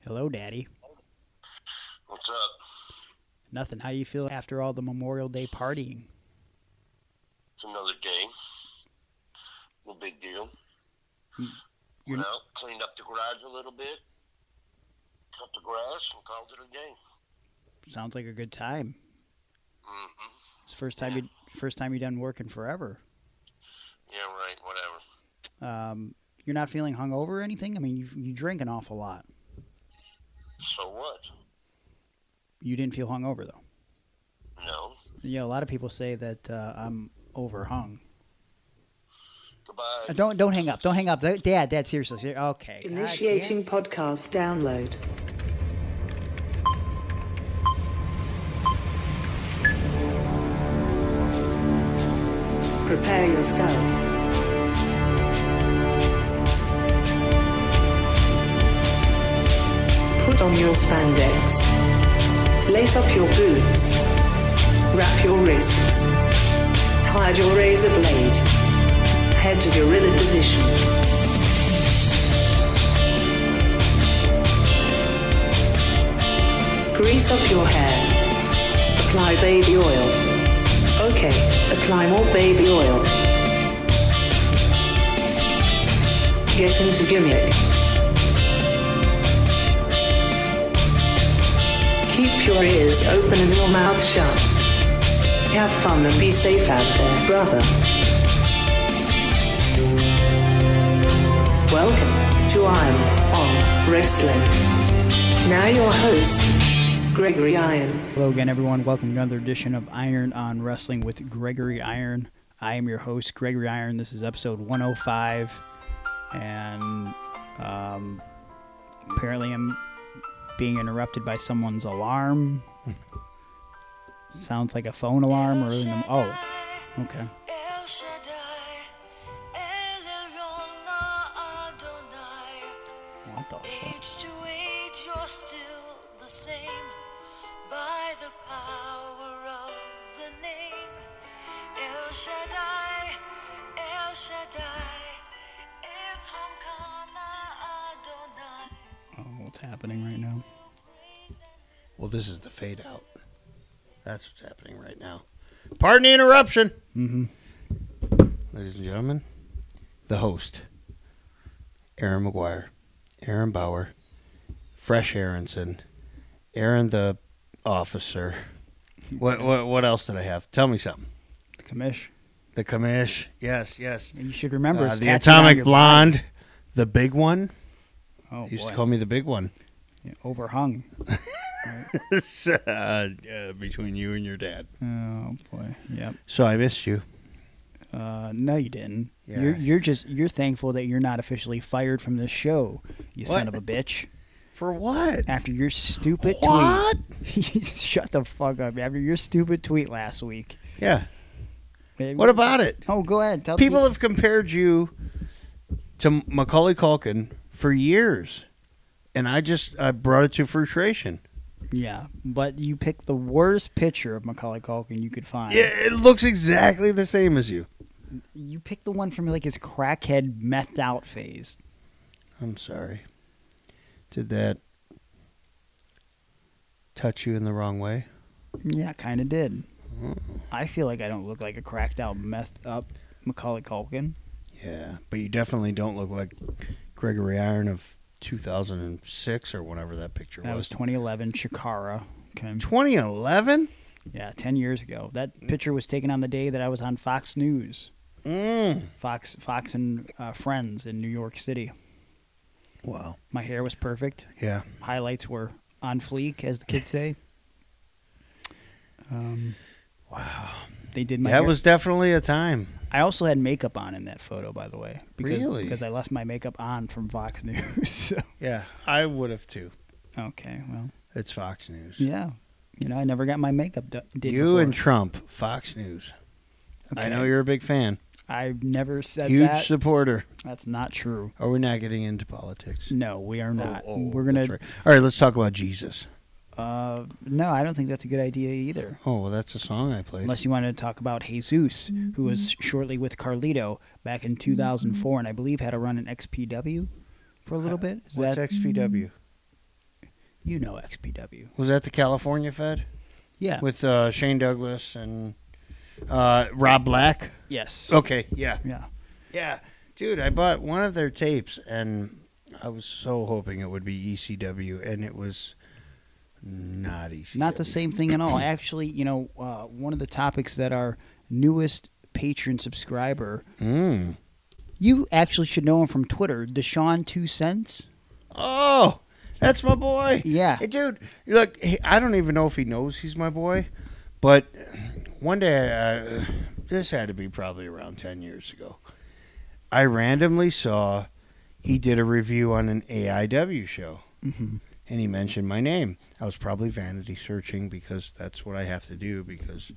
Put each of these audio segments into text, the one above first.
Hello, Daddy. What's up? Nothing. How you feel after all the Memorial Day partying? It's another day. No big deal. You're... Went out, cleaned up the garage a little bit, cut the grass, and called it a day. Sounds like a good time. Mm-hmm. It's the first time you done working forever. Yeah, right. Whatever. You're not feeling hungover or anything? I mean, you drink an awful lot. So what? You didn't feel hungover though. No. Yeah, a lot of people say that I'm overhung. Goodbye. Don't hang up. Don't hang up. Dad, seriously. Okay. Initiating podcast download. Prepare yourself. Put on your spandex. Lace up your boots. Wrap your wrists. Hide your razor blade. Head to gorilla position. Grease up your hair. Apply baby oil. Okay, apply more baby oil. Get into gimmick. Keep your ears open and your mouth shut. Have fun and be safe out there, brother. Welcome to Iron on Wrestling. Now your host, Gregory Iron. Hello again, everyone. Welcome to another edition of Iron on Wrestling with Gregory Iron. I am your host, Gregory Iron. This is episode 105, and apparently I'm being interrupted by someone's alarm. Sounds like a phone alarm or okay. What the fuck? Age to age, you're still the same by the power of the name El Shaddai, El Shaddai, Elham Kana Adonai. Oh, what's happening right now? Well, this is the fade out. That's what's happening right now. Pardon the interruption. Mm-hmm. Ladies and gentlemen, the host, Aaron McGuire, Aaron Bauer, Fresh Aronson, Aaron the officer. What else did I have? Tell me something. The commish. The commish. Yes. You should remember it's the tattooed on atomic your blonde. body. The big one. Oh, He used boy. to call me the big one. Yeah, overhung. Between you and your dad. Oh boy. Yep. So I missed you. No, you didn't. Yeah. You're thankful that you're not officially fired from this show, you What? son of a bitch. For what? After your stupid What? tweet. Shut the fuck up. After your stupid tweet last week. Yeah. What about it? Oh, go ahead. Tell People have compared you to Macaulay Culkin for years, and I brought it to frustration. Yeah, but you picked the worst picture of Macaulay Culkin you could find. Yeah, it looks exactly the same as you. You picked the one from like his crackhead methed out phase. I'm sorry. Did that touch you in the wrong way? Yeah, kind of did. Oh. I feel like I don't look like a cracked out, methed up Macaulay Culkin. Yeah, but you definitely don't look like Gregory Iron of 2006 or whenever that picture That was 2011, Chikara. Okay. 2011? Yeah, 10 years ago. That picture was taken on the day that I was on Fox News. Fox and Friends in New York City. Wow. My hair was perfect. Yeah. Highlights were on fleek, as the kids say. Wow. They did my That hair. was definitely a time. I also had makeup on in that photo, by the way. Really? Because I left my makeup on from Fox News. So. Yeah, I would have too. Okay, well. It's Fox News. Yeah. You know, I never got my makeup did You before. and Trump, Fox News. Okay. I know you're a big fan. I've never said Huge that. supporter. That's not true. Are we not getting into politics? No, we are not. Oh, We're gonna. that's right. All right, let's talk about Jesus. No, I don't think that's a good idea either. Oh, well, that's a song I played. Unless you wanted to talk about Jesus, who was shortly with Carlito back in 2004, and I believe had a run in XPW for a little bit. What's XPW? You know XPW. Was that the California Fed? Yeah. With Shane Douglas and Rob Black? Yes. Okay, yeah. Yeah. Yeah. Dude, I bought one of their tapes, and I was so hoping it would be ECW, and it was not ECW. Not the same thing at all. Actually, one of the topics that our newest patron subscriber, you actually should know him from Twitter, Deshaun 2 Cents. Oh, that's my boy. Yeah. Hey, dude, look, I don't even know if he knows he's my boy, but one day, this had to be probably around 10 years ago, I randomly saw he did a review on an AIW show, and he mentioned my name. I was probably vanity searching because that's what I have to do because,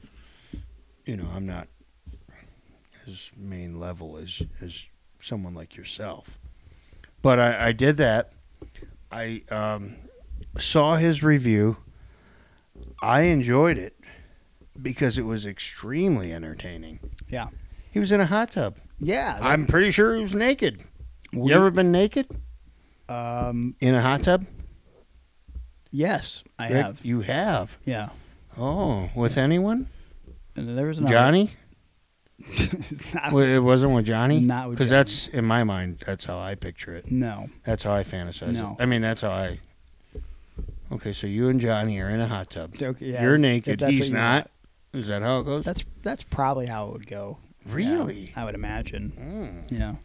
I'm not as main level as someone like yourself. But I did that. I saw his review. I enjoyed it because it was extremely entertaining. Yeah. He was in a hot tub. Yeah. I'm pretty sure he was naked. You ever been naked? In a hot tub? Yes, I Rick, have. You have? Yeah. Oh, with anyone? And there was another. Johnny? Not- It wasn't with Johnny? Not with Because Johnny. that's, in my mind, that's how I picture it. No. That's how I fantasize No. it. I mean, that's how I... Okay, so you and Johnny are in a hot tub. Okay, yeah, You're if naked. that's what He's you not. Is that how it goes? That's probably how it would go. Really? Yeah, I would imagine. Yeah.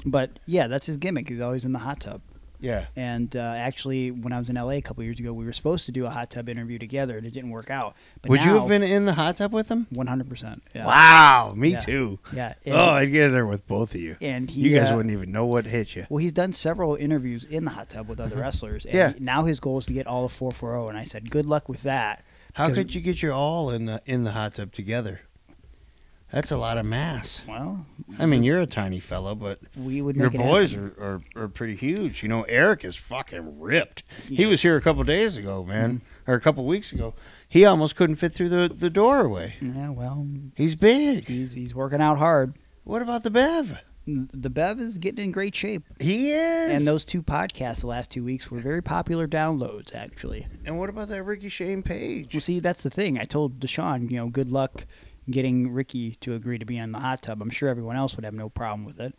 But, yeah, that's his gimmick. He's always in the hot tub. Yeah. And actually, when I was in L.A. a couple years ago, we were supposed to do a hot tub interview together, and it didn't work out. But Would you now, have been in the hot tub with him? 100%. Yeah. Wow, me Yeah. too. Yeah. Oh, I'd get in there with both of you. And he, You guys wouldn't even know what hit you. Well, he's done several interviews in the hot tub with other wrestlers. And Yeah. now his goal is to get all of 440, and I said, good luck with that. How because- could you get your all in the hot tub together? That's a lot of mass. Well, I mean, you're a tiny fellow, but we would your make it boys happen. are pretty huge. Eric is fucking ripped. He was here a couple days ago, man, or a couple weeks ago. He almost couldn't fit through the doorway. Yeah, well, He's big. he's working out hard. What about the Bev? The Bev is getting in great shape. He is. And those two podcasts the last 2 weeks were very popular downloads, actually. And what about that Ricky Shane page? Well, see, that's the thing. I told Deshaun, good luck getting Ricky to agree to be on the hot tub. I'm sure everyone else would have no problem with it,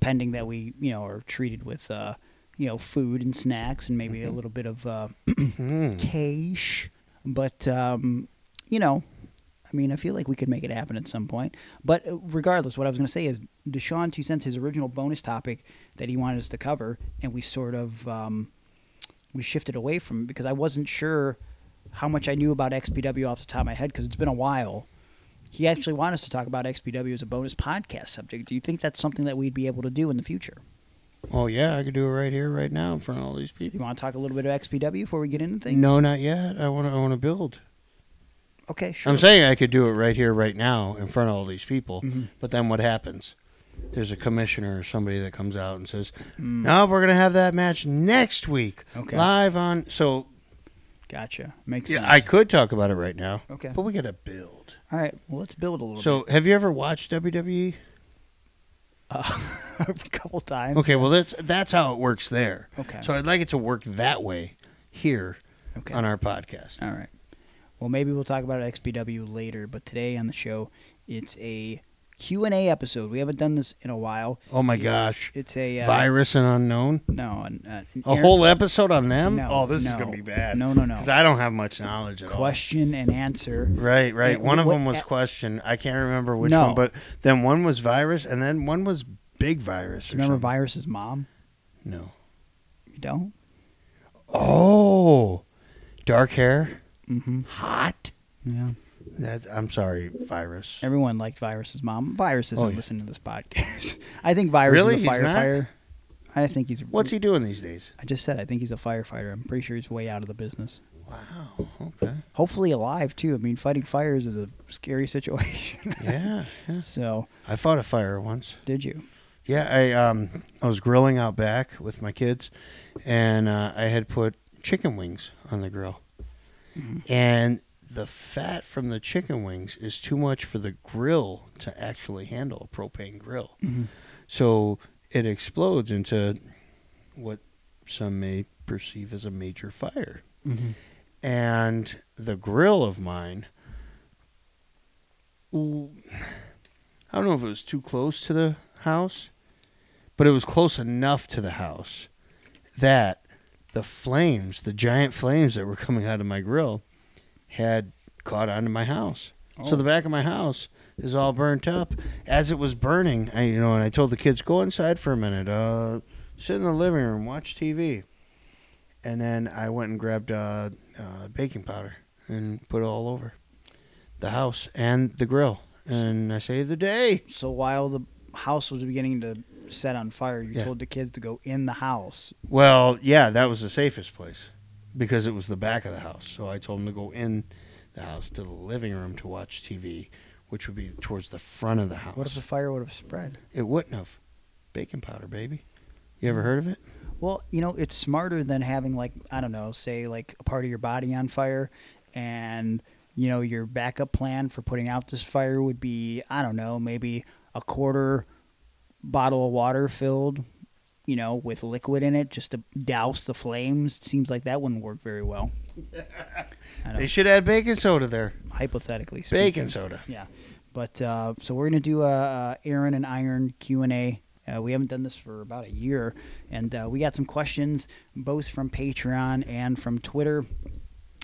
pending that we, are treated with, food and snacks and maybe a little bit of cash. But, I feel like we could make it happen at some point. But regardless, what I was going to say is Deshaun 2 Cents, his original bonus topic that he wanted us to cover, and we sort of we shifted away from it because I wasn't sure how much I knew about XPW off the top of my head because it's been a while. He actually wanted us to talk about XPW as a bonus podcast subject. Do you think that's something that we'd be able to do in the future? Oh, yeah, I could do it right here, right now in front of all these people. You want to talk a little bit of XPW before we get into things? No, not yet. I want to build. Okay, sure. I'm saying I could do it right here, right now, in front of all these people. But then what happens? There's a commissioner or somebody that comes out and says, no, we're going to have that match next week. Okay. Live on. So, Gotcha. Makes yeah, sense. I could talk about it right now. Okay. But we got to build. All right. Well, let's build a little So, bit. have you ever watched WWE? A couple times. Okay, well, that's how it works there. Okay. So, I'd like it to work that way here Okay. on our podcast. All right. Well, maybe we'll talk about XPW later, but today on the show, it's a Q&A episode. We haven't done this in a while. Oh, my gosh. It's a... Virus and Unknown? No. A whole episode on them? No, Oh, this is no. going to be bad. No. Because I don't have much knowledge at all. Question and answer. Right. Yeah, One of what- them was question. I can't remember which No. one, but then one was virus, and then one was big virus. Do you remember something. Virus's mom? No. You don't? Oh, dark hair, hot. Yeah. I'm sorry, Virus. Everyone liked Virus's mom. Virus isn't Oh, yeah. listening to this podcast. I think Virus Really? is a He's not? firefighter. I think he's... What's he doing these days? I just said I think he's a firefighter. I'm pretty sure he's way out of the business. Wow. Okay. Hopefully alive, too. I mean, fighting fires is a scary situation. Yeah. So, I fought a fire once. did you? Yeah. I was grilling out back with my kids, and I had put chicken wings on the grill, and the fat from the chicken wings is too much for the grill to actually handle, a propane grill. So it explodes into what some may perceive as a major fire. Mm-hmm. And the grill of mine, I don't know if it was too close to the house, but it was close enough to the house that the flames, the giant flames that were coming out of my grill, had caught onto my house. So the back of my house is all burnt up. As it was burning, and I told the kids, go inside for a minute, sit in the living room, watch TV. And then I went and grabbed baking powder and put it all over the house and the grill. And I saved the day. So while the house was beginning to set on fire, you Yeah. told the kids to go in the house. Well, yeah, that was the safest place because it was the back of the house. So I told them to go in the house to the living room to watch TV, which would be towards the front of the house. What if the fire would have spread? It wouldn't have. Baking powder, baby. You ever heard of it? Well, it's smarter than having, like, I don't know, say, like, a part of your body on fire, and, your backup plan for putting out this fire would be, I don't know, maybe a quarter bottle of water filled, with liquid in it just to douse the flames. Seems like that wouldn't work very well. They should add baking soda there. Hypothetically speaking. Baking soda. Yeah. But, so we're going to do a Aaron and Iron Q&A. We haven't done this for about a year, and we got some questions both from Patreon and from Twitter.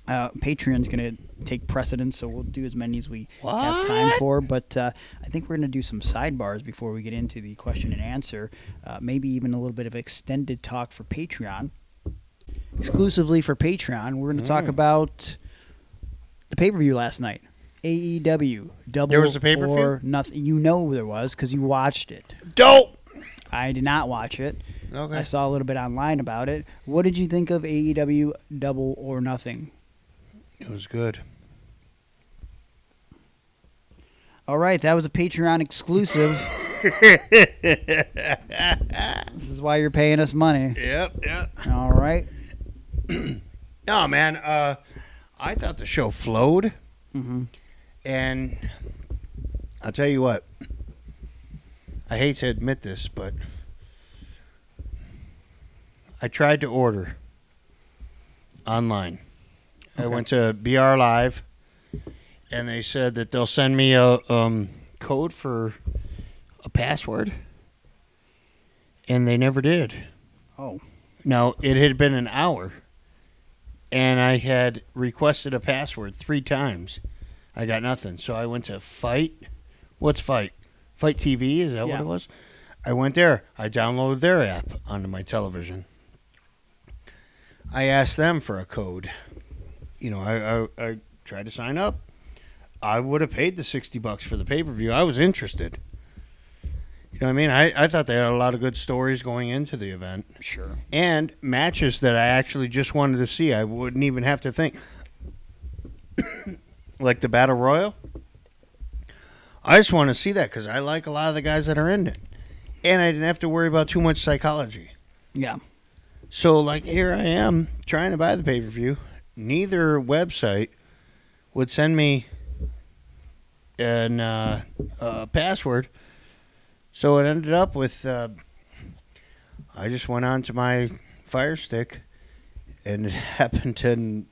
Patreon's going to take precedence, so we'll do as many as we have time for. But I think we're going to do some sidebars before we get into the question and answer. Maybe even a little bit of extended talk for Patreon. Exclusively for Patreon, we're going to talk about the pay-per-view last night. AEW. Double There was a pay-per-view? or nothing. There was because you watched it. Dope! I did not watch it. Okay. I saw a little bit online about it. What did you think of AEW Double or Nothing? It was good. All right, that was a Patreon exclusive. This is why you're paying us money. Yep. All right. No, man. I thought the show flowed. Mm-hmm. And I'll tell you what. I hate to admit this, but I tried to order online. Okay. I went to BR Live, and they said that they'll send me a code for a password, and they never did. Oh. Now, it had been an hour, and I had requested a password 3 times. I got nothing. So I went to Fight. What's Fight? Fight TV? Is that what it was? I went there. I downloaded their app onto my television. I asked them for a code. I tried to sign up. I would have paid the $60 for the pay-per-view. I was interested. You know what I mean? I thought they had a lot of good stories going into the event. Sure. And matches that I actually just wanted to see. I wouldn't even have to think. Like the Battle Royal. I just want to see that because I like a lot of the guys that are in it. And I didn't have to worry about too much psychology. Yeah. So, here I am trying to buy the pay-per-view. Neither website would send me a password. So it ended up with, I just went on to my Fire Stick, and it happened to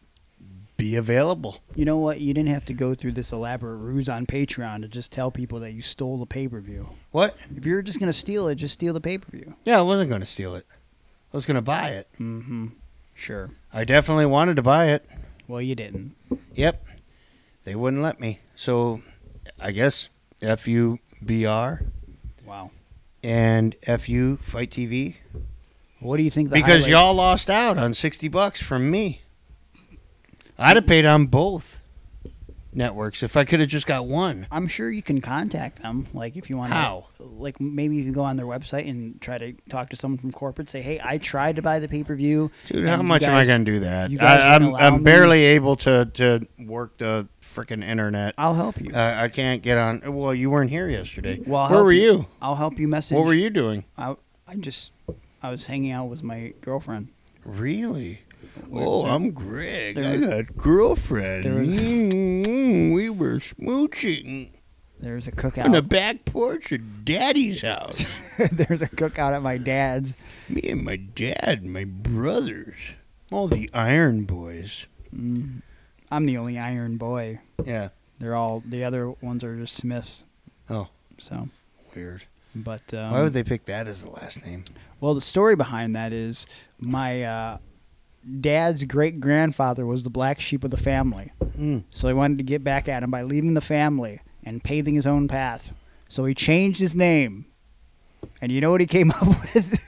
be available. You know what? You didn't have to go through this elaborate ruse on Patreon to just tell people that you stole the pay-per-view. What? If you're just going to steal it, just steal the pay-per-view. Yeah, I wasn't going to steal it. I was going to buy it. Mm-hmm. Sure. I definitely wanted to buy it. Well, you didn't. Yep. They wouldn't let me. So, I guess FUBR Wow. and FU Fight TV. What do you think the Because highlight- y'all lost out on $60 from me. I'd have paid on both networks if I could have just got one. I'm sure you can contact them, if you want. How? Maybe you can go on their website and try to talk to someone from corporate. Say, hey, I tried to buy the pay-per-view. Dude, how much am I going to do that? you guys wouldn't allow I'm me- barely able to work the freaking internet. I'll help you. I can't get on. Well, you weren't here yesterday. Well, I'll Where help were you? I'll help you message. What were you doing? I was hanging out with my girlfriend. Really? Oh, I'm Greg. there I was- got girlfriend. there was- We were smooching There's a on the cookout. back porch of Daddy's house. There's a cookout at my dad's. Me and my dad and my brothers. Oh, the Iron Boys. I'm the only Iron boy. Yeah. The other ones are just Smiths. Oh, So, weird. but Why would they pick that as the last name? well, the story behind that is my dad's great grandfather was the black sheep of the family. So he wanted to get back at him by leaving the family and paving his own path. So he changed his name. And you know what he came up with?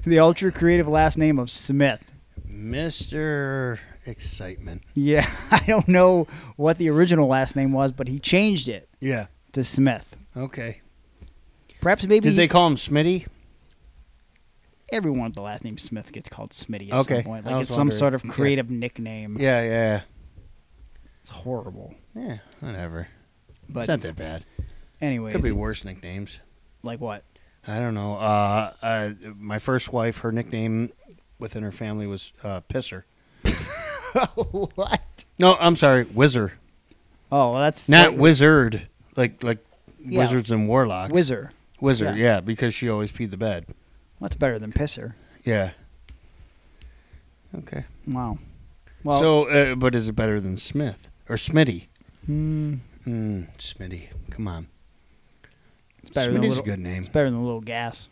The ultra creative last name of Smith. Mr. Excitement. Yeah, I don't know what the original last name was, but he changed it Yeah. to Smith. Okay. Perhaps maybe Did they call him Smitty? everyone with the last name Smith gets called Smitty at Okay, some point. I Like was it's some wondering. sort of creative nickname. Yeah. It's horrible. Yeah, whatever. But It's not that bad. anyway, Could be worse nicknames. like what? I don't know. My first wife, her nickname within her family was Pisser. What? No, I'm sorry, Whizzer. Oh, well, that's Not wizard, like Yeah. wizards and warlocks. Whizzer. Wizard, Yeah. yeah, because she always peed the bed. What's better than pisser? Yeah. Okay. Wow. Well, So, but is it better than Smith or Smitty? hmm, Smitty. Come on. it's better than Smitty's little, a good name. It's better than Little Gas.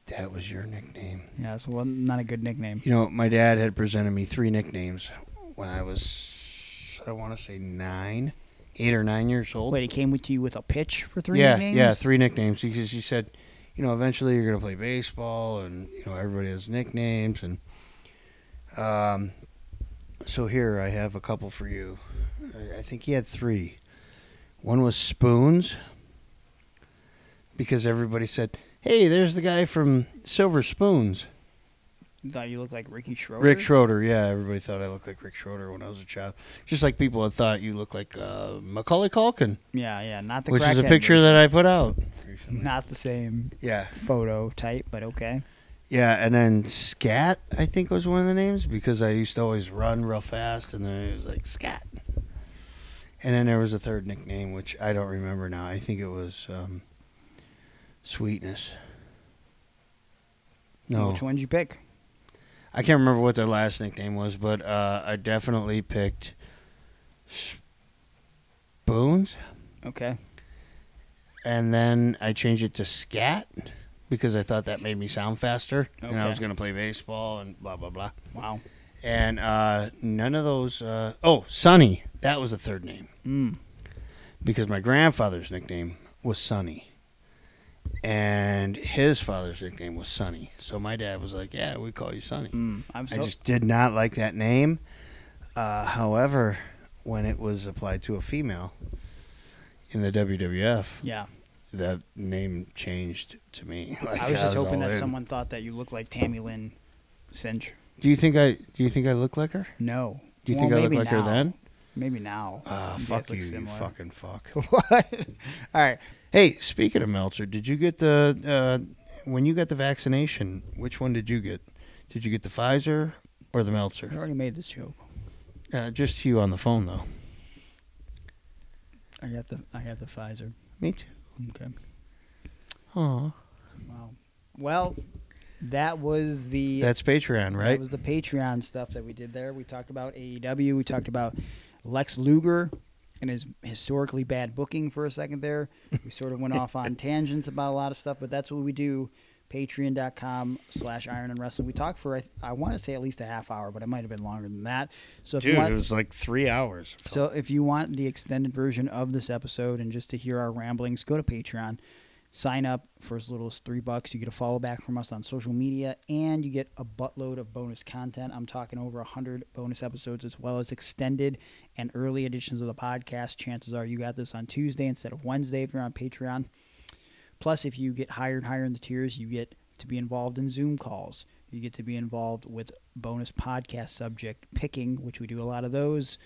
That was your nickname. Yeah, it's not a good nickname. You know, my dad had presented me 3 nicknames when I was, I want to say 8 or 9 years old. Wait, he came with you with a pitch for 3 yeah, nicknames? Yeah, 3 nicknames because he said, you know, eventually you're going to play baseball and, you know, everybody has nicknames. And so here I have a couple for you. I think he had 3. One was Spoons because everybody said, hey, there's the guy from Silver Spoons. You thought you looked like Ricky Schroeder? Rick Schroeder, yeah. Everybody thought I looked like Rick Schroeder when I was a child. Just like people had thought you looked like Macaulay Culkin, Yeah, not the which is a crackhead picture version. that I put out recently. Not the same Yeah. photo type, but okay. Yeah, and then Scat, I think, was one of the names because I used to always run real fast, and then it was like Scat. And then there was a third nickname, which I don't remember now. I think it was Sweetness. No. Which one did you pick? I can't remember what their last nickname was, but I definitely picked Spoons. Okay. And then I changed it to Scat because I thought that made me sound faster. And I Okay. was going to play baseball and blah, blah, blah. Wow. And none of those... Sonny. That was the third name. Because my grandfather's nickname was Sonny. And his father's nickname was Sonny. So my dad was like, yeah, we call you Sonny. I just did not like that name. However, when it was applied to a female in the WWF, Yeah. that name changed to me. Like, I was just hoping all that in. someone thought that you looked like Tammy Lynn Cinch. Do you think I look like her? No. Do you Well, think I look maybe like her now. then? Maybe now. You Fuck guys look you, you similar. fucking fuck. What? All right. Hey, speaking of Meltzer, did you get when you got the vaccination, which one did you get? Did you get the Pfizer or the I Meltzer? already made this joke. Just you on the phone, though. I got the Pfizer. Me too. Okay. Aw. Wow. Well, that was the That's Patreon, That right? was the Patreon stuff that we did there. We talked about AEW. We talked about Lex Luger and his historically bad booking for a second there. We sort of went off on tangents about a lot of stuff, but that's what we do. Patreon.com/Iron and Wrestling. We talked for, I want to say at least a half hour, but it might have been longer than that. So if Dude, you want, it was like 3 hours. So if you want the extended version of this episode and just to hear our ramblings, go to Patreon. Sign up for as little as $3. You get a follow back from us on social media, and you get a buttload of bonus content. I'm talking over 100 bonus episodes, as well as extended and early editions of the podcast. Chances are you got this on Tuesday instead of Wednesday if you're on Patreon. Plus, if you get higher and higher in the tiers, you get to be involved in Zoom calls. You get to be involved with bonus podcast subject picking, which we do a lot of those.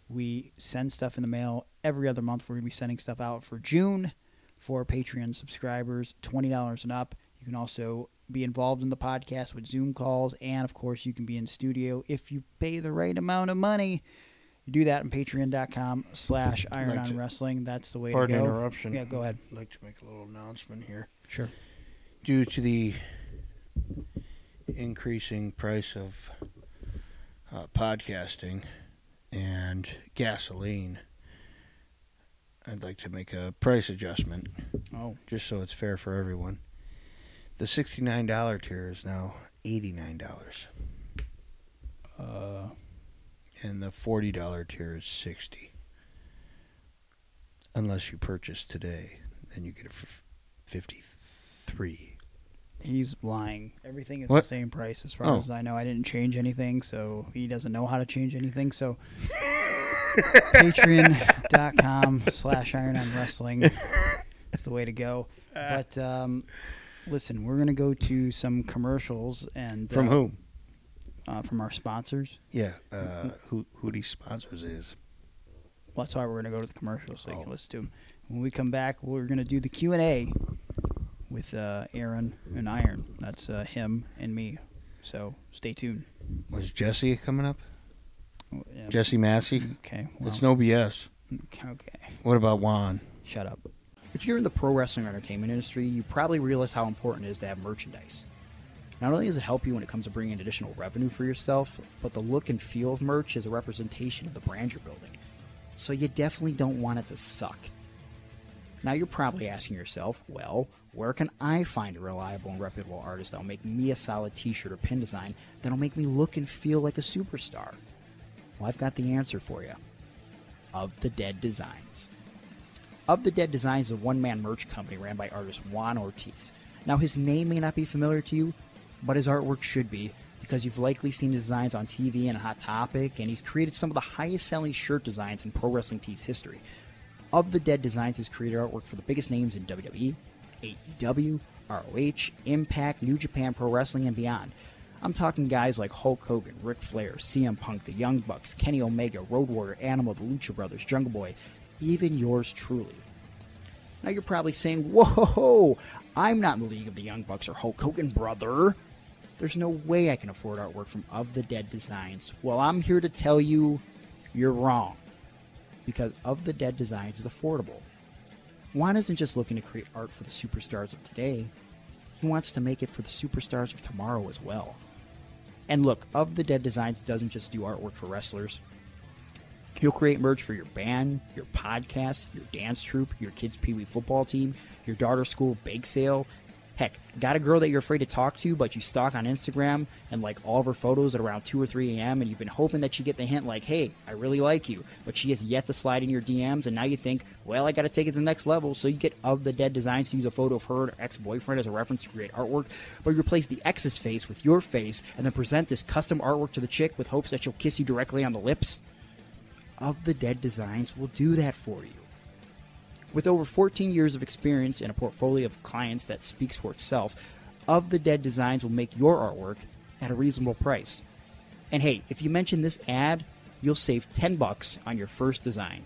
We send stuff in the mail every other month. We're going to be sending stuff out for June for Patreon subscribers, $20 and up. You can also be involved in the podcast with Zoom calls, and, of course, you can be in studio if you pay the right amount of money. You do that on patreon.com/Iron on Wrestling. That's the way to go. Pardon interruption. Yeah, go ahead. I'd like to make a little announcement here. Sure. Due to the increasing price of podcasting and gasoline, I'd like to make a price adjustment. Oh. Just so it's fair for everyone. The $69 tier is now $89. And the $40 tier is $60. Unless you purchase today, then you get it for $53. He's lying. Everything is What? the same price as far Oh. as I know. I didn't change anything, so he doesn't know how to change anything. So patreon.com/irononwrestling is the way to go. But listen, we're going to go to some commercials. And From whom? From our sponsors. Yeah, who these sponsors is. Well, that's why we're going to go to the commercials so you Oh. can listen to them. When we come back, we're going to do the Q&A with Aaron and Iron. That's him and me. So stay tuned. Was Jesse coming up? Oh, yeah. Jesse Massey? Okay. Well, It's no BS. okay. What about Juan? Shut up. If you're in the pro wrestling or entertainment industry, you probably realize how important it is to have merchandise. Not only does it help you when it comes to bringing in additional revenue for yourself, but the look and feel of merch is a representation of the brand you're building. So you definitely don't want it to suck. Now you're probably asking yourself, well, where can I find a reliable and reputable artist that'll make me a solid t-shirt or pin design that'll make me look and feel like a superstar? Well, I've got the answer for you. Of the Dead Designs. Of the Dead Designs is a one-man merch company ran by artist Juan Ortiz. Now his name may not be familiar to you, but his artwork should be, because you've likely seen his designs on TV and Hot Topic, and he's created some of the highest-selling shirt designs in pro wrestling tees history. Of the Dead Designs has created artwork for the biggest names in WWE, AEW, ROH, Impact, New Japan Pro Wrestling, and beyond. I'm talking guys like Hulk Hogan, Ric Flair, CM Punk, The Young Bucks, Kenny Omega, Road Warrior, Animal, The Lucha Brothers, Jungle Boy, even yours truly. Now you're probably saying, whoa, I'm not in the league of The Young Bucks or Hulk Hogan, brother. There's no way I can afford artwork from Of the Dead Designs. Well, I'm here to tell you you're wrong. Because Of the Dead Designs is affordable. Juan isn't just looking to create art for the superstars of today. He wants to make it for the superstars of tomorrow as well. And look, Of the Dead Designs doesn't just do artwork for wrestlers. He'll create merch for your band, your podcast, your dance troupe, your kids' pee-wee football team, your daughter's school bake sale. Heck, got a girl that you're afraid to talk to, but you stalk on Instagram and like all of her photos at around 2 or 3 a.m. and you've been hoping that you get the hint like, hey, I really like you, but she has yet to slide in your DMs, and now you think, well, I got to take it to the next level, so you get Of the Dead Designs to use a photo of her ex-boyfriend as a reference to create artwork, but you replace the ex's face with your face and then present this custom artwork to the chick with hopes that she'll kiss you directly on the lips. Of the Dead Designs will do that for you. With over 14 years of experience and a portfolio of clients that speaks for itself, Of the Dead Designs will make your artwork at a reasonable price. And hey, if you mention this ad, you'll save $10 on your first design.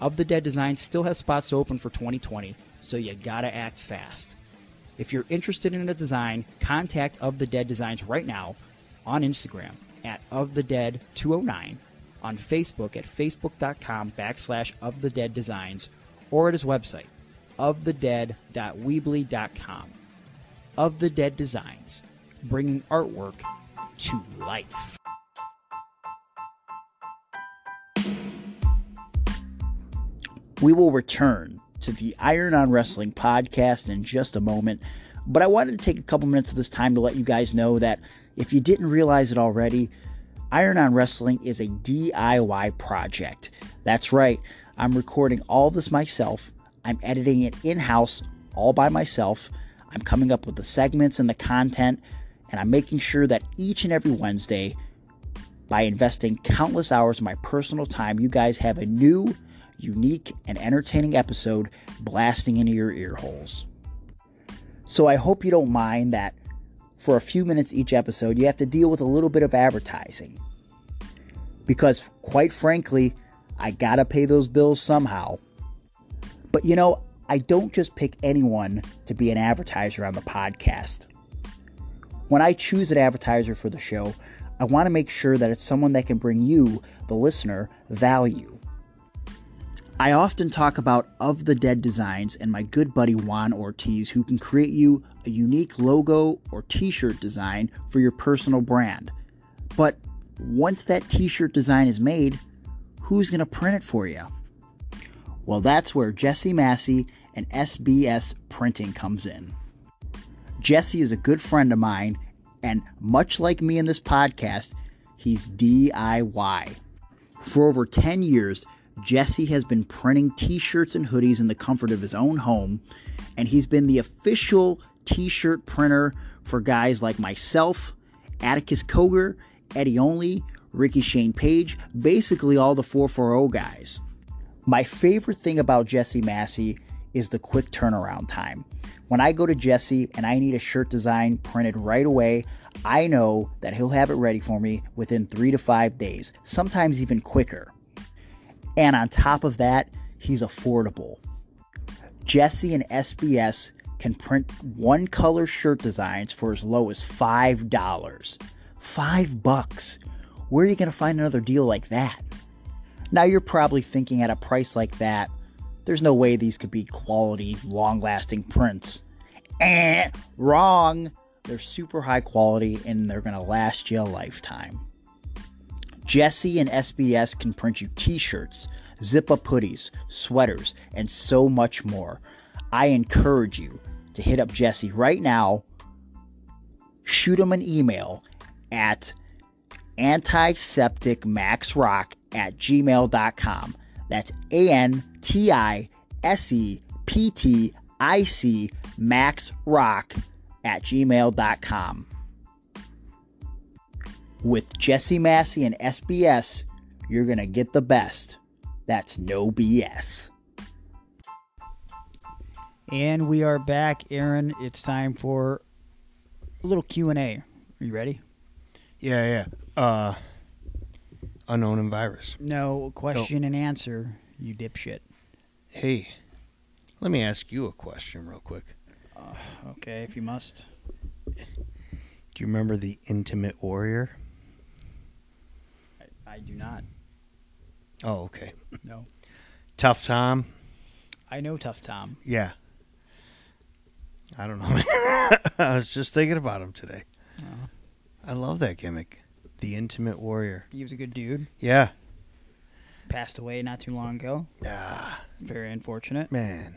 Of the Dead Designs still has spots open for 2020, so you gotta act fast. If you're interested in a design, contact Of the Dead Designs right now on Instagram at ofthedead209, on Facebook at facebook.com/ofthedeaddesigns, or at his website, ofthedead.weebly.com. Of the Dead Designs, bringing artwork to life. We will return to the Iron on Wrestling podcast in just a moment, but I wanted to take a couple minutes of this time to let you guys know that if you didn't realize it already, Iron on Wrestling is a DIY project. That's right. I'm recording all this myself. I'm editing it in-house all by myself. I'm coming up with the segments and the content, and I'm making sure that each and every Wednesday, by investing countless hours of my personal time, you guys have a new, unique, and entertaining episode blasting into your ear holes. So I hope you don't mind that for a few minutes each episode, you have to deal with a little bit of advertising. Because, quite frankly, I gotta pay those bills somehow. But you know, I don't just pick anyone to be an advertiser on the podcast. When I choose an advertiser for the show, I want to make sure that it's someone that can bring you, the listener, value. I often talk about Of the Dead Designs and my good buddy Juan Ortiz, who can create you a unique logo or t-shirt design for your personal brand. But once that t-shirt design is made, who's going to print it for you? Well, that's where Jesse Massey and SBS Printing comes in. Jesse is a good friend of mine, and much like me in this podcast, he's DIY. For over 10 years, Jesse has been printing t-shirts and hoodies in the comfort of his own home, and he's been the official t-shirt printer for guys like myself, Atticus Koger, Eddie Only, Ricky Shane Page, basically all the 440 guys. My favorite thing about Jesse Massey is the quick turnaround time. When I go to Jesse and I need a shirt design printed right away, I know that he'll have it ready for me within 3 to 5 days, sometimes even quicker. And on top of that, he's affordable. Jesse and SBS can print one color shirt designs for as low as $5. $5. Where are you going to find another deal like that? Now you're probably thinking at a price like that, there's no way these could be quality, long-lasting prints. Wrong. They're super high quality and they're going to last you a lifetime. Jesse and SBS can print you t-shirts, zip-up hoodies, sweaters, and so much more. I encourage you to hit up Jesse right now. Shoot him an email at antisepticmaxrock@gmail.com. That's ANTISEPTIC maxrock@gmail.com. With Jesse Massey and SBS, you're going to get the best. That's no BS. And we are back, Aaron. It's time for a little Q&A. Are you ready? Yeah. Unknown and virus. No, question and answer, you dipshit. Hey, let me ask you a question real quick. Okay, if you must. Do you remember the Intimate Warrior? I do not. Oh, okay. No. Tough Tom? I know Tough Tom. Yeah. I don't know. I was just thinking about him today. I love that gimmick. The Intimate Warrior. He was a good dude. Yeah. Passed away not too long ago. Ah, Very unfortunate. man.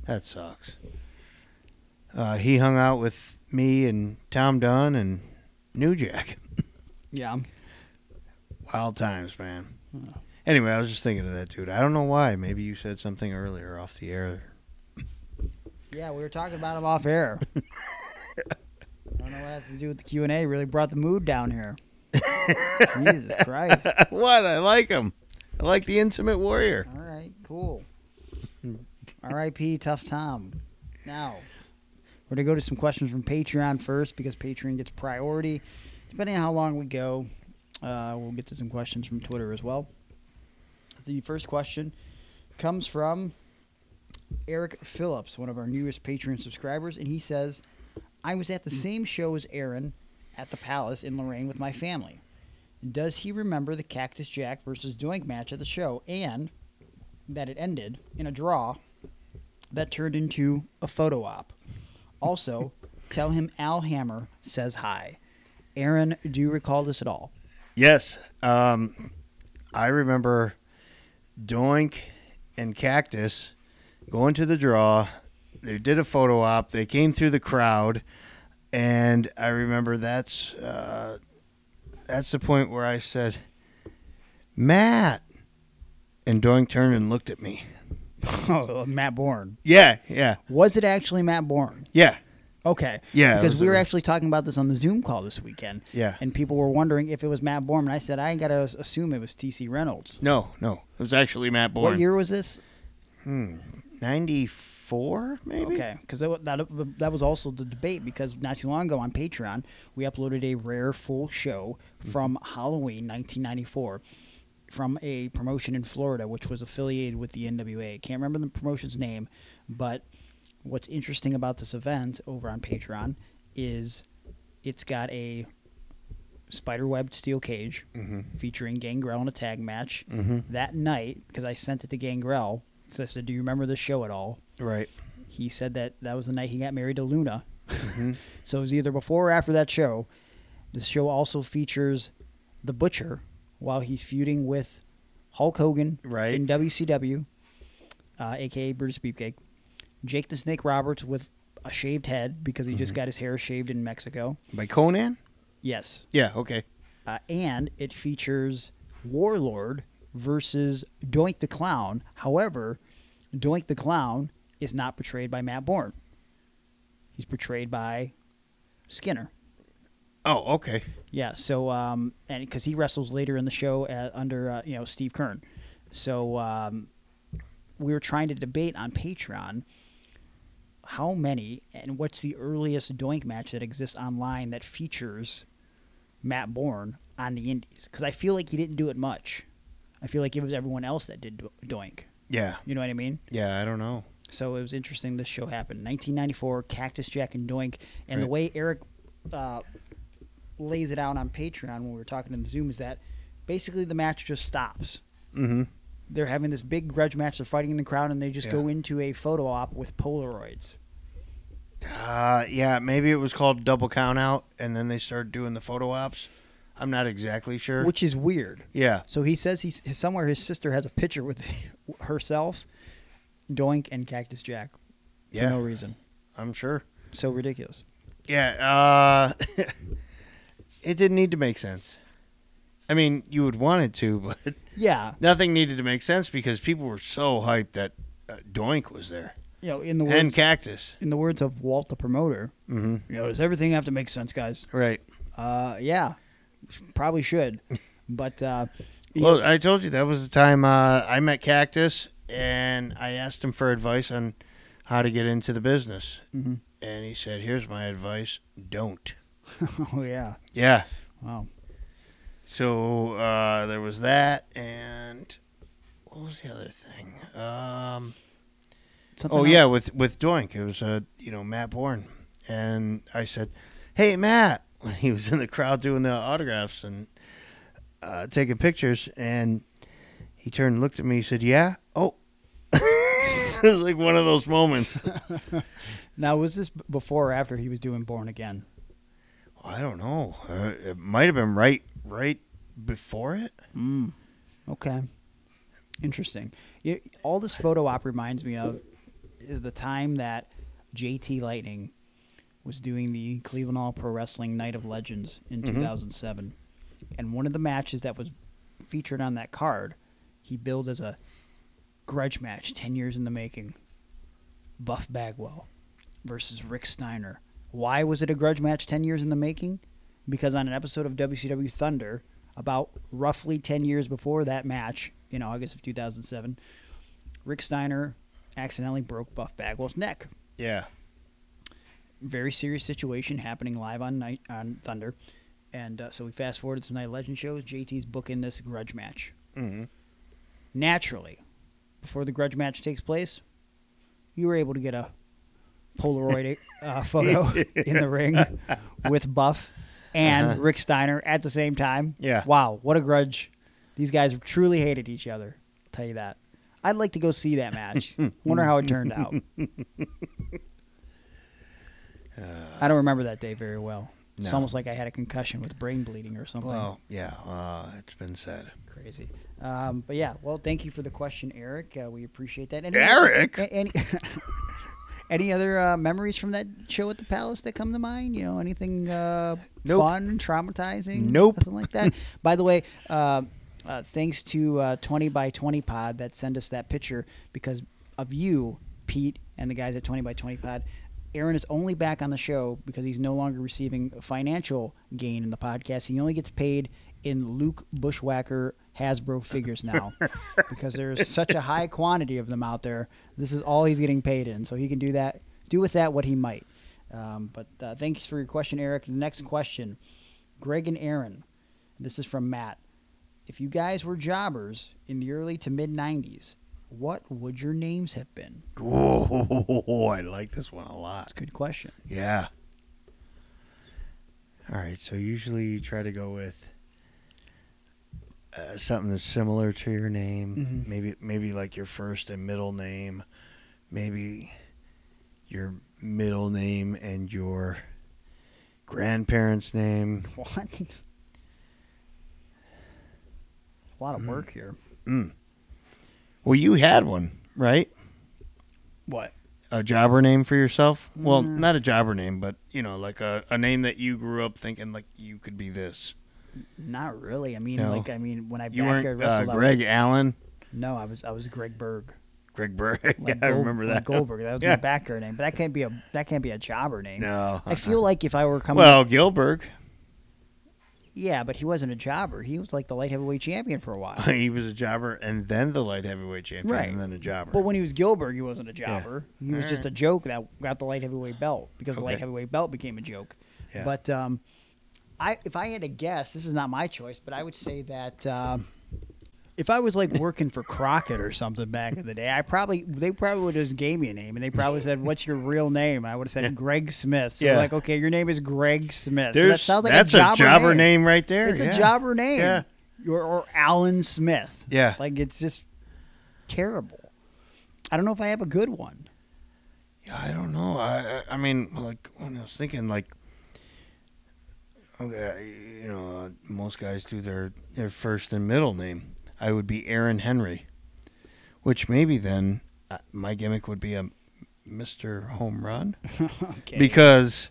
That sucks. He hung out with me and Tom Dunn and New Jack. Yeah. Wild times, man. Anyway, I was just thinking of that dude. I don't know why. Maybe you said something earlier off the air. Yeah, we were talking about him off air. I don't know what it has to do with the Q&A. Really brought the mood down here. Jesus Christ. What? I like him. I like the Intimate Warrior. All right, cool. R.I.P. Tough Tom. Now, we're going to go to some questions from Patreon first because Patreon gets priority. Depending on how long we go, we'll get to some questions from Twitter as well. The first question comes from Eric Phillips, one of our newest Patreon subscribers, and he says, I was at the same show as Aaron at the Palace in Lorraine with my family. Does he remember the Cactus Jack versus Doink match at the show and that it ended in a draw that turned into a photo op? Also, tell him Al Hammer says hi. Aaron, do you recall this at all? Yes. I remember Doink and Cactus going to the draw. They did a photo op. They came through the crowd. And I remember that's the point where I said, Matt. And Doink turned and looked at me. Oh, Matt Bourne. Yeah. Was it actually Matt Bourne? Yeah. Okay. Yeah. Because we were actually talking about this on the Zoom call this weekend. Yeah. And people were wondering if it was Matt Bourne. And I said, I ain't got to assume it was T.C. Reynolds. No. It was actually Matt Bourne. What year was this? 94, maybe? Okay. Because that was also the debate because not too long ago on Patreon, we uploaded a rare full show from Halloween 1994 from a promotion in Florida, which was affiliated with the NWA. I can't remember the promotion's name, but what's interesting about this event over on Patreon is it's got a spiderwebbed steel cage featuring Gangrel in a tag match. That night, because I sent it to Gangrel, so I said, do you remember this show at all? Right. He said that was the night he got married to Luna. So it was either before or after that show. This show also features The Butcher while he's feuding with Hulk Hogan in WCW, a.k.a. Brutus Beefcake. Jake the Snake Roberts with a shaved head because he just got his hair shaved in Mexico. By Conan? Yes. Yeah, okay. And it features Warlord versus Doink the Clown. However, Doink the Clown is not portrayed by Matt Bourne. He's portrayed by Skinner. Oh, okay. Yeah, so and because he wrestles later in the show under Steve Kern. So we were trying to debate on Patreon how many and what's the earliest Doink match that exists online that features Matt Bourne on the indies, because I feel like he didn't do it much. I feel like it was everyone else that did Doink. Yeah. You know what I mean? Yeah, I don't know. So it was interesting this show happened. 1994, Cactus Jack and Doink. And the way Eric lays it out on Patreon when we were talking in the Zoom is that basically the match just stops. They're having this big grudge match. They're fighting in the crowd, and they just go into a photo op with Polaroids. Yeah, maybe it was called Double Count Out, and then they started doing the photo ops. I'm not exactly sure. Which is weird. Yeah. So he says somewhere his sister has a picture with herself, Doink, and Cactus Jack for no reason. I'm sure. So ridiculous. Yeah. It didn't need to make sense. I mean, you would want it to, but nothing needed to make sense because people were so hyped that Doink was there. And Cactus. In the words of Walt the promoter, does everything have to make sense, guys? Right. Yeah, probably should. But well, I told you that was the time I met Cactus, and I asked him for advice on how to get into the business, and he said, "Here's my advice: don't." Oh yeah. Yeah. Wow. So there was that, and what was the other thing? With Doink, it was Matt Bourne, and I said, "Hey Matt," when he was in the crowd doing the autographs and taking pictures, and he turned and looked at me. He said, "Yeah, oh." It was like one of those moments. Now, was this before or after he was doing Bourne Again? I don't know. It might have been right before it. Okay. Interesting. All this photo op reminds me of is the time that JT Lightning was doing the Cleveland All Pro Wrestling Night of Legends in 2007. And one of the matches that was featured on that card, he billed as a grudge match 10 years in the making. Buff Bagwell versus Rick Steiner. Why was it a grudge match 10 years in the making? Because on an episode of WCW Thunder, about roughly 10 years before that match, in August of 2007, Rick Steiner accidentally broke Buff Bagwell's neck. Yeah. Very serious situation happening live on Thunder. And so we fast forwarded to Night of Legend shows. JT's booking this grudge match. Naturally, before the grudge match takes place, you were able to get a Polaroid photo in the ring with Buff and Rick Steiner at the same time. Yeah. Wow, what a grudge. These guys truly hated each other. I'll tell you that. I'd like to go see that match. Wonder how it turned out. I don't remember that day very well. No. It's almost like I had a concussion with brain bleeding or something. Well, yeah, it's been said. Crazy. But yeah, well, thank you for the question, Eric. We appreciate that. Eric? Any other memories from that show at the Palace that come to mind? Anything Nope. fun, traumatizing? Nope. Nothing like that? By the way, thanks to 20 by 20 Pod that sent us that picture because of you, Pete, and the guys at 20 by 20 Pod. Aaron is only back on the show because he's no longer receiving financial gain in the podcast. He only gets paid in Luke Bushwhacker Hasbro figures now because there's such a high quantity of them out there. This is all he's getting paid in, so he can do with that what he might. But thanks for your question, Eric. The next question, Greg and Aaron. This is from Matt. If you guys were jobbers in the early to mid-'90s, what would your names have been? Oh, I like this one a lot. That's a good question. Yeah. All right, so usually you try to go with something that's similar to your name. Maybe like your first and middle name. Maybe your middle name and your grandparents' name. What? A lot of work here. Well, you had one, right? What? A jobber name for yourself? Well, not a jobber name, but, like a name that you grew up thinking like you could be this. Not really. I mean, No. when I You weren't backyard wrestled, Greg Allen? No, I was Greg Berg. Greg Berg. Like I remember that. Like Goldberg. That was my backyard name, but that can't be a jobber name. No. I feel like if I were coming. Well, Gilbert. Yeah, but he wasn't a jobber. He was like the light heavyweight champion for a while. He was a jobber and then the light heavyweight champion Right. and then a jobber. But when he was Gilbert, he wasn't a jobber. He was just a joke that got the light heavyweight belt because the light heavyweight belt became a joke. Yeah. But if I had to guess, this is not my choice, but I would say that if I was like working for Crockett or something back in the day, they probably would have just gave me a name, and they probably said, "What's your real name?" I would have said Greg Smith. So like, okay, your name is Greg Smith. That sounds like that's a jobber name right there. It's a jobber name. Yeah. Or Alan Smith. Yeah. Like it's just terrible. I don't know if I have a good one. Yeah, I don't know. I mean, like when I was thinking, like, okay, most guys do their first and middle name. I would be Aaron Henry, which maybe then my gimmick would be a Mr. Home Run. Okay. Because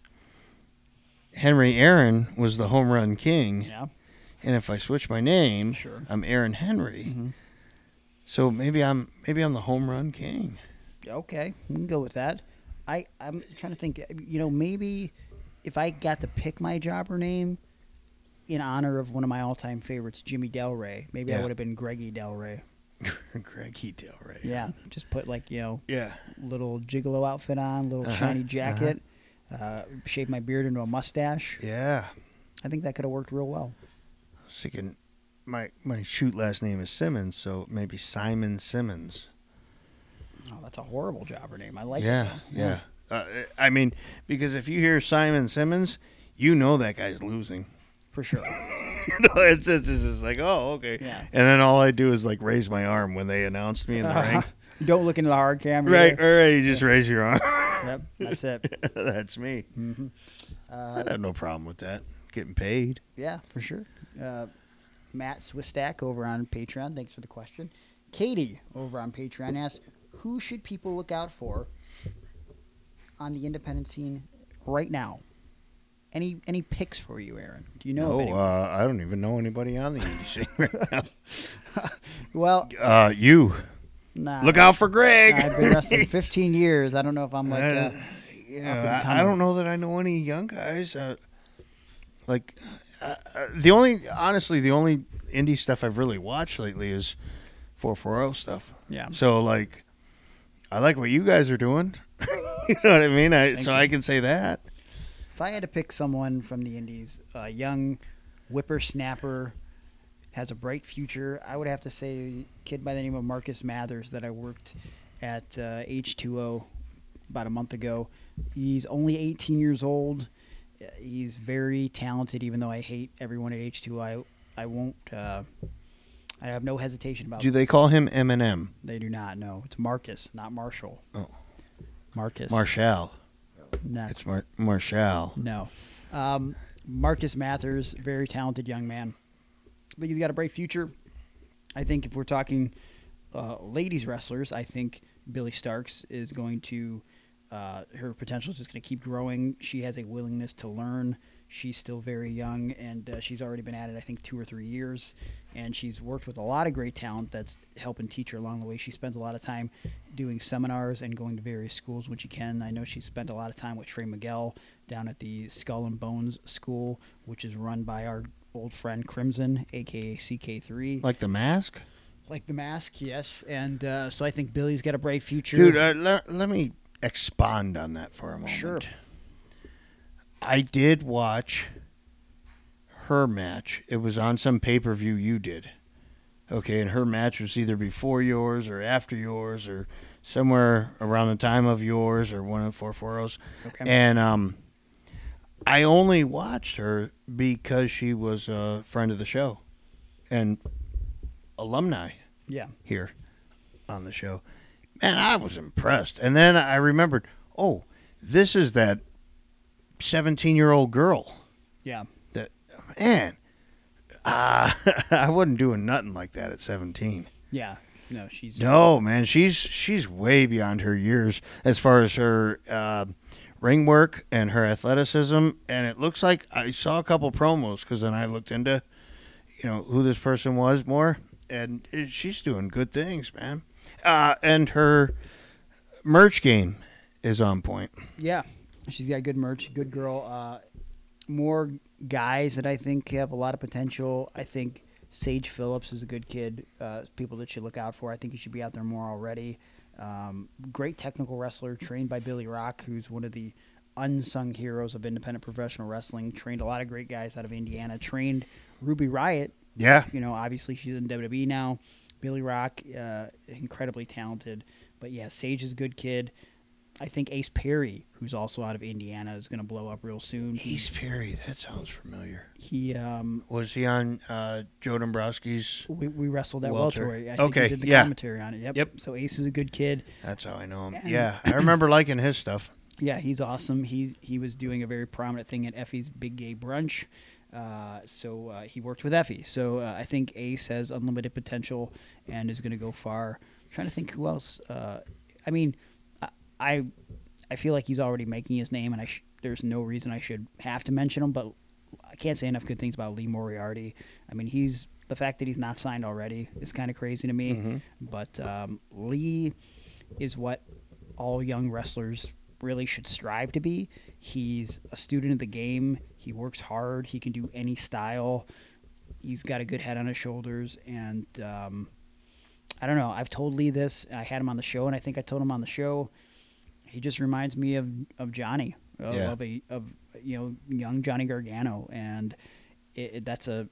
Henry Aaron was the home run king. Yeah. And if I switch my name, Sure. I'm Aaron Henry. So maybe I'm the home run king. Okay, we can go with that. I'm trying to think. Maybe if I got to pick my jobber name in honor of one of my all-time favorites, Jimmy Del Rey, maybe I would have been Greggy Del Rey. Greggy Del Rey. Yeah, just put Yeah. little gigolo outfit on, little shiny jacket, shave my beard into a mustache. Yeah. I think that could have worked real well. I was thinking my shoot last name is Simmons, so maybe Simon Simmons. Oh, that's a horrible jobber name. I like it. Yeah. I mean, because if you hear Simon Simmons, you know that guy's losing. For sure. It's just like, oh, okay. Yeah. And then all I do is like raise my arm when they announced me in the ring. Don't look into the hard camera. Right, all right, you just raise your arm. Yep, that's it. That's me. Mm-hmm. I have no problem with that. Getting paid. Yeah, for sure. Matt Swistack over on Patreon, thanks for the question. Katie over on Patreon asked, who should people look out for on the independent scene right now? Any picks for you, Aaron? Do you know of anyone? I don't even know anybody on the indie scene right now. Well, you. Nah. Look out for Greg. I've been wrestling 15 years. I don't know if I'm like up and I coming. don't know that I know any young guys. The only indie stuff I've really watched lately is 440 stuff. Yeah. So I like what you guys are doing. You know what I mean? I can say that. If I had to pick someone from the indies, a young whippersnapper, has a bright future, I would have to say a kid by the name of Marcus Mathers that I worked at H2O about a month ago. He's only 18 years old. He's very talented, even though I hate everyone at H2O. I won't. I have no hesitation about it. Do they call him Eminem? They do not. No, it's Marcus, not Marshall. Oh. Marcus. Marshall. No. It's Marshall. No. Marcus Mathers, very talented young man. I think he's got a bright future. I think if we're talking ladies wrestlers, I think Billy Starks is going to, her potential is just going to keep growing. She has a willingness to learn. She's still very young, and she's already been at it, I think, 2 or 3 years. And she's worked with a lot of great talent that's helping teach her along the way. She spends a lot of time doing seminars and going to various schools when she can. I know she spent a lot of time with Trey Miguel down at the Skull and Bones School, which is run by our old friend Crimson, a.k.a. CK3. Like the mask? Like the mask, yes. And so I think Billy's got a bright future. Dude, let me expand on that for a moment. Sure. I did watch her match. It was on some pay-per-view you did. Okay, and her match was either before yours or after yours or somewhere around the time of yours or one of 440's. Okay. And I only watched her because she was a friend of the show and alumni Yeah. here on the show. Man, I was impressed. And then I remembered, oh, this is that 17-year-old girl. Yeah. That, man, I wasn't doing nothing like that at 17. Yeah. No, she's... No, man, she's way beyond her years as far as her ring work and her athleticism. And it looks like I saw a couple promos because then I looked into, who this person was more. And she's doing good things, man. And her merch game is on point. Yeah. She's got good merch, good girl. More guys that I think have a lot of potential. I think Sage Phillips is a good kid. People that should look out for. I think he should be out there more already. Great technical wrestler, trained by Billy Rock, who's one of the unsung heroes of independent professional wrestling. Trained a lot of great guys out of Indiana. Trained Ruby Riott. Yeah. Obviously she's in WWE now. Billy Rock, incredibly talented. But yeah, Sage is a good kid. I think Ace Perry, who's also out of Indiana, is going to blow up real soon. Ace Perry, that sounds familiar. He was he on Joe Dombrowski's? We wrestled at Welter. welterweight. I think Okay, he did the yeah. commentary on it. Yep. So Ace is a good kid. That's how I know him. And- Yeah, I remember liking his stuff. Yeah, he's awesome. He was doing a very prominent thing at Effie's Big Gay Brunch. So he worked with Effie. So I think Ace has unlimited potential and is going to go far. I'm trying to think who else. I feel like he's already making his name, and there's no reason I should have to mention him. But I can't say enough good things about Lee Moriarty. I mean, the fact that he's not signed already is kind of crazy to me. Mm-hmm. But Lee is what all young wrestlers really should strive to be. He's a student of the game. He works hard. He can do any style. He's got a good head on his shoulders. And I don't know. I've told Lee this. I had him on the show, and I think I told him on the show. He just reminds me of Johnny, of young Johnny Gargano, and that's the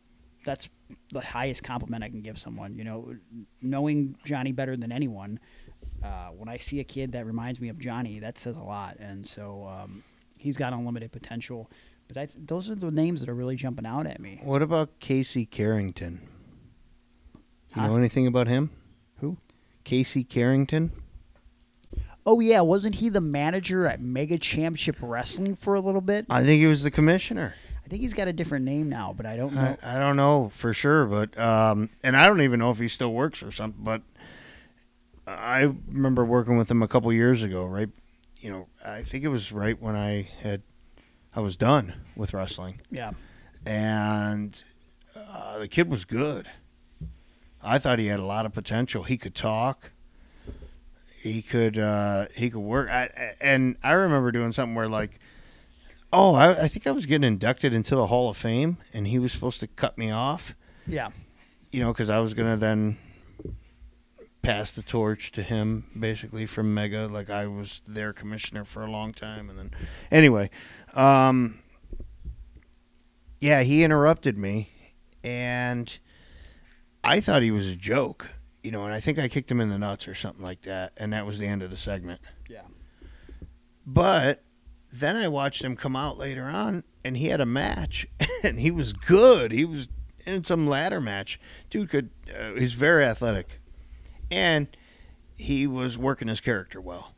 highest compliment I can give someone. Knowing Johnny better than anyone. When I see a kid that reminds me of Johnny, that says a lot, and so he's got unlimited potential. But those are the names that are really jumping out at me. What about Casey Carrington? You Huh? know anything about him? Who? Casey Carrington? Oh, yeah. Wasn't he the manager at Mega Championship Wrestling for a little bit? I think he was the commissioner. I think he's got a different name now, but I don't know. I don't know for sure, but and I don't even know if he still works or something. But I remember working with him a couple years ago, right? I think it was right when I was done with wrestling, Yeah. and the kid was good. I thought he had a lot of potential. He could talk. He could work. And I remember doing something where I think I was getting inducted into the Hall of Fame, and he was supposed to cut me off. Yeah. Because I was going to then pass the torch to him, basically, from Mega. Like, I was their commissioner for a long time. And then, anyway, he interrupted me, and I thought he was a joke, and I think I kicked him in the nuts or something like that, and that was the end of the segment. Yeah. But then I watched him come out later on, and he had a match, and he was good. He was in some ladder match. Dude he's very athletic, and he was working his character well.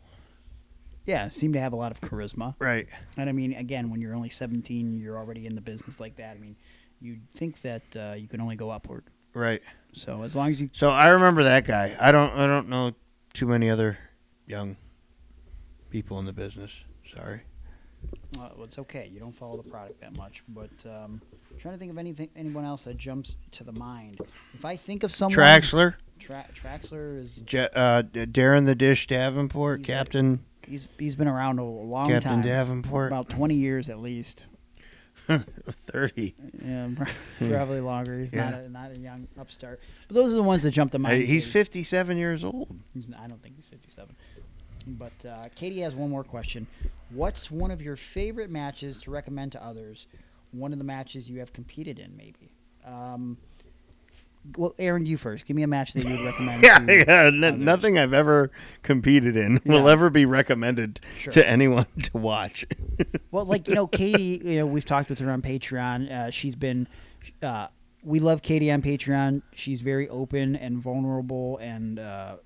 Yeah, seemed to have a lot of charisma. Right. And I mean, again, when you're only 17, you're already in the business like that. I mean, you'd think that you can only go upward. Right. So as long as you... So I remember that guy. I don't know too many other young people in the business. Sorry. Well, it's okay. You don't follow the product that much. But I'm trying to think of anyone else that jumps to the mind. If I think of someone... Traxler. Traxler is... Darren the Dish Davenport, Captain... He's been around a long Captain time. Davenport. About 20 years at least. 30. Yeah, probably longer. He's not a young upstart. But those are the ones that jump to mind. He's 57 years old. I don't think he's 57. But Katie has one more question. What's one of your favorite matches to recommend to others? One of the matches you have competed in, maybe. Well, Aaron, you first. Give me a match that you would recommend. Nothing I've ever competed in will ever be recommended Sure. to anyone to watch. Well, like, Katie, we've talked with her on Patreon. She's been, we love Katie on Patreon. She's very open and vulnerable, and I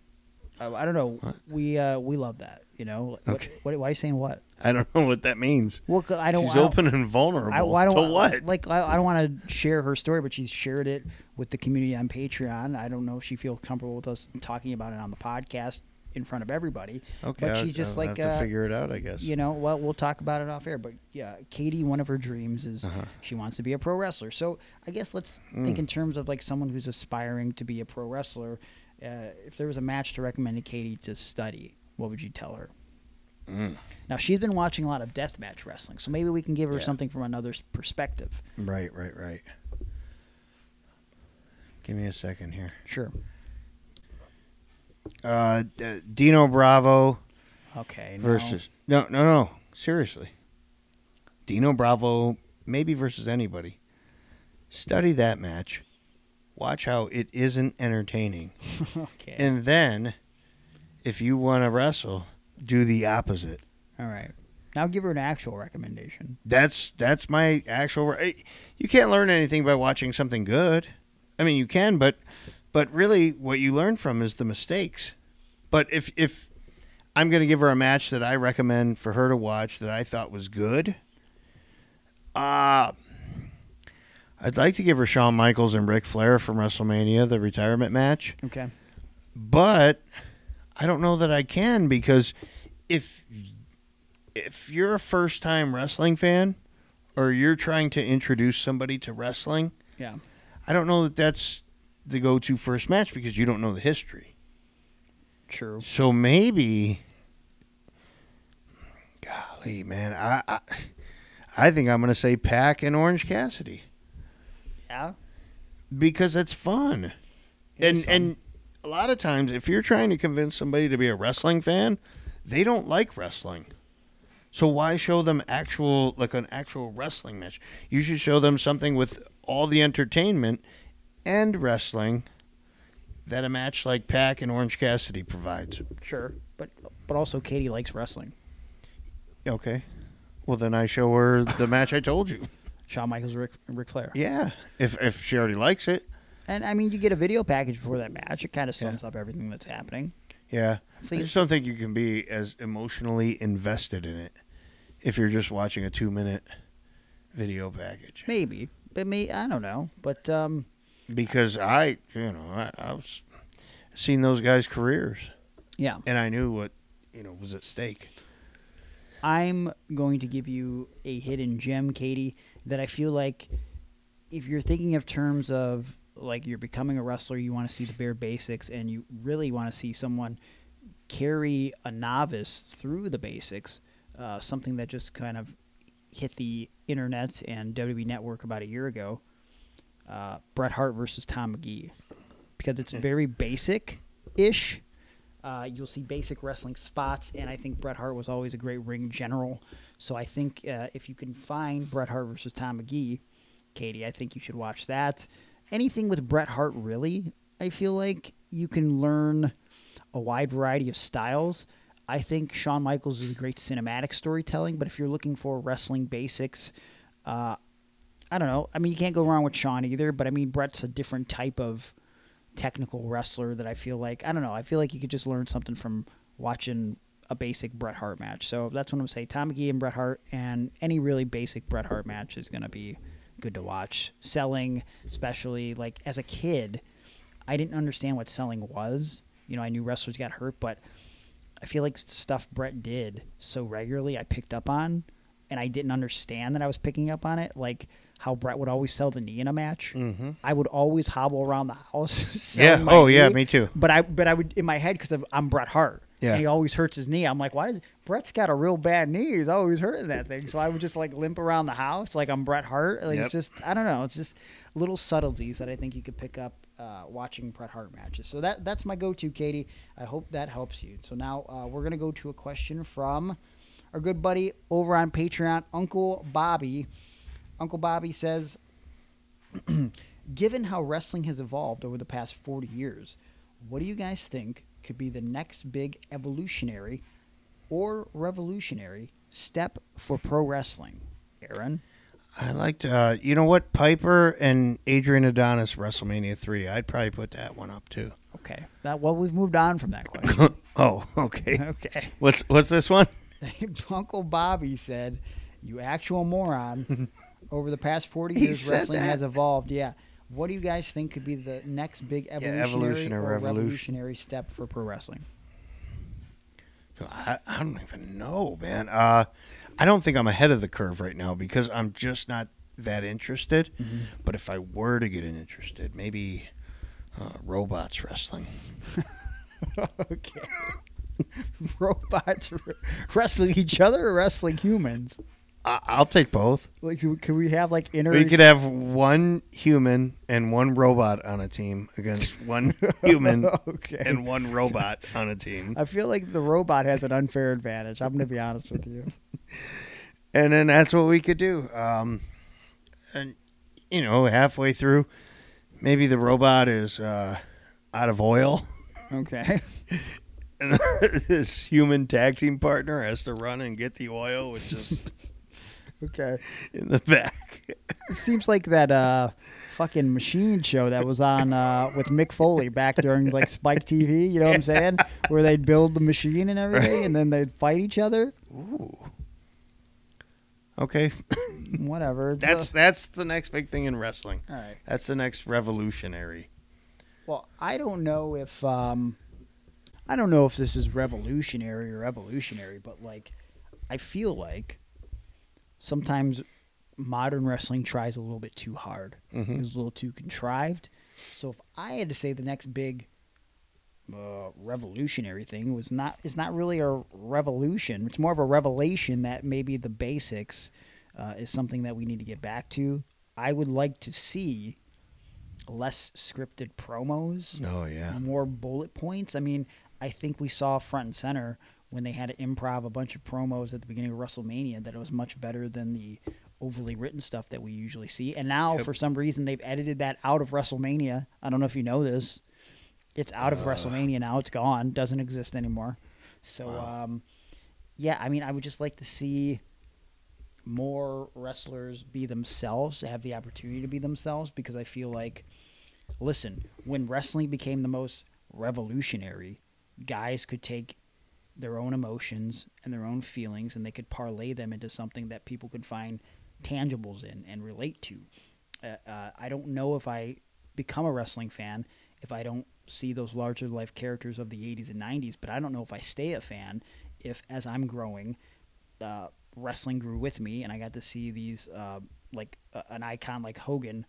don't know. What? We love that. Okay. Why are you saying what? I don't know what that means. Well, I don't. She's open and vulnerable. I don't to what? Like, I don't want to share her story, but she's shared it with the community on Patreon. I don't know if she feels comfortable with us talking about it on the podcast in front of everybody. Okay, but she's just I'll like have to figure it out, I guess. Well, we'll talk about it off air. But yeah, Katie, one of her dreams is she wants to be a pro wrestler. So I guess let's think in terms of like someone who's aspiring to be a pro wrestler. If there was a match to recommend to Katie to study, what would you tell her? Now, she's been watching a lot of deathmatch wrestling, so maybe we can give her something from another perspective. Right. Give me a second here. Sure. Dino Bravo. Okay. Versus no. Seriously. Dino Bravo, maybe versus anybody. Study that match. Watch how it isn't entertaining. Okay. And then, if you want to wrestle, do the opposite. All right. Now give her an actual recommendation. That's my actual. You can't learn anything by watching something good. I mean, you can, but really, what you learn from is the mistakes. But if I'm going to give her a match that I recommend for her to watch that I thought was good, I'd like to give her Shawn Michaels and Ric Flair from WrestleMania, the retirement match. Okay. But I don't know that I can, because if you're a first-time wrestling fan or you're trying to introduce somebody to wrestling, I don't know that that's the go-to first match because you don't know the history. True. So maybe, golly, man, I think I'm going to say Pac and Orange Cassidy. Yeah. Because it's fun. And a lot of times, if you're trying to convince somebody to be a wrestling fan, they don't like wrestling. So why show them an actual wrestling match? You should show them something with all the entertainment and wrestling that a match like Pac and Orange Cassidy provides. Sure. But also Katie likes wrestling. Okay. Well, then I show her the match I told you. Shawn Michaels, Ric Flair. Yeah. If she already likes it. And, I mean, you get a video package before that match. It kind of sums up everything that's happening. Yeah. I just don't think you can be as emotionally invested in it if you're just watching a 2-minute video package. Maybe. But I don't know. But because I've seen those guys' careers. Yeah. And I knew what, was at stake. I'm going to give you a hidden gem, Katie, that I feel like if you're thinking of terms of like you're becoming a wrestler, you want to see the bare basics, and you really want to see someone carry a novice through the basics, something that just kind of hit the internet and WWE Network about a year ago, Bret Hart versus Tom Mcgee, because it's very basic-ish. You'll see basic wrestling spots, and I think Bret Hart was always a great ring general. So I think if you can find Bret Hart versus Tom Mcgee, Katie, I think you should watch that. Anything with Bret Hart, really, I feel like you can learn a wide variety of styles. I think Shawn Michaels is a great cinematic storytelling, but if you're looking for wrestling basics, I don't know. I mean, you can't go wrong with Shawn either, but I mean, Bret's a different type of technical wrestler that I feel like, I don't know, I feel like you could just learn something from watching a basic Bret Hart match. So that's what I'm going to say. Tom Mcgee and Bret Hart, and any really basic Bret Hart match is going to be good to watch. Selling, especially, like, as a kid, I didn't understand what selling was. I knew wrestlers got hurt, but I feel like stuff Bret did so regularly I picked up on, and I didn't understand that I was picking up on it, like how Bret would always sell the knee in a match. Mm-hmm. I would always hobble around the house. Yeah, me too. But I would, in my head, because I'm Bret Hart, and he always hurts his knee. I'm like, why does Bret's got a real bad knee? He's always hurting that thing. So I would just like limp around the house like I'm Bret Hart. Like It's just, I don't know. It's just little subtleties that I think you could pick up watching Bret Hart matches. So that's my go-to, Katie. I hope that helps you. So now we're gonna go to a question from our good buddy over on Patreon, Uncle Bobby. Uncle Bobby says, given how wrestling has evolved over the past 40 years, what do you guys think could be the next big evolutionary or revolutionary step for pro wrestling, Aaron? I liked, you know what, Piper and Adrian Adonis WrestleMania 3. I'd probably put that one up too. Okay. Well, we've moved on from that question. Oh, okay. Okay. What's this one? Uncle Bobby said, "You actual moron. Over the past 40 years, wrestling has evolved." Yeah. What do you guys think could be the next big evolutionary or revolutionary step for pro wrestling? I don't even know, man. I don't think I'm ahead of the curve right now because I'm just not that interested. Mm-hmm. But if I were to get interested, maybe robots wrestling. Okay. Robots wrestling each other or wrestling humans? I'll take both. Like, can we have like We could have one human and one robot on a team against one human and one robot on a team. I feel like the robot has an unfair advantage. I'm going to be honest with you. And then that's what we could do. And, you know, halfway through, maybe the robot is out of oil. Okay. And this human tag team partner has to run and get the oil, which is... Okay. In the back. It seems like that fucking machine show that was on with Mick Foley back during like Spike TV, you know what I'm saying? Where they'd build the machine and everything and then they'd fight each other. Ooh. Okay. Whatever. That's the next big thing in wrestling. All right. That's the next revolutionary. Well, I don't know if this is revolutionary or evolutionary, but like I feel like sometimes modern wrestling tries a little bit too hard. Mm-hmm. It's a little too contrived. So if I had to say the next big revolutionary thing is not really a revolution. It's more of a revelation that maybe the basics is something that we need to get back to. I would like to see less scripted promos. Oh, yeah. More bullet points. I mean, I think we saw front and center when they had to improv a bunch of promos at the beginning of WrestleMania that it was much better than the overly written stuff that we usually see. And now, for some reason, they've edited that out of WrestleMania. I don't know if you know this. It's out of WrestleMania now. It's gone. Doesn't exist anymore. So, yeah, I mean, I would just like to see more wrestlers be themselves, have the opportunity to be themselves, because I feel like, listen, when wrestling became the most revolutionary, guys could take their own emotions and their own feelings, and they could parlay them into something that people could find tangibles in and relate to. I don't know if I become a wrestling fan if I don't see those larger-life characters of the 80s and 90s, but I don't know if I stay a fan if, as I'm growing, wrestling grew with me, and I got to see these, an icon like Hogan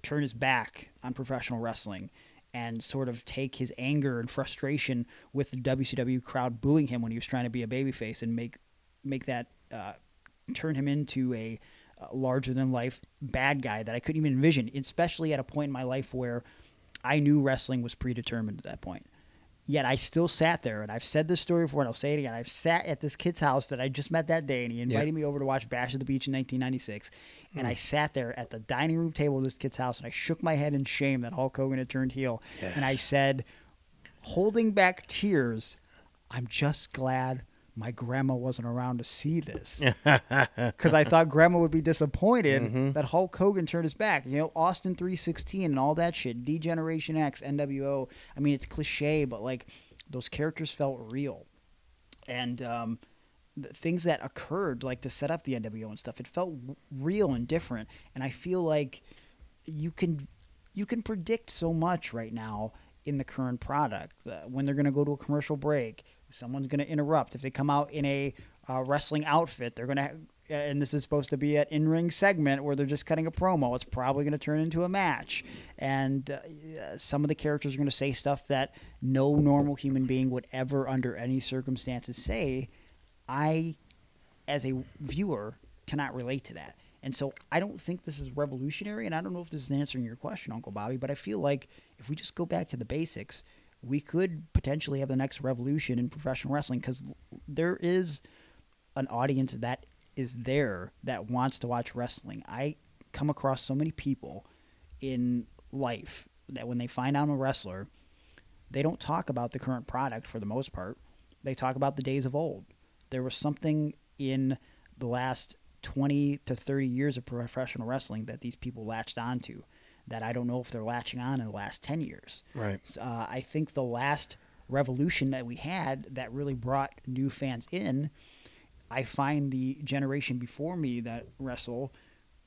turn his back on professional wrestling and sort of take his anger and frustration with the WCW crowd booing him when he was trying to be a babyface and make that turn him into a larger-than-life bad guy that I couldn't even envision, especially at a point in my life where I knew wrestling was predetermined at that point. Yet I still sat there, and I've said this story before, and I'll say it again. I've sat at this kid's house that I just met that day, and he invited me over to watch Bash at the Beach in 1996. And I sat there at the dining room table of this kid's house, and I shook my head in shame that Hulk Hogan had turned heel. Yes. And I said, holding back tears, I'm just glad my grandma wasn't around to see this. Because I thought grandma would be disappointed that Hulk Hogan turned his back. You know, Austin 316 and all that shit, D-Generation X, NWO. I mean, it's cliche, but like those characters felt real. And the things that occurred, like to set up the NWO and stuff, it felt real and different. And I feel like you can predict so much right now in the current product. When they're going to go to a commercial break, someone's going to interrupt. If they come out in a wrestling outfit, they're going to and this is supposed to be an in-ring segment where they're just cutting a promo. It's probably going to turn into a match. And some of the characters are going to say stuff that no normal human being would ever, under any circumstances, say. I, as a viewer, cannot relate to that. And so I don't think this is revolutionary, and I don't know if this is answering your question, Uncle Bobby, but I feel like if we just go back to the basics, we could potentially have the next revolution in professional wrestling, because there is an audience that is there that wants to watch wrestling. I come across so many people in life that when they find out I'm a wrestler, they don't talk about the current product for the most part. They talk about the days of old. There was something in the last 20 to 30 years of professional wrestling that these people latched onto that I don't know if they're latching on in the last 10 years. Right. I think the last revolution that we had that really brought new fans in, I find the generation before me that wrestle,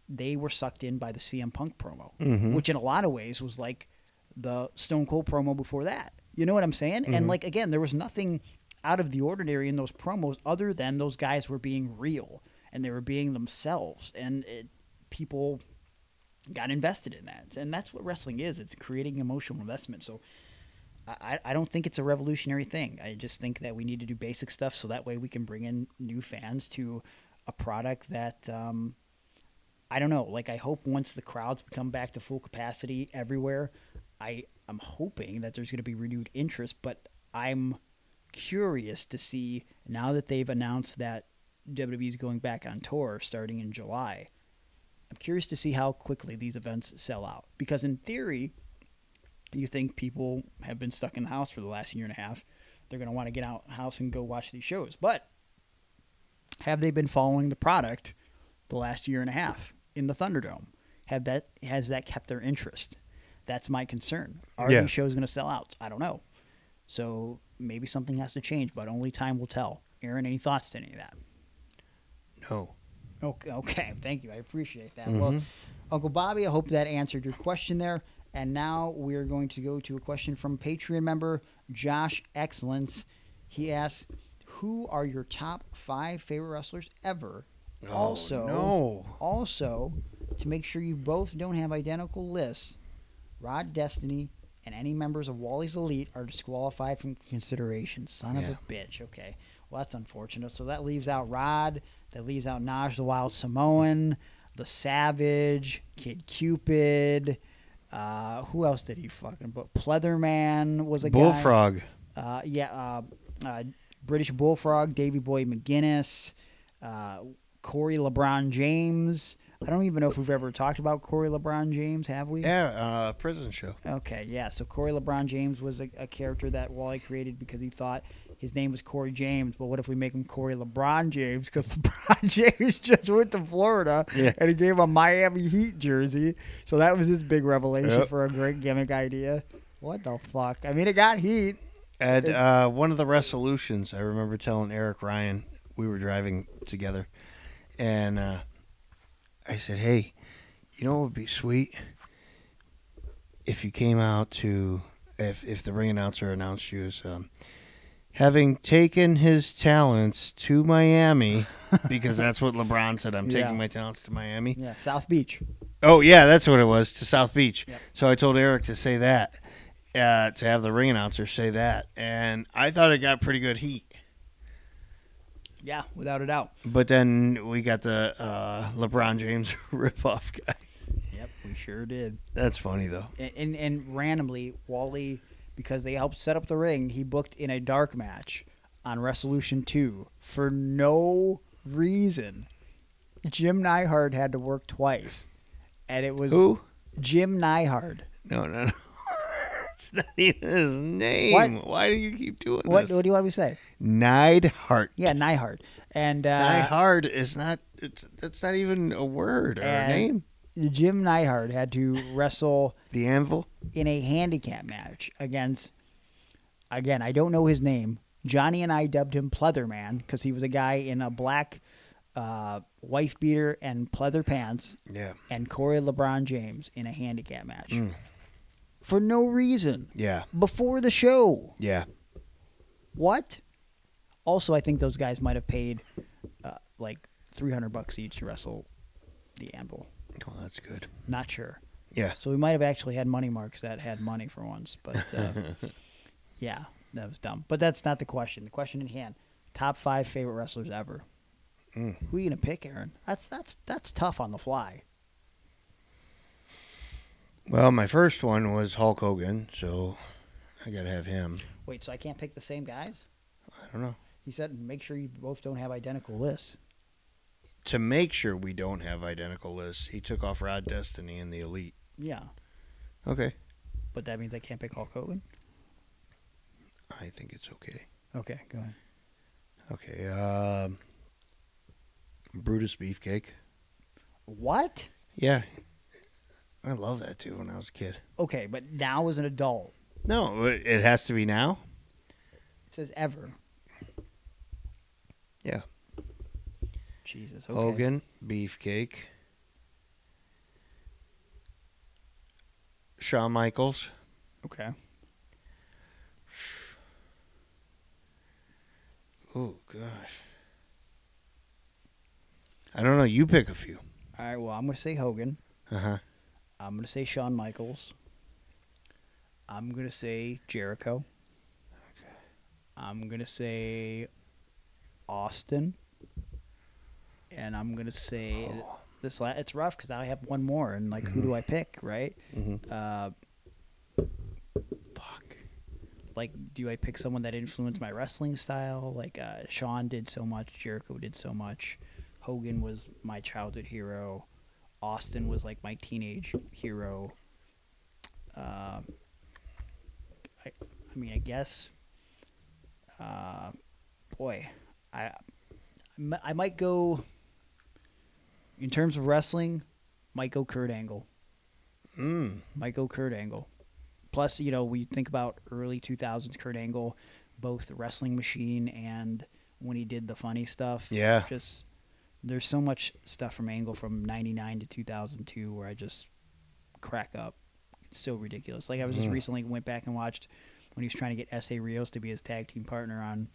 they were sucked in by the CM Punk promo, which in a lot of ways was like the Stone Cold promo before that. You know what I'm saying? And like, again, there was nothing out of the ordinary in those promos other than those guys were being real and they were being themselves, and people got invested in that. And that's what wrestling is. It's creating emotional investment. So I don't think it's a revolutionary thing. I just think that we need to do basic stuff so that way we can bring in new fans to a product that, I don't know, like I hope once the crowds come back to full capacity everywhere, I'm hoping that there's going to be renewed interest, but I'm curious to see, now that they've announced that WWE is going back on tour starting in July, I'm curious to see how quickly these events sell out. Because in theory, you think people have been stuck in the house for the last year and a half. They're going to want to get out of the house and go watch these shows. But have they been following the product the last year and a half in the Thunderdome? Has that kept their interest? That's my concern. Are these shows going to sell out? I don't know. So maybe something has to change, but only time will tell. Aaron, any thoughts to any of that? No. Okay, thank you. I appreciate that. Well, Uncle Bobby, I hope that answered your question there. And now we're going to go to a question from Patreon member Josh Excellence. He asks, who are your top 5 favorite wrestlers ever? Also, to make sure you both don't have identical lists, Rod Destiny and any members of Wally's Elite are disqualified from consideration. Son of a bitch. Okay. Well, that's unfortunate. So that leaves out Rod. That leaves out Naj the Wild Samoan, The Savage, Kid Cupid. Who else did he fucking book? Pleatherman was a Bullfrog. guy. British Bullfrog, Davey Boy McGuinness, Corey LeBron James. I don't even know if we've ever talked about Corey LeBron James, have we? Yeah, prison show. Okay, yeah. So Corey LeBron James was a character that Wally created because he thought his name was Corey James, but what if we make him Corey LeBron James? Because LeBron James just went to Florida and he gave a Miami Heat jersey. So that was his big revelation for a great gimmick idea. What the fuck? I mean, it got heat. At one of the resolutions, I remember telling Eric Ryan, we were driving together, and I said, hey, you know what would be sweet? If you came out to, if the ring announcer announced you as having taken his talents to Miami, because that's what LeBron said, I'm taking my talents to Miami. Yeah, South Beach. Oh, yeah, that's what it was, to South Beach. Yep. So I told Eric to say that, to have the ring announcer say that, and I thought it got pretty good heat. Yeah, without a doubt. But then we got the LeBron James ripoff guy. Yep, we sure did. That's funny, though. And randomly, Wally, because they helped set up the ring, he booked in a dark match on Resolution 2 for no reason. Jim Neihard had to work twice. And it was... Who? Jim Neihard. No. It's not even his name. What? Why do you keep doing What this? do you want me to say? Neidhart. Yeah, Neihard. And Neihard is not... That's not even a word or a name. Jim Neihard had to wrestle... The Anvil? In a handicap match against... Again, I don't know his name. Johnny and I dubbed him Pleatherman because he was a guy in a black wife beater and pleather pants. Yeah. And Corey LeBron James in a handicap match. For no reason. Yeah. Before the show. Yeah. What? Also, I think those guys might have paid like $300 each to wrestle the Anvil. Oh, that's good. Not sure. Yeah. So we might have actually had money marks that had money for once. But yeah, that was dumb. But that's not the question. The question in hand: top 5 favorite wrestlers ever. Who are you gonna pick, Aaron? That's tough on the fly. Well, my first one was Hulk Hogan, so I got to have him. Wait, so I can't pick the same guys? I don't know. He said make sure you both don't have identical lists. To make sure we don't have identical lists, he took off Rod Destiny and the Elite. Yeah. Okay. But that means I can't pick Hulk Hogan? I think it's okay. Okay, go ahead. Okay. Brutus Beefcake. What? Yeah. I love that, too, when I was a kid. Okay, but now as an adult. No, it has to be now? It says ever. Yeah. Jesus, okay. Hogan, Beefcake. Shawn Michaels. Okay. Oh, gosh. I don't know. You pick a few. All right, well, I'm going to say Hogan. Uh-huh. I'm going to say Shawn Michaels. I'm going to say Jericho. Okay. I'm going to say Austin. And I'm going to say it's rough because I have one more. And, like, who do I pick, right? Mm-hmm. Fuck. Like, do I pick someone that influenced my wrestling style? Like, Shawn did so much. Jericho did so much. Hogan was my childhood hero. Austin was, like, my teenage hero. I mean, I guess. Boy, I might go. In terms of wrestling, might go Kurt Angle. Might go Kurt Angle. Plus, you know, we think about early 2000s Kurt Angle, both the Wrestling Machine and when he did the funny stuff. Yeah. Just there's so much stuff from Angle from 99 to 2002 where I just crack up. It's so ridiculous. Like I was just recently went back and watched when he was trying to get S.A. Rios to be his tag team partner on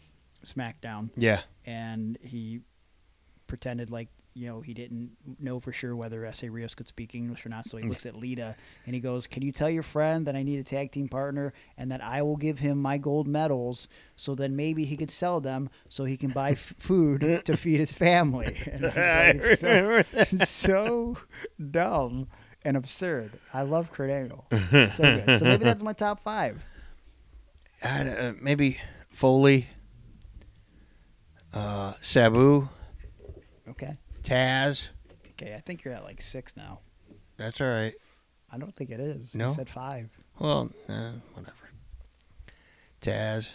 SmackDown. Yeah. And he pretended like, you know, he didn't know for sure whether S.A. Rios could speak English or not. So he looks at Lita and he goes, "Can you tell your friend that I need a tag team partner and that I will give him my gold medals so then maybe he could sell them so he can buy food to feed his family?" And I was like, so dumb and absurd. I love Kurt Angle. So good. So maybe that's my top 5. Maybe Foley, Sabu, Okay. Taz. Okay, I think you're at like 6 now. That's all right. I don't think it is. No? You said 5. Well, whatever. Taz.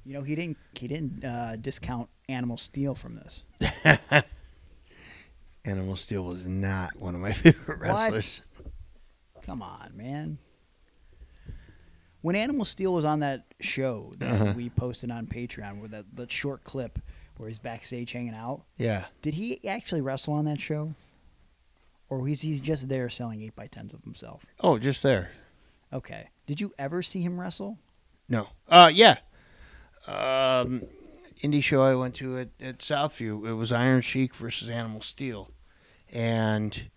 You know, he didn't discount Animal Steel from this. Animal Steel was not one of my favorite wrestlers. Come on, man. When Animal Steel was on that show that we posted on Patreon, with that short clip where he's backstage hanging out, Yeah. did he actually wrestle on that show? Or was he just there selling 8x10s of himself? Oh, just there. Okay. Did you ever see him wrestle? No. Yeah. Indie show I went to at Southview. It was Iron Sheik versus Animal Steel. And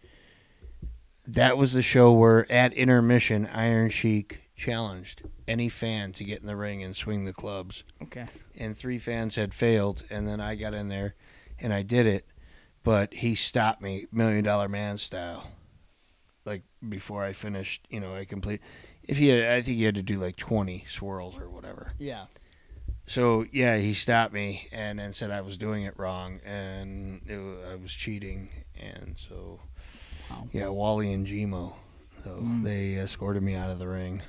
that was the show where at intermission, Iron Sheik challenged any fan to get in the ring and swing the clubs. Okay. And 3 fans had failed, and then I got in there and I did it, but he stopped me, $1 Million Man style. Like before I finished, you know, I think he had to do like 20 swirls or whatever. Yeah. So yeah, he stopped me and then said I was doing it wrong and I was cheating, and so yeah, Wally and Gmo, so they escorted me out of the ring.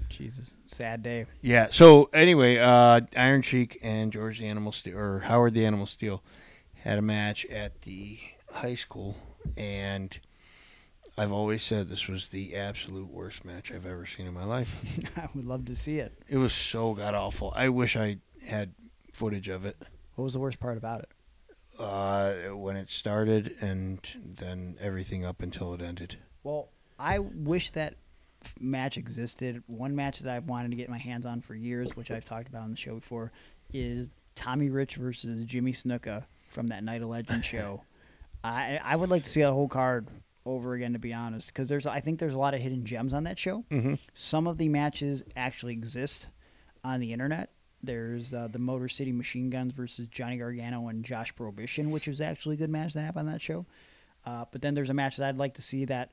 Jesus, sad day. Yeah. So anyway, Iron Sheik and George the Animal Steel, or Howard the Animal Steel, had a match at the high school, and I've always said this was the absolute worst match I've ever seen in my life. I would love to see it. It was so god-awful. I wish I had footage of it. What was the worst part about it? When it started and then everything up until it ended. Well, I wish that match existed. One match that I've wanted to get my hands on for years, which I've talked about on the show before, is Tommy Rich versus Jimmy Snuka from that Night of Legends show. I would like to see that whole card over again, to be honest, because I think there's a lot of hidden gems on that show. Mm-hmm. Some of the matches actually exist on the internet. There's the Motor City Machine Guns versus Johnny Gargano and Josh Prohibition, which was actually a good match that happened on that show. But then there's a match that I'd like to see that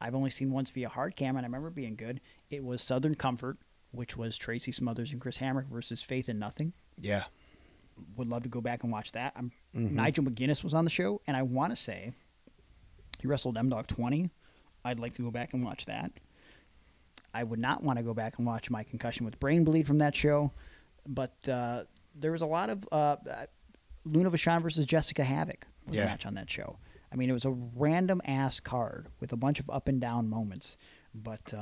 I've only seen once via hardcam, and I remember being good. It was Southern Comfort, which was Tracy Smothers and Chris Hamrick versus Faith in Nothing. Yeah. Would love to go back and watch that. Nigel McGuinness was on the show, and I want to say he wrestled M-Dog 20. I'd like to go back and watch that. I would not want to go back and watch my concussion with brain bleed from that show, but there was a lot of Luna Vachon versus Jessica Havoc was a match on that show. I mean, it was a random ass card with a bunch of up and down moments. But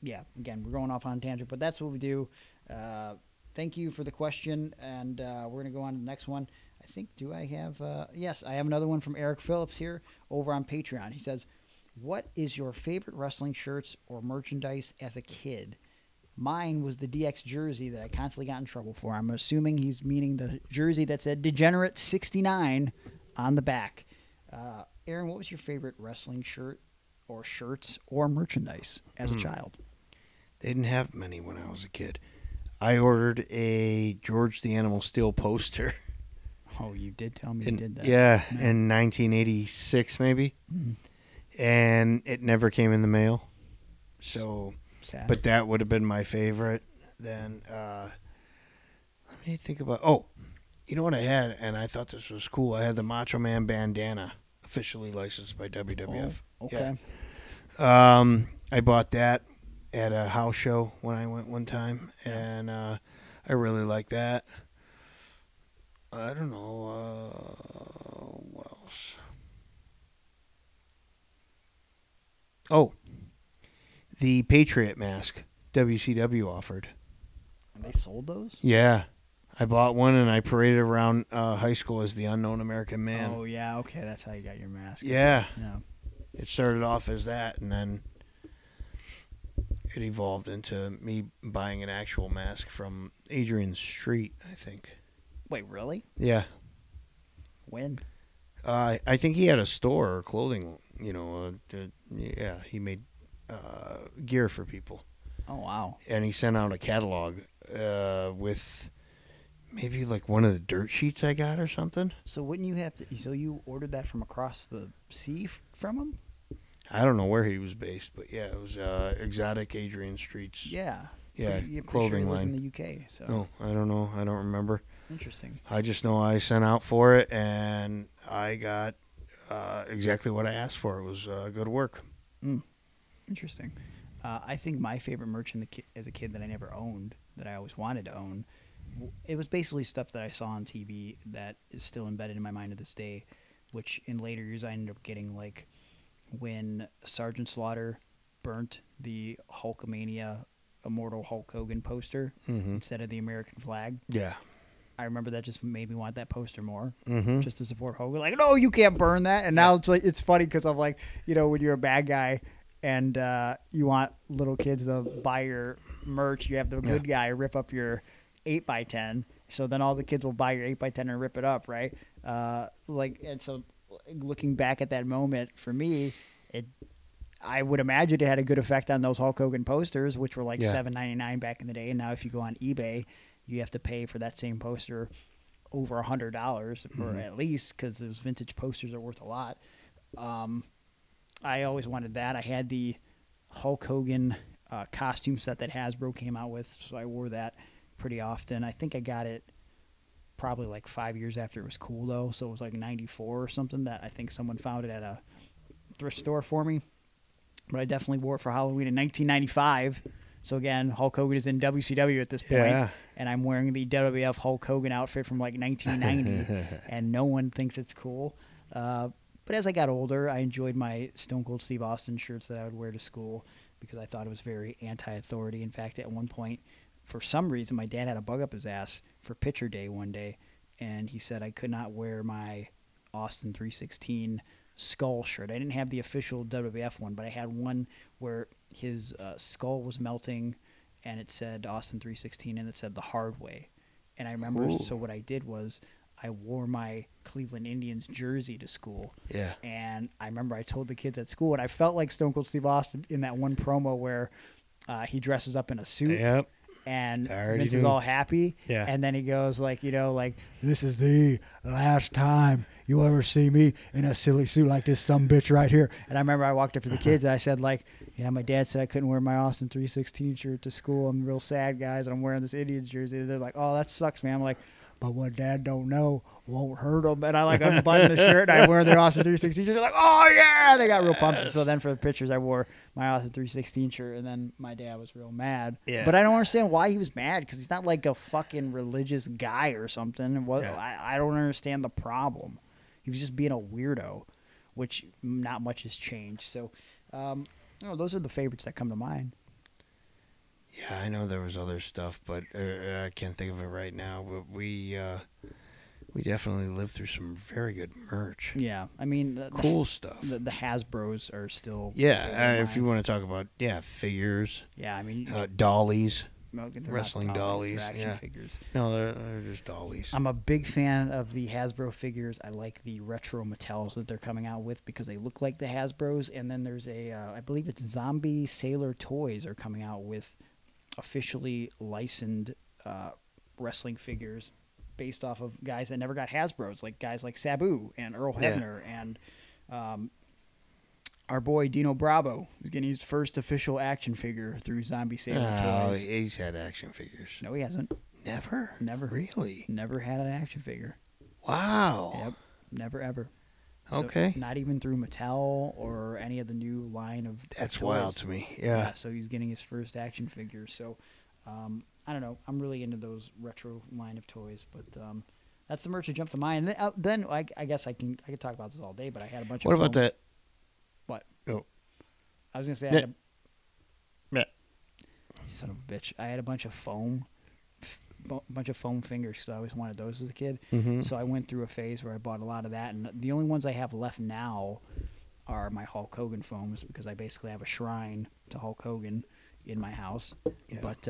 yeah, again, we're going off on a tangent, but that's what we do. Thank you for the question, and we're gonna go on to the next one. I think, do I have? Yes, I have another one from Eric Phillips here over on Patreon. He says, "What is your favorite wrestling shirts or merchandise as a kid?" Mine was the DX jersey that I constantly got in trouble for. I'm assuming he's meaning the jersey that said Degenerate 69 on the back. Aaron, what was your favorite wrestling shirt or shirts or merchandise as a child? They didn't have many when I was a kid. I ordered a George the Animal Steel poster. Oh, you did tell me you did that. Yeah, in 1986 maybe. Mm-hmm. And it never came in the mail. So, sad. But that would have been my favorite. Then, let me think about, oh, you know what I had, and I thought this was cool. I had the Macho Man bandana, officially licensed by WWF. Oh, okay. Yeah. I bought that at a house show when I went one time, and I really like that. I don't know what else. Oh, the Patriot mask WCW offered. And they sold those? Yeah. I bought one, and I paraded around high school as the Unknown American Man. Oh, yeah, okay, that's how you got your mask. Yeah. Yeah. It started off as that, and then it evolved into me buying an actual mask from Adrian Street, I think. Wait, really? Yeah. When? I think he had a store or clothing, yeah, he made gear for people. Oh, wow. And he sent out a catalog with maybe like one of the dirt sheets I got or something. So wouldn't you have to, so you ordered that from across the sea from him? I don't know where he was based, but yeah, it was Exotic Adrian Street's. Yeah. Yeah, sure clothing he lives line. in the UK, so. No, I don't know. I don't remember. Interesting. I just know I sent out for it, and I got exactly what I asked for. It was good work. Interesting. I think my favorite merch as a kid that I never owned, that I always wanted to own, it was basically stuff that I saw on TV that is still embedded in my mind to this day, which in later years I ended up getting, like when Sergeant Slaughter burnt the Hulkamania Immortal Hulk Hogan poster instead of the American flag. Yeah. I remember that just made me want that poster more, Mm-hmm. just to support Hogan. Like, no, you can't burn that. And now it's like, it's funny because I'm like, when you're a bad guy and you want little kids to buy your merch, you have the good guy rip up your 8x10. So then all the kids will buy your 8x10 and rip it up, right? And so looking back at that moment for me, I would imagine it had a good effect on those Hulk Hogan posters, which were like $7.99 back in the day. And now if you go on eBay, you have to pay for that same poster over $100 or at least, because those vintage posters are worth a lot. I always wanted that. I had the Hulk Hogan costume set that Hasbro came out with, so I wore that pretty often. I think I got it probably like 5 years after it was cool, though, so it was like 94 or something that I think someone found it at a thrift store for me. But I definitely wore it for Halloween in 1995. So again, Hulk Hogan is in WCW at this point, and I'm wearing the WWF Hulk Hogan outfit from like 1990, and no one thinks it's cool. But as I got older, I enjoyed my Stone Cold Steve Austin shirts that I would wear to school because I thought it was very anti-authority. In fact, at one point, for some reason, my dad had a bug up his ass for Pitcher Day one day, and he said I could not wear my Austin 316 skull shirt. I didn't have the official WWF one, but I had one where his skull was melting, and it said Austin 316, and it said the hard way. And I remember, so what I did was I wore my Cleveland Indians jersey to school. Yeah. And I remember I told the kids at school, and I felt like Stone Cold Steve Austin in that one promo where he dresses up in a suit. Yep. And Vince is all happy. Yeah. And then he goes like, this is the last time you ever see me in a silly suit like this sumbitch right here. And I remember I walked up to the kids and I said like, yeah, my dad said I couldn't wear my Austin 316 shirt to school. I'm real sad, guys. And I'm wearing this Indians jersey. They're like, oh, that sucks, man. I'm like, but what Dad don't know won't hurt him. And I like unbutton the shirt and I wear the Austin 316 shirt. They're like, oh yeah, they got real pumped. And so then for the pictures, I wore my Austin 316 shirt, and then my dad was real mad. Yeah. But I don't understand why he was mad because he's not like a fucking religious guy or something. I don't understand the problem. He was just being a weirdo, which not much has changed. So, those are the favorites that come to mind. Yeah, I know there was other stuff, but I can't think of it right now. But we definitely lived through some very good merch. Yeah, I mean, cool stuff. The Hasbros are still. If you want to talk about figures. Yeah, I mean dollies. No, Wrestling dollies. Action figures. No, they're just dollies. I'm a big fan of the Hasbro figures. I like the retro Mattels that they're coming out with because they look like the Hasbros. And then there's I believe it's Zombie Sailor Toys are coming out with officially licensed wrestling figures based off of guys that never got Hasbros, like guys like Sabu and Earl Hebner and our boy Dino Bravo is getting his first official action figure through Zombie Sailor Toys. He's had action figures. No, he hasn't. Never? Really? Never had an action figure. Wow. Yep. Never, ever. Okay. So not even through Mattel or any of the new line of That's toys. wild to me. Yeah. So he's getting his first action figure. So I don't know. I'm really into those retro line of toys, but that's the merch that jumped to mind. And then I guess I could talk about this all day, but I had a bunch of. What about that? What? Oh. I was gonna say. Son of a bitch! I had a bunch of foam fingers because I always wanted those as a kid. Mm-hmm. So I went through a phase where I bought a lot of that, and the only ones I have left now are my Hulk Hogan foams because I basically have a shrine to Hulk Hogan in my house. Yeah. But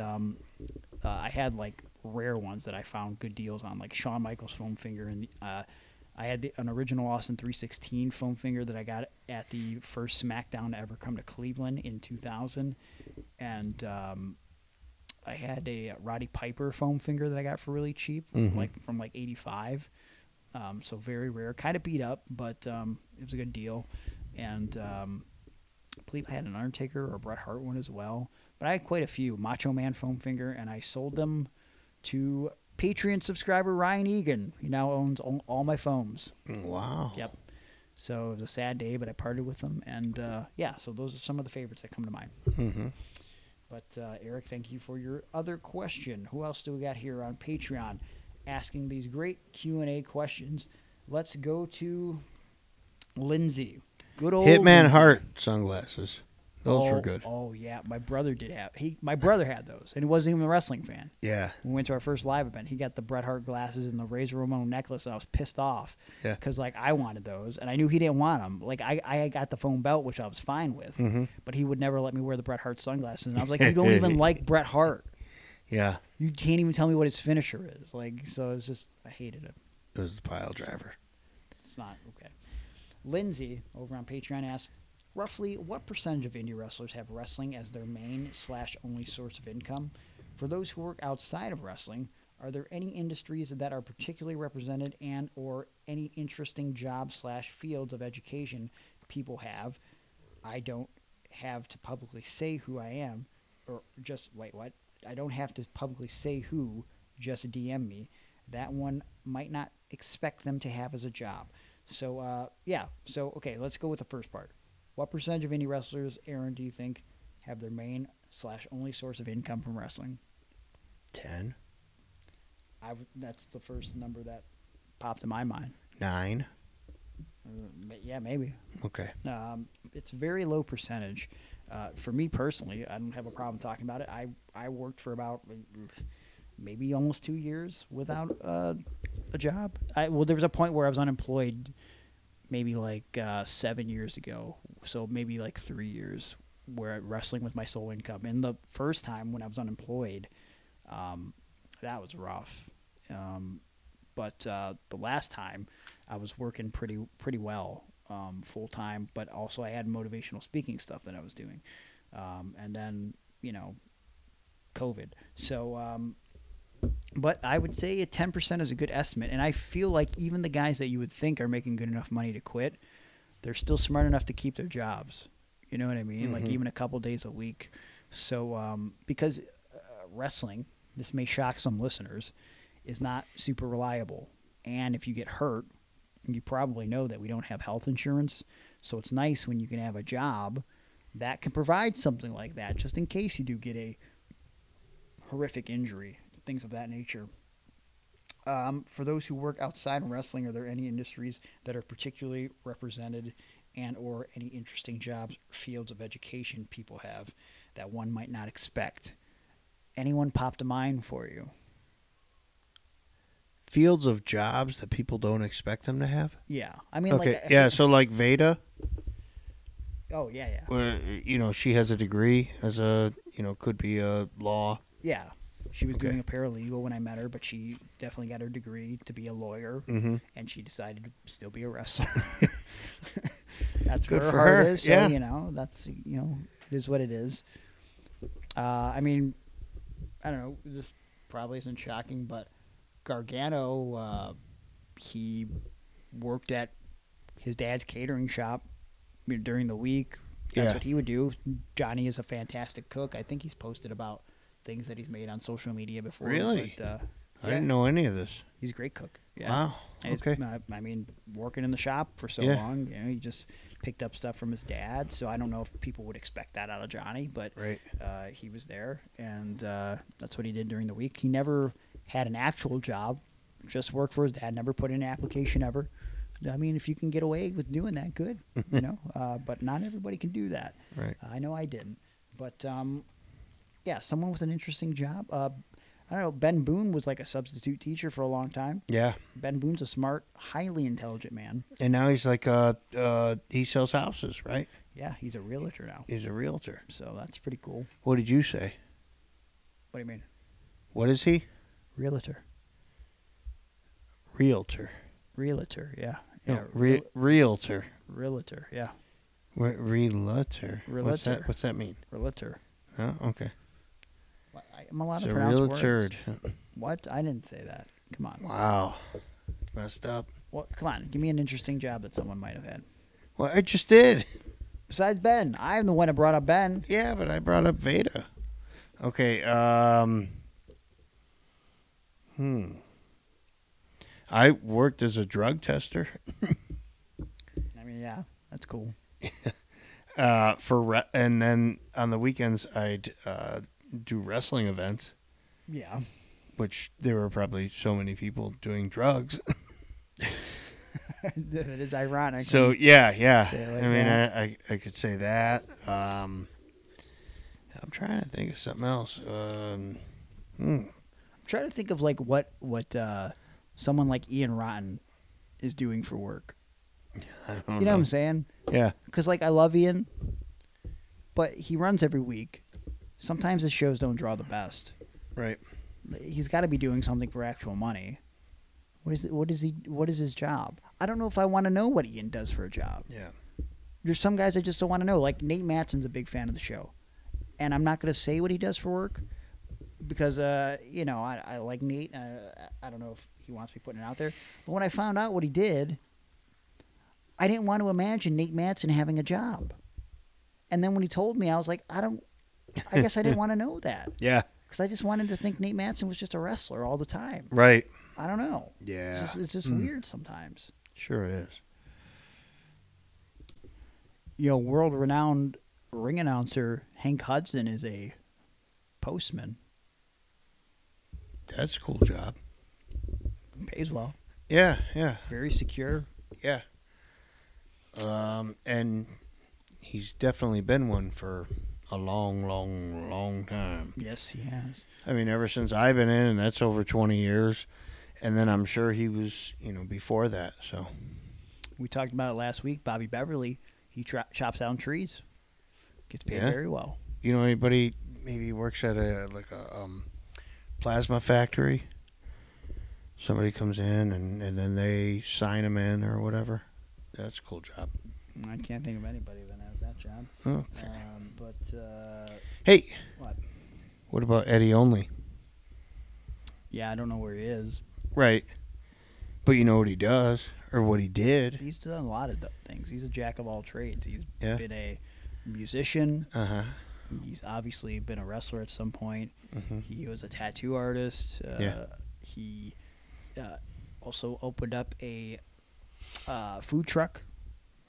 I had like rare ones that I found good deals on, like Shawn Michaels foam finger, and I had an original Austin 316 foam finger that I got at the first SmackDown to ever come to Cleveland in 2000, and I had a Roddy Piper foam finger that I got for really cheap, like from like 85. So very rare, kind of beat up, but it was a good deal. And I believe I had an Undertaker or a Bret Hart one as well. But I had quite a few Macho Man foam finger, and I sold them to Patreon subscriber Ryan Egan. He now owns all my foams. Wow. Yep. So it was a sad day, but I parted with them. And so those are some of the favorites that come to mind. Mm-hmm. But Eric, thank you for your other question. Who else do we got here on Patreon asking these great Q&A questions? Let's go to Lindsay. Good old Hitman Lindsay. Hart sunglasses. Those were good. Oh yeah, my brother did have. My brother had those, and he wasn't even a wrestling fan. Yeah. We went to our first live event. He got the Bret Hart glasses and the Razor Ramon necklace, and I was pissed off. Yeah. Because like I wanted those, and I knew he didn't want them. Like I got the foam belt, which I was fine with, but he would never let me wear the Bret Hart sunglasses. And I was like, you don't even like Bret Hart. Yeah. You can't even tell me what his finisher is. Like, so it's just I hated him. It was the pile driver. It's not okay. Lindsay over on Patreon asks, roughly what percentage of indie wrestlers have wrestling as their main/only source of income? For those who work outside of wrestling, are there any industries that are particularly represented and or any interesting jobs/fields of education people have? I don't have to publicly say who I am, or just, wait, what? I don't have to publicly say who, just DM me. That one might not expect them to have as a job. So, okay, let's go with the first part. What percentage of indie wrestlers, Aaron, do you think have their main/only source of income from wrestling? 10. That's the first number that popped in my mind. 9. Yeah, maybe. Okay. It's a very low percentage. For me personally, I don't have a problem talking about it. I worked for about maybe almost 2 years without a job. There was a point where I was unemployed maybe like 7 years ago, so maybe like 3 years where wrestling was my sole income. And the first time when I was unemployed, that was rough. But the last time I was working pretty well full time, but also I had motivational speaking stuff that I was doing, and then COVID. So, but I would say 10% is a good estimate, and I feel like even the guys that you would think are making good enough money to quit, they're still smart enough to keep their jobs. You know what I mean? Like even a couple days a week. So because wrestling, this may shock some listeners, is not super reliable, and if you get hurt, you probably know that we don't have health insurance. So it's nice when you can have a job that can provide something like that, just in case you do get a horrific injury, things of that nature. For those who work outside of wrestling, are there any industries that are particularly represented and or any interesting jobs or fields of education people have that one might not expect? Anyone pop to mind for you? Fields of jobs that people don't expect them to have? Yeah. I mean, Okay, like... yeah, so like Veda, Oh, yeah. where, she has a degree as a, could be a law. Yeah. She was Okay. doing a paralegal when I met her, but she definitely got her degree to be a lawyer, and she decided to still be a wrestler. That's Good where her for heart her, is, so, yeah. that's, it is what it is. I mean, I don't know, this probably isn't shocking, but Gargano, he worked at his dad's catering shop during the week. That's what he would do. Johnny is a fantastic cook. I think he's posted about things that he's made on social media before. Really? But, I didn't know any of this. he's a great cook. Yeah. Wow. And Okay. I mean, working in the shop for so Yeah. long, he just picked up stuff from his dad. So I don't know if people would expect that out of Johnny, but Right. he was there, and that's what he did during the week. He never had an actual job, just worked for his dad, never put in an application ever. I mean, if you can get away with doing that, good, but not everybody can do that. Right. I know I didn't. But, yeah, someone with an interesting job. I don't know, Ben Boone was like a substitute teacher for a long time. Yeah. Ben Boone's a smart, highly intelligent man. And now he's like, he sells houses, right? Yeah, he's a realtor now. He's a realtor. So that's pretty cool. What did you say? What do you mean? What is he? Realtor. Realtor. Realtor, yeah. No, Yeah, realtor. realtor, yeah. Realtor. Realtor. What's that mean? Realtor. Oh, okay. I'm allowed to So pronounce realtor. words. What? I didn't say that. Come on. Wow. Messed up. Well, come on. Give me an interesting job that someone might have had. Well, I just did. Besides Ben. I'm the one that brought up Ben. Yeah, but I brought up Veda. Okay, I worked as a drug tester. I mean, yeah, that's cool. And then on the weekends I'd do wrestling events, Yeah. which there were probably so many people doing drugs. That is ironic. So yeah. Say it like I mean, that. I could say that. I'm trying to think of something else. I'm trying to think of like what someone like Ian Rotten is doing for work. I don't You know what I'm saying? Yeah. Because like I love Ian, but he runs every week. Sometimes his shows don't draw the best. Right. He's got to be doing something for actual money. What is his job? I don't know if I want to know what Ian does for a job. Yeah. There's some guys I just don't want to know. Like Nate Matson's a big fan of the show, and I'm not going to say what he does for work because I like Nate. I don't know if he wants me putting it out there, but when I found out what he did, I didn't want to imagine Nate Matson having a job. And then when he told me, I was like, I guess I didn't want to know that. Yeah. Because I just wanted to think Nate Matson was just a wrestler all the time. Right. I don't know. Yeah. It's just weird sometimes. Sure is. World-renowned ring announcer Hank Hudson is a postman. That's a cool job. Pays well. Yeah. Very secure. Yeah. And he's definitely been one for a long time. Yes, he has. I mean, ever since I've been in, and that's over 20 years. And then I'm sure he was, before that. So We talked about it last week. Bobby Beverly, he chops down trees. Gets paid Yeah. very well. You know anybody maybe works at a plasma factory? Somebody comes in and then they sign him in or whatever. That's a cool job. I can't think of anybody that has that job. Okay. Hey, What? what about Eddie Only? Yeah, I don't know where he is. Right. But you know what he does or what he did. He's done a lot of things. He's a jack of all trades. He's Yeah. been a musician. Uh-huh. He's obviously been a wrestler at some point. Mhm. He was a tattoo artist. Yeah. He also opened up a food truck.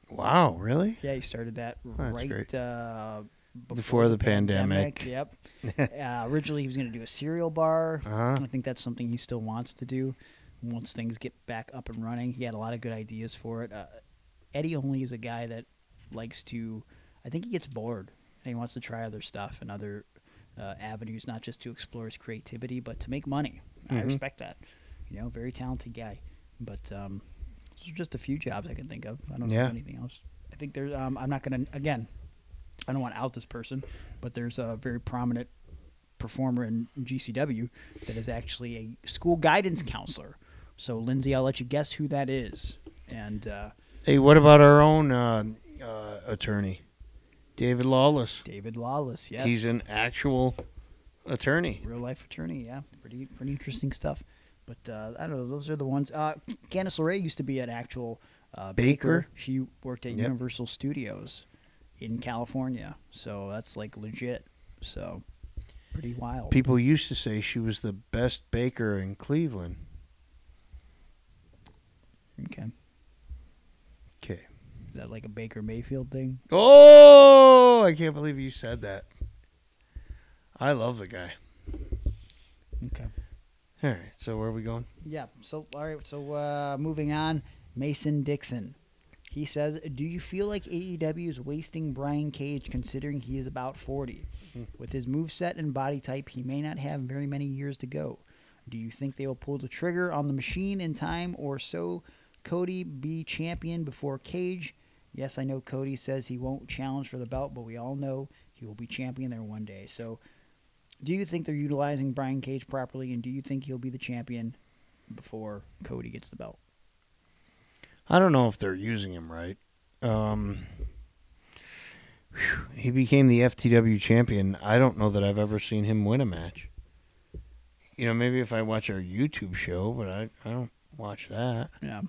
Wow, really? Yeah, he started that That's right great. before the pandemic. Yep. Originally, he was going to do a cereal bar. Uh-huh. I think that's something he still wants to do. once things get back up and running. He had a lot of good ideas for it. Eddie only is a guy that likes to, I think he gets bored and he wants to try other stuff and other avenues, not just to explore his creativity, but to make money. I respect that. Very talented guy. But those are just a few jobs I can think of. I don't know anything else. I think there's, I'm not going to, again, I don't want to out this person, but there's a very prominent performer in GCW that is actually a school guidance counselor. So, Lindsay, I'll let you guess who that is. And hey, what about our own attorney, David Lawless? David Lawless, yes. He's an actual attorney. Real life attorney, yeah. Pretty interesting stuff. But I don't know, those are the ones. Candice LeRae used to be an actual baker. She worked at Universal Studios in California. So that's like legit. So pretty wild. People used to say she was the best baker in Cleveland. Okay. Is that like a Baker Mayfield thing? Oh, I can't believe you said that. I love the guy. Okay. All right, so where are we going? Yeah, so, all right, so moving on, Mason Dixon. He says, do you feel like AEW is wasting Brian Cage considering he is about 40? With his moveset and body type, he may not have very many years to go. Do you think they will pull the trigger on the machine in time or so Cody be champion before Cage? Yes, I know Cody says he won't challenge for the belt, but we all know he will be champion there one day. So do you think they're utilizing Brian Cage properly, and do you think he'll be the champion before Cody gets the belt? I don't know if they're using him right. He became the FTW champion. I don't know that I've ever seen him win a match. Maybe if I watch our YouTube show, but I don't watch that. Yeah.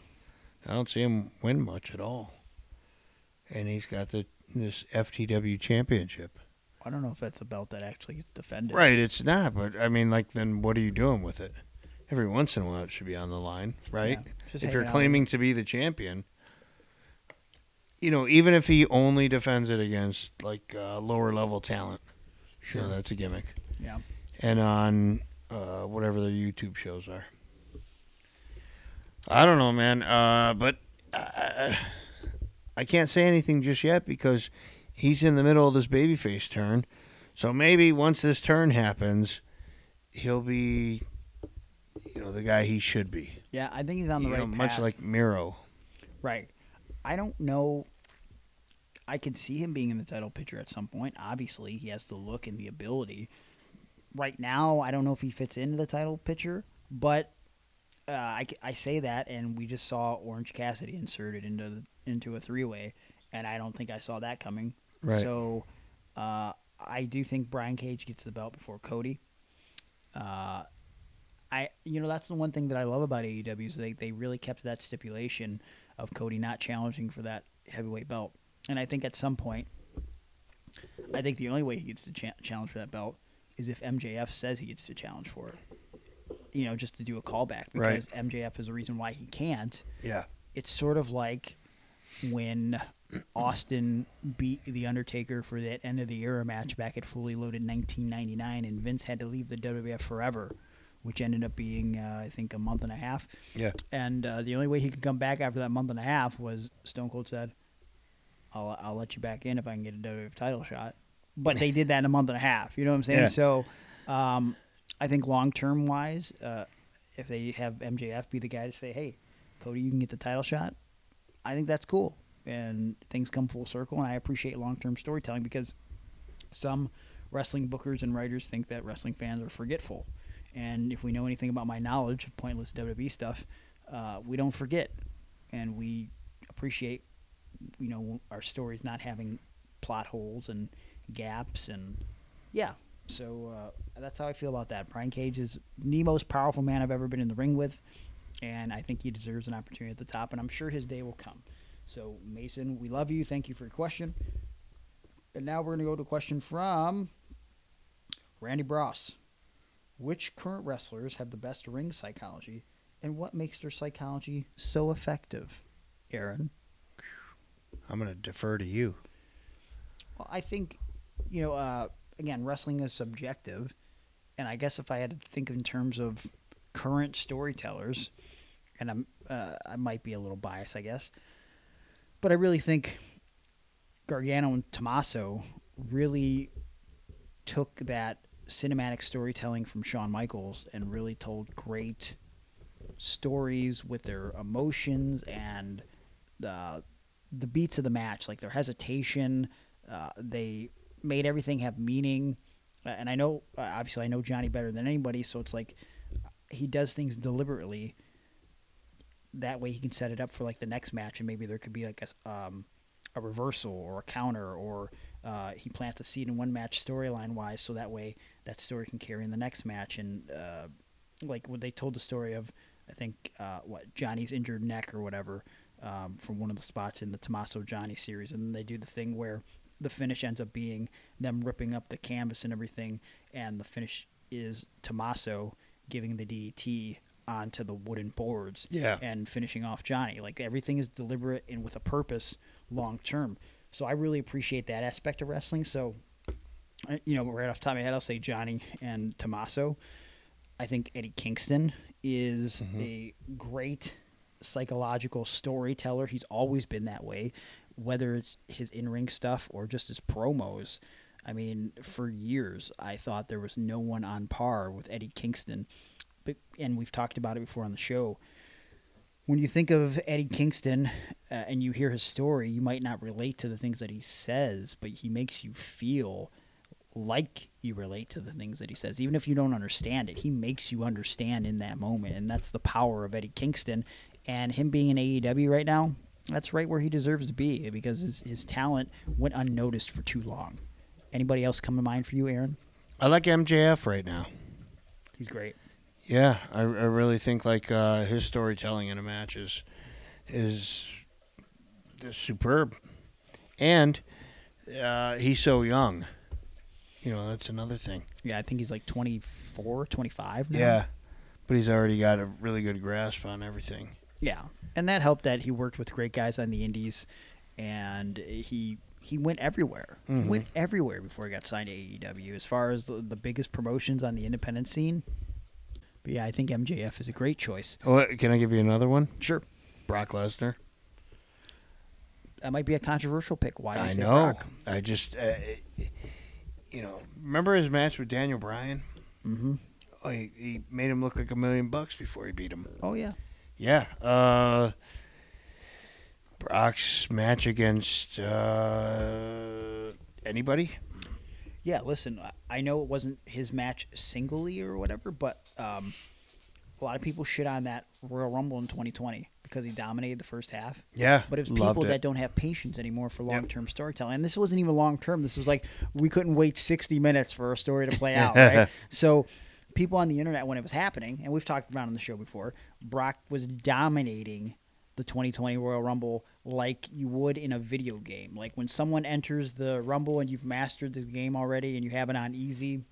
I don't see him win much at all. And he's got this FTW championship. I don't know if that's a belt that actually gets defended. Right, it's not, but then what are you doing with it? Every once in a while it should be on the line, right? Yeah, if you're claiming to be the champion, even if he only defends it against lower level talent, sure, that's a gimmick. Yeah. And on whatever their YouTube shows are. I don't know, man, but I can't say anything just yet because he's in the middle of this babyface turn. So maybe once this turn happens, he'll be, the guy he should be. Yeah, I think he's on the right path. Much like Miro. Right. I don't know. I could see him being in the title picture at some point. Obviously, he has the look and the ability. Right now, I don't know if he fits into the title picture, but I say that, and we just saw Orange Cassidy inserted into a three-way, and I don't think I saw that coming. Right. So I do think Brian Cage gets the belt before Cody. That's the one thing that I love about AEW is they really kept that stipulation of Cody not challenging for that heavyweight belt. And I think at some point, I think the only way he gets to challenge for that belt is if MJF says he gets to challenge for it. Just to do a callback because MJF is the reason why he can't. Yeah. It's sort of like when Austin beat The Undertaker for that end of the era match back at Fully Loaded 1999, and Vince had to leave the WWF forever, which ended up being, I think, a month and a half. Yeah. And the only way he could come back after that month and a half was Stone Cold said, I'll let you back in if I can get a WWF title shot. But they did that in a month and a half. You know what I'm saying? Yeah. So I think long-term wise, if they have MJF be the guy to say, hey, Cody, you can get the title shot, I think that's cool. And things come full circle, and I appreciate long-term storytelling because some wrestling bookers and writers think that wrestling fans are forgetful. And if we know anything about my knowledge of pointless WWE stuff, we don't forget. And we appreciate, our stories not having plot holes and gaps. And, yeah. So that's how I feel about that. Brian Cage is the most powerful man I've ever been in the ring with, and I think he deserves an opportunity at the top, and I'm sure his day will come. So, Mason, we love you. Thank you for your question. And now we're going to go to a question from Randy Bross. Which current wrestlers have the best ring psychology, and what makes their psychology so effective? Aaron? I'm going to defer to you. Well, I think, again, wrestling is subjective, and I guess if I had to think in terms of current storytellers, and I might be a little biased, I guess, but I really think Gargano and Tommaso really took that cinematic storytelling from Shawn Michaels and really told great stories with their emotions and the beats of the match, like their hesitation. They made everything have meaning. And I know, obviously, I know Johnny better than anybody, so it's like he does things deliberately. That way he can set it up for like the next match, and maybe there could be like a reversal or a counter, or he plants a seed in one match storyline-wise, so that way that story can carry in the next match. And like when they told the story of, I think, Johnny's injured neck or whatever from one of the spots in the Tommaso Johnny series, and then they do the thing where the finish ends up being them ripping up the canvas and everything, and the finish is Tommaso giving the DDT onto the wooden boards and finishing off Johnny. Like, everything is deliberate and with a purpose long term. So I really appreciate that aspect of wrestling. So, you know, right off the top of my head, I'll say Johnny and Tommaso. I think Eddie Kingston is a great psychological storyteller. He's always been that way, whether it's his in-ring stuff or just his promos. I mean, for years, I thought there was no one on par with Eddie Kingston. And we've talked about it before on the show. When you think of Eddie Kingston and you hear his story, you might not relate to the things that he says, but he makes you feel like you relate to the things that he says. Even if you don't understand it, he makes you understand in that moment, and that's the power of Eddie Kingston. And him being in AEW right now, that's right where he deserves to be, because his talent went unnoticed for too long. Anybody else come to mind for you, Aaron? I like MJF right now. He's great. Yeah, I really think like his storytelling in a match is superb, and he's so young. You know, that's another thing. Yeah, I think he's like 24, 25 now. Yeah, but he's already got a really good grasp on everything. Yeah, and that helped that he worked with great guys on the indies, and he went everywhere. He went everywhere before he got signed to AEW, as far as the biggest promotions on the independent scene. But yeah, I think MJF is a great choice. Oh, can I give you another one? Sure. Brock Lesnar. That might be a controversial pick. Why do you say know. Brock? I just, remember his match with Daniel Bryan? Mm-hmm. Oh, he made him look like $1 million before he beat him. Oh, yeah. Yeah. Brock's match against anybody? Yeah, listen, I know it wasn't his match singly or whatever, but a lot of people shit on that Royal Rumble in 2020 because he dominated the first half. Yeah, but it was people that don't have patience anymore for long-term storytelling. And this wasn't even long-term. This was like we couldn't wait 60 minutes for a story to play out, right? So people on the internet, when it was happening, and we've talked about it on the show before, Brock was dominating the 2020 Royal Rumble like you would in a video game. Like when someone enters the Rumble and you've mastered this game already and you have it on easy,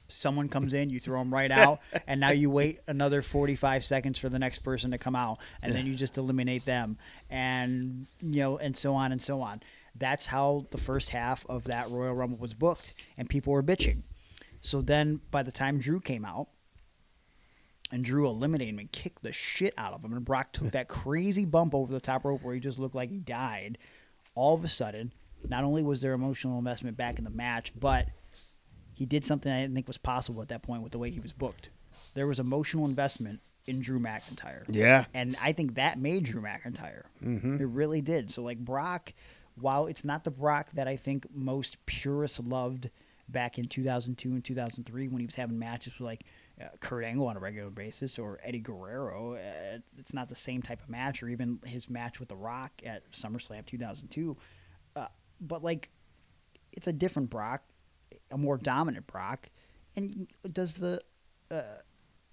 someone comes in, you throw them right out, and now you wait another 45 seconds for the next person to come out, and then you just eliminate them, and and so on and so on. That's how the first half of that Royal Rumble was booked, and people were bitching. So then by the time Drew came out, and Drew eliminated him and kicked the shit out of him, and Brock took that crazy bump over the top rope where he just looked like he died. All of a sudden, not only was there emotional investment back in the match, but he did something I didn't think was possible at that point with the way he was booked. There was emotional investment in Drew McIntyre. Yeah. And I think that made Drew McIntyre. Mm-hmm. It really did. So, like, Brock, while it's not the Brock that I think most purists loved back in 2002 and 2003 when he was having matches with, like, Kurt Angle on a regular basis or Eddie Guerrero, it's not the same type of match, or even his match with The Rock at SummerSlam 2002. But, like, it's a different Brock, a more dominant Brock. And does the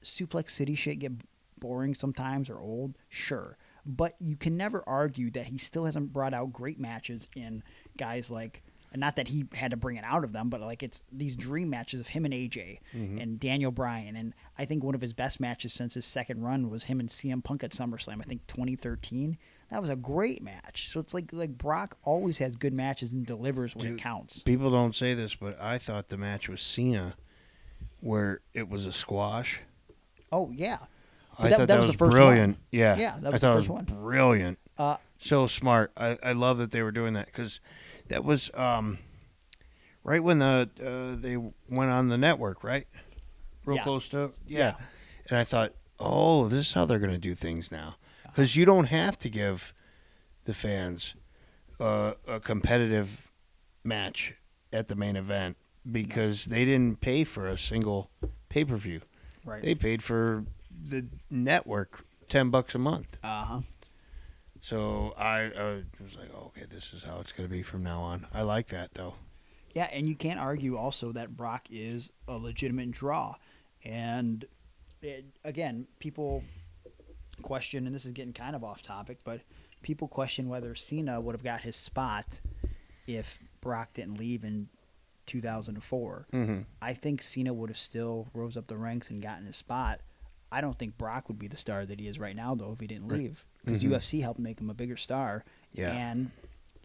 Suplex City shit get boring sometimes or old? Sure. But you can never argue that he still hasn't brought out great matches in guys like, and not that he had to bring it out of them, but like it's these dream matches of him and AJ and Daniel Bryan. And I think one of his best matches since his second run was him and CM Punk at SummerSlam, I think 2013. That was a great match. So it's like Brock always has good matches and delivers when it counts. People don't say this, but I thought the match with Cena, where it was a squash. Oh, yeah. But I thought that was the first brilliant. one. Yeah, Yeah, that was I the thought first it was one. brilliant. So smart. I love that they were doing that because that was right when they went on the network, right? Real Yeah. close to Yeah. And I thought, oh, this is how they're going to do things now, because you don't have to give the fans a competitive match at the main event because they didn't pay for a single pay-per-view. Right. They paid for the network $10 a month. Uh-huh. So I was like, oh, okay, this is how it's going to be from now on. I like that, though. Yeah, and you can't argue also that Brock is a legitimate draw. And, again, people question, and this is getting kind of off topic, but people question whether Cena would have got his spot if Brock didn't leave in 2004. Mm-hmm. I think Cena would have still rose up the ranks and gotten his spot. I don't think Brock would be the star that he is right now, though, if he didn't leave. Because UFC helped make him a bigger star. Yeah. And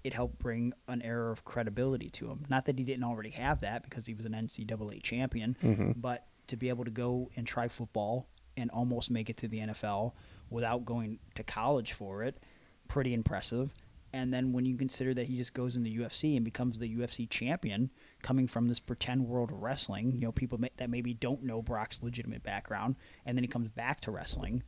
it helped bring an air of credibility to him. Not that he didn't already have that because he was an NCAA champion, but to be able to go and try football and almost make it to the NFL without going to college for it, pretty impressive. And then when you consider that he just goes in the UFC and becomes the UFC champion, coming from this pretend world of wrestling, you know, people that maybe don't know Brock's legitimate background, and then he comes back to wrestling,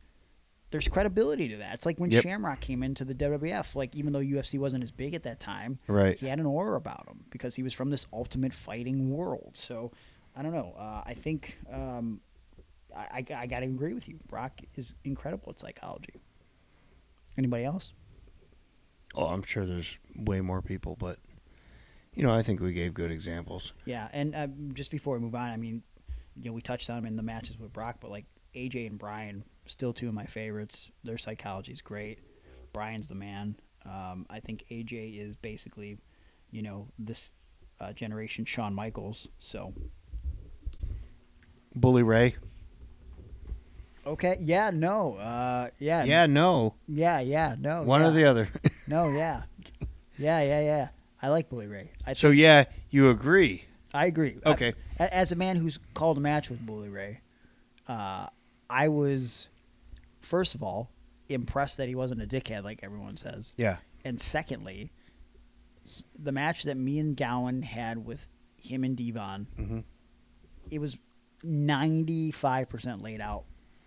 there's credibility to that. It's like when Shamrock came into the WWF, like even though UFC wasn't as big at that time, Right. he had an aura about him because he was from this ultimate fighting world. So I don't know. I think I got to agree with you. Brock is incredible at psychology. Anybody else? Oh, I'm sure there's way more people, but, you know, I think we gave good examples. Yeah, and just before we move on, I mean, you know, we touched on him in the matches with Brock, but like AJ and Bryan, still two of my favorites. Their psychology is great. Bryan's the man. I think AJ is basically, you know, this generation Shawn Michaels. So, Bully Ray. okay, yeah, no, yeah, Yeah, no. yeah, no, One or the other. no, yeah. I like Bully Ray. So, yeah, you agree. I agree. Okay. As a man who's called a match with Bully Ray, I was, first of all, impressed that he wasn't a dickhead like everyone says. Yeah. And secondly, the match that me and Gowan had with him and Devon, it was 95% laid out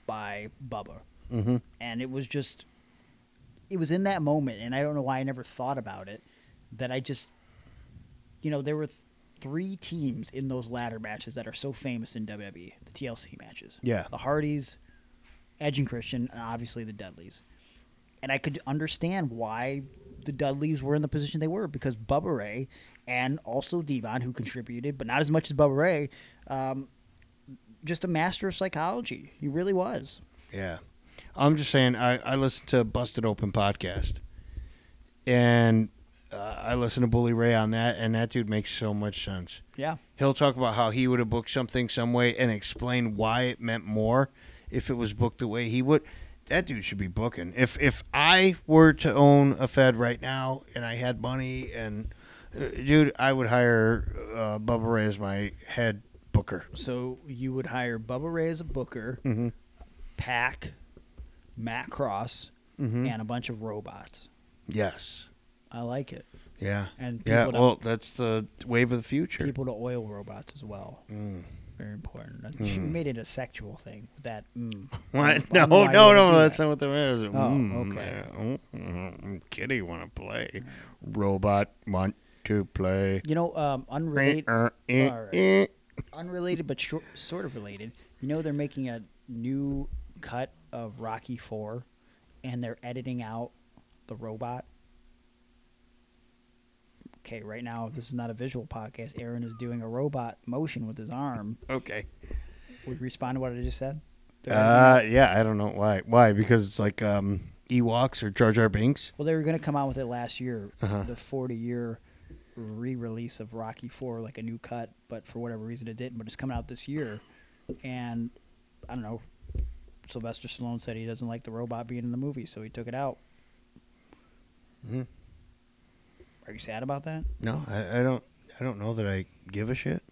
by Bubba. Mm-hmm. And it was just, it was in that moment, and I don't know why I never thought about it, that I just, you know, there were three teams in those ladder matches that are so famous in WWE, the TLC matches. Yeah. The Hardys, Edge and Christian, and obviously the Dudleys. And I could understand why the Dudleys were in the position they were, because Bubba Ray and also Devon, who contributed, but not as much as Bubba Ray, just a master of psychology. He really was. Yeah. I'm just saying, I listened to Busted Open podcast, and I listened to Bully Ray on that, and that dude makes so much sense. Yeah. He'll talk about how he would have booked something some way and explain why it meant more if it was booked the way he would. That dude should be booking. If I were to own a Fed right now and I had money, and dude, I would hire Bubba Ray as my head booker. So you would hire Bubba Ray as a booker, Pac, Matt Cross, and a bunch of robots. Yes. I like it. Yeah. And yeah. people Well, that's the wave of the future. People to oil robots as well. Very important. She made it a sexual thing. That. What? I don't No, know why you no, would no. do That's that. not what that is. Okay. Kitty want to play. Robot want to play. You know, unrelated. Right. Unrelated, but sort of related. You know, they're making a new cut of Rocky IV, and they're editing out the robot. Okay, right now, this is not a visual podcast. Aaron is doing a robot motion with his arm. Okay. Would you respond to what I just said? Yeah, I don't know why. Why? Because it's like Ewoks or Jar Jar Binks. Well, they were going to come out with it last year, the 40-year re-release of Rocky IV, like a new cut, but for whatever reason it didn't. But it's coming out this year, and I don't know. Sylvester Stallone said he doesn't like the robot being in the movie, so he took it out. Are you sad about that? No, I don't know that I give a shit.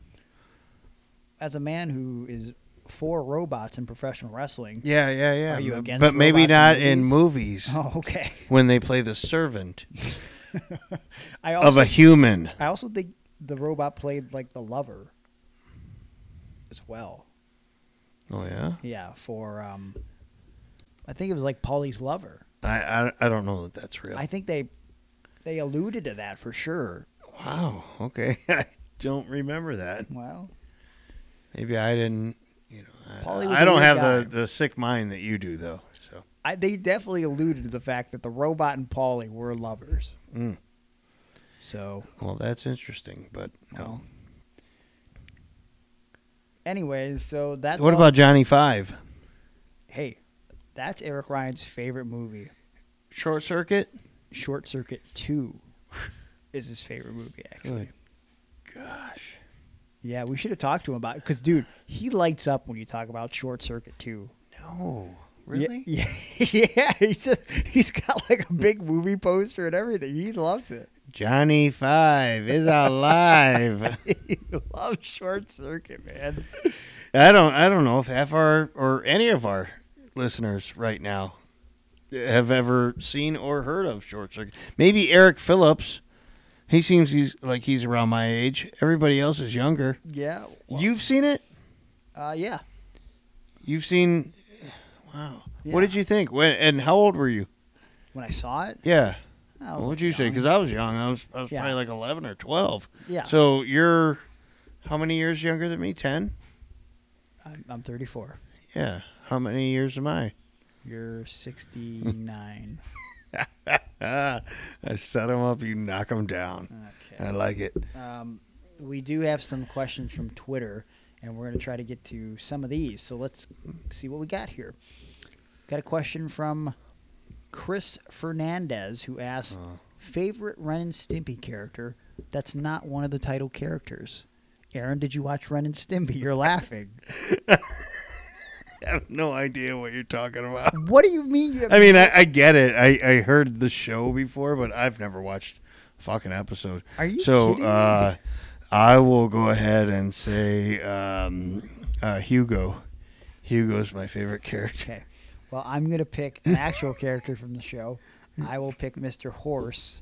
As a man who is for robots in professional wrestling. Yeah. Are you against But maybe robots not in in movies? movies. Oh, okay. When they play the servant I of a human. I also think the robot played like the lover as well. Oh, yeah? Yeah, for I think it was like Paulie's lover. I don't know that that's real. I think they alluded to that for sure. Wow. Okay. I don't remember that. Well, Maybe I didn't, Paulie was I a don't weird have guy. the sick mind that you do, though. So they definitely alluded to the fact that the robot and Paulie were lovers. Mm. So, Well, that's interesting, but no. well. Anyways, so that's What all- about Johnny Five? Hey, that's Eric Ryan's favorite movie. Short Circuit? Short Circuit 2 is his favorite movie, actually. Good gosh. Yeah, we should have talked to him about it. Because, dude, he lights up when you talk about Short Circuit 2. No. Really? Yeah, yeah. He's got like a big movie poster and everything. He loves it. Johnny Five is alive. He loves Short Circuit, man. I don't know if half our or any of our listeners right now have ever seen or heard of Short Circuit. Maybe Eric Phillips. He seems he's around my age. Everybody else is younger. Yeah. Well, You've seen it? yeah. You've seen? Wow. Yeah. What did you think? And how old were you? When I saw it, Yeah. I was What would you say? young. Because I was young. I was Yeah. probably like 11 or 12. Yeah. So you're how many years younger than me? 10? I'm 34. Yeah. How many years am I? You're 69. I set them up, you knock them down. Okay. I like it. We do have some questions from Twitter, and we're going to try to get to some of these. So let's see what we got here. Got a question from Chris Fernandez, who asks, favorite Ren and Stimpy character that's not one of the title characters? Aaron, did you watch Ren and Stimpy? You're laughing. I have no idea what you're talking about. What do you mean? You have I mean, I get it. I heard the show before, but I've never watched a fucking episode. Are you so, kidding me? I will go ahead and say Hugo. Hugo's my favorite character. Okay. Well, I'm going to pick an actual character from the show. I will pick Mr. Horse.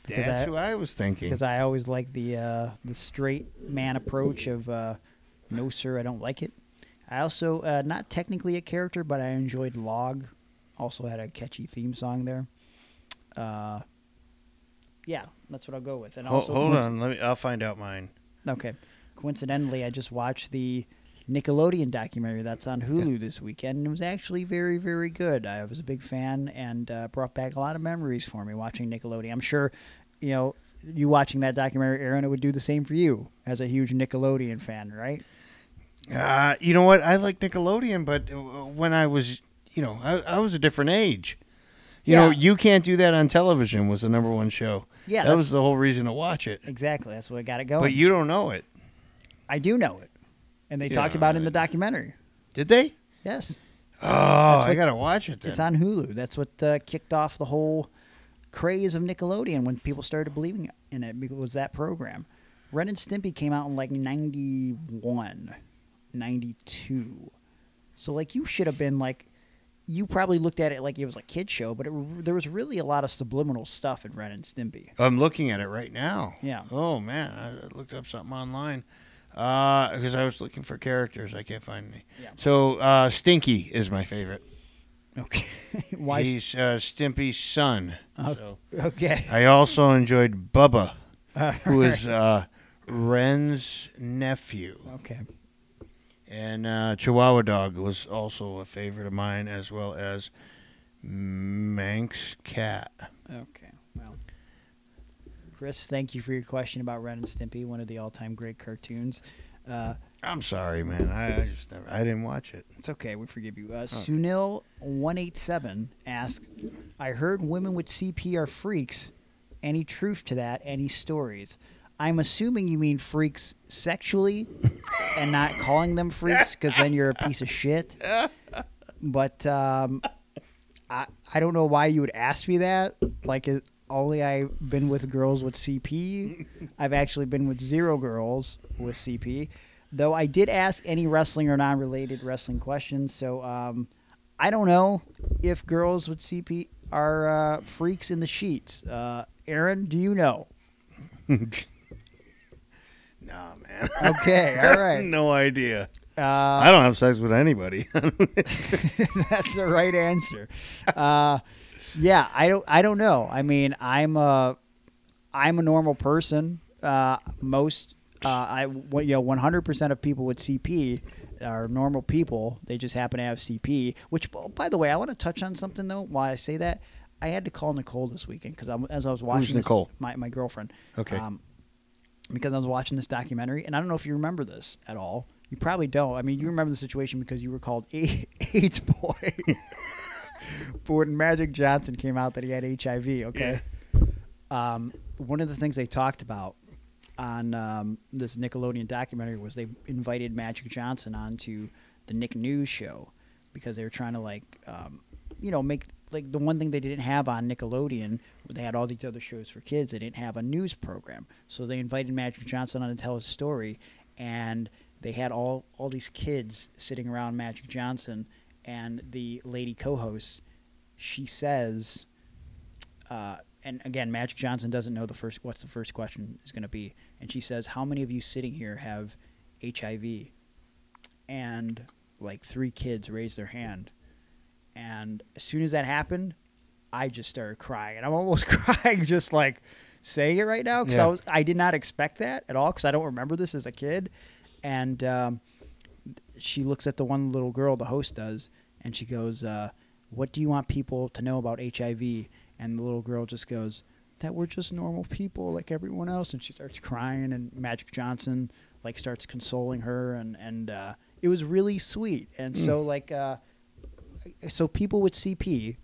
That's who I was thinking. Because I always like the straight man approach of, no, sir, I don't like it. I also, not technically a character, but I enjoyed Log. Also had a catchy theme song there. Yeah, that's what I'll go with. And also, Hold on, I'll find out mine. Okay. Coincidentally, I just watched the Nickelodeon documentary that's on Hulu this weekend, and it was actually very, very good. I was a big fan and brought back a lot of memories for me watching Nickelodeon. I'm sure, you watching that documentary, Aaron, it would do the same for you as a huge Nickelodeon fan, right? You know what? I like Nickelodeon, but when I was, I was a different age. You can't do that on television was the number one show. Yeah, that was the whole reason to watch it. Exactly. That's what got it going. But you don't know it. I do know it. And they talked about it in the documentary. Did they? Yes. Oh, I got to watch it then. It's on Hulu. That's what kicked off the whole craze of Nickelodeon when people started believing in it, because it was that program. Ren and Stimpy came out in like 91, 92. So you should have been you probably looked at it like it was a kid show, but there was really a lot of subliminal stuff in Ren and Stimpy. I'm looking at it right now. Yeah. Oh, man. I looked up something online because I was looking for characters. I can't find any. Yeah. So Stinky is my favorite. Okay. Why? He's Stimpy's son. Okay. I also enjoyed Bubba, who right. is Wren's nephew. Okay. And Chihuahua Dog was also a favorite of mine, as well as Manx Cat. Okay. Well, Chris, thank you for your question about Ren and Stimpy, one of the all-time great cartoons. I'm sorry, man. I didn't watch it. It's okay. We forgive you. Sunil187 asks, I heard women with CP are freaks. Any truth to that? Any stories? I'm assuming you mean freaks sexually and not calling them freaks, because then you're a piece of shit. But I don't know why you would ask me that. Only I've been with girls with CP. I've actually been with 0 girls with CP. Though I did ask any wrestling or non-related wrestling questions, so I don't know if girls with CP are freaks in the sheets. Aaron, do you know? Nah, man. Okay, all right. No idea. I don't have sex with anybody. That's the right answer. Yeah, I don't know. I mean, I'm a normal person. 100% of people with CP are normal people. They just happen to have CP. Which, by the way, I want to touch on something though. Why I say that, I had to call Nicole this weekend because as I was watching. Who's Nicole? My girlfriend. Okay. Because I was watching this documentary, and I don't know if you remember this at all. You probably don't. I mean, you remember the situation because you were called AIDS boy. But when Magic Johnson came out that he had HIV, okay? Yeah. One of the things they talked about on this Nickelodeon documentary was they invited Magic Johnson onto the Nick News show because they were trying to, make, like, the one thing they didn't have on Nickelodeon, they had all these other shows for kids, they didn't have a news program. So they invited Magic Johnson on to tell his story, and they had all these kids sitting around Magic Johnson, and the lady co-host, she says, and again, Magic Johnson doesn't know what's the first question is going to be, and she says, "How many of you sitting here have HIV?" And like 3 kids raised their hand, and as soon as that happened, I just started crying, and I'm almost crying just like saying it right now because I did not expect that at all because I don't remember this as a kid. And she looks at the one little girl, the host does, and she goes, "What do you want people to know about HIV?" And the little girl just goes, "That we're just normal people like everyone else." And she starts crying, and Magic Johnson like starts consoling her, and it was really sweet. And so so people with CP,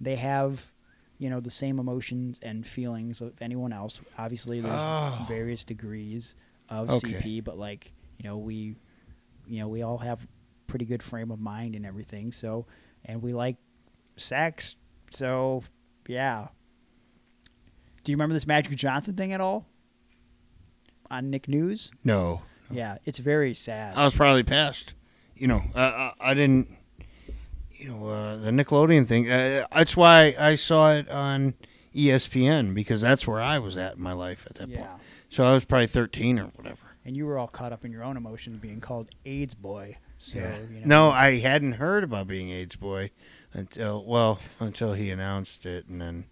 they have, the same emotions and feelings of anyone else. Obviously, there's various degrees of CP, but we all have pretty good frame of mind and everything. So, and we like sex. So, yeah. Do you remember this Magic Johnson thing at all on Nick News? No. Yeah, it's very sad. I was probably past. I didn't. The Nickelodeon thing. That's why I saw it on ESPN because that's where I was at in my life at that point. So I was probably 13 or whatever. And you were all caught up in your own emotions being called AIDS boy. So, No, I hadn't heard about being AIDS boy until he announced it, and then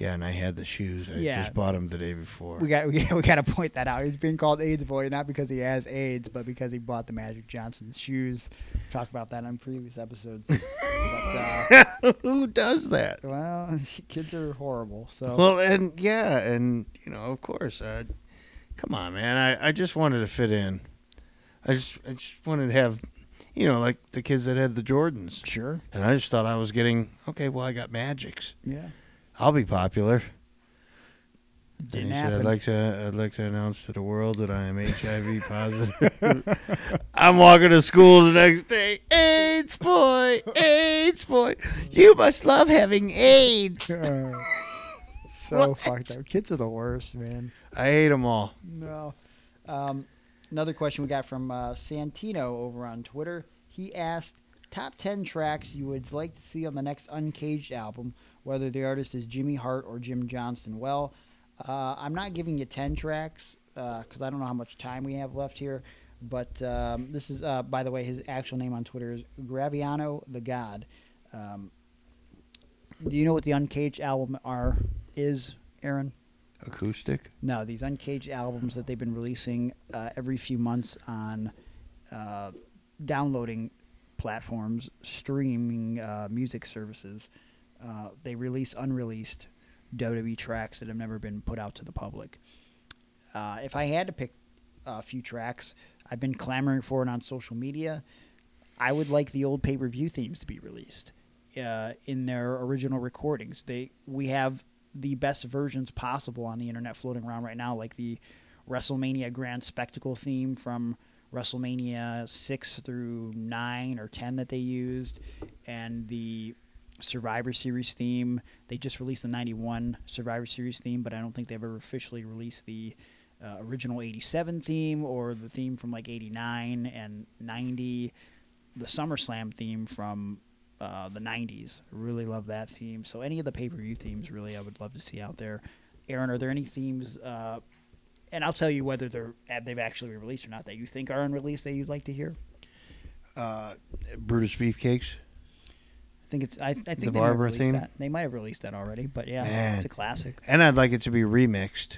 and I had the shoes. I just bought them the day before. We got to point that out. He's being called AIDS boy not because he has AIDS, but because he bought the Magic Johnson shoes. We talked about that on previous episodes. But, who does that? Well, kids are horrible. So and of course. Come on, man. I just wanted to fit in. I just wanted to have, like the kids that had the Jordans. Sure. And I just thought I was getting, I got Magics. Yeah. I'll be popular. Didn't happen. happen. I'd like to announce to the world that I am HIV positive. I'm walking to school the next day. AIDS boy, you must love having AIDS. So fucked up. Kids are the worst, man. I hate them all. No. Another question we got from Santino over on Twitter. He asked, top 10 tracks you would like to see on the next Uncaged album, whether the artist is Jimmy Hart or Jim Johnston. Well, I'm not giving you 10 tracks because I don't know how much time we have left here. But this is, by the way, his actual name on Twitter is Graviano the God. Do you know what the Uncaged album is, Aaron? Acoustic? No, these Uncaged albums that they've been releasing every few months on downloading platforms, streaming music services. They release unreleased WWE tracks that have never been put out to the public. If I had to pick a few tracks, I've been clamoring for it on social media. I would like the old pay-per-view themes to be released in their original recordings. We have the best versions possible on the internet floating around right now, like the WrestleMania Grand Spectacle theme from WrestleMania 6 through 9 or 10 that they used, and the Survivor Series theme. They just released the 91 Survivor Series theme, but I don't think they've ever officially released the original 87 theme or the theme from like 89 and 90, the SummerSlam theme from the 90s. Really love that theme. So any of the pay-per-view themes, really, I would love to see out there. Aaron, are there any themes, and I'll tell you whether they've actually been released or not, that you think are unreleased that you'd like to hear? Brutus Beefcakes. I think The they might have Barber released theme? that. They might have released that already, but yeah, Man. it's a classic. And I'd like it to be remixed.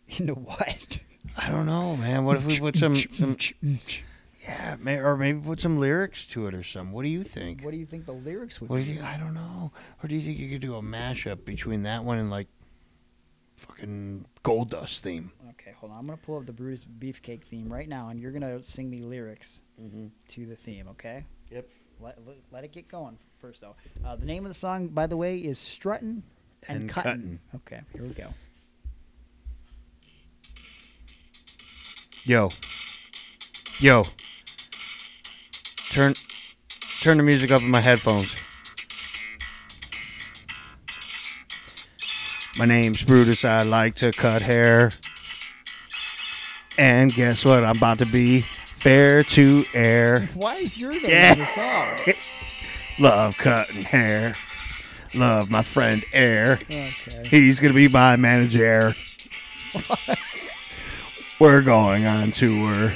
Into what? I don't know, man. What if we put some yeah, or maybe put some lyrics to it or something. What do you think? What do you think the lyrics would What do be? you think? I don't know. Or do you think you could do a mashup between that one and like fucking Gold Dust theme? Okay, hold on. I'm going to pull up the Brutus Beefcake theme right now, and you're going to sing me lyrics to the theme, okay? Yep. Let it get going first, though. The name of the song, by the way, is Struttin' and Cuttin'. Okay, here we go. Yo. Turn the music up in my headphones. My name's Brutus. I like to cut hair. And guess what? I'm about to be fair to air. Why is your name in the song? Love cutting hair. Love my friend Air. Okay. He's going to be my manager. We're going on tour.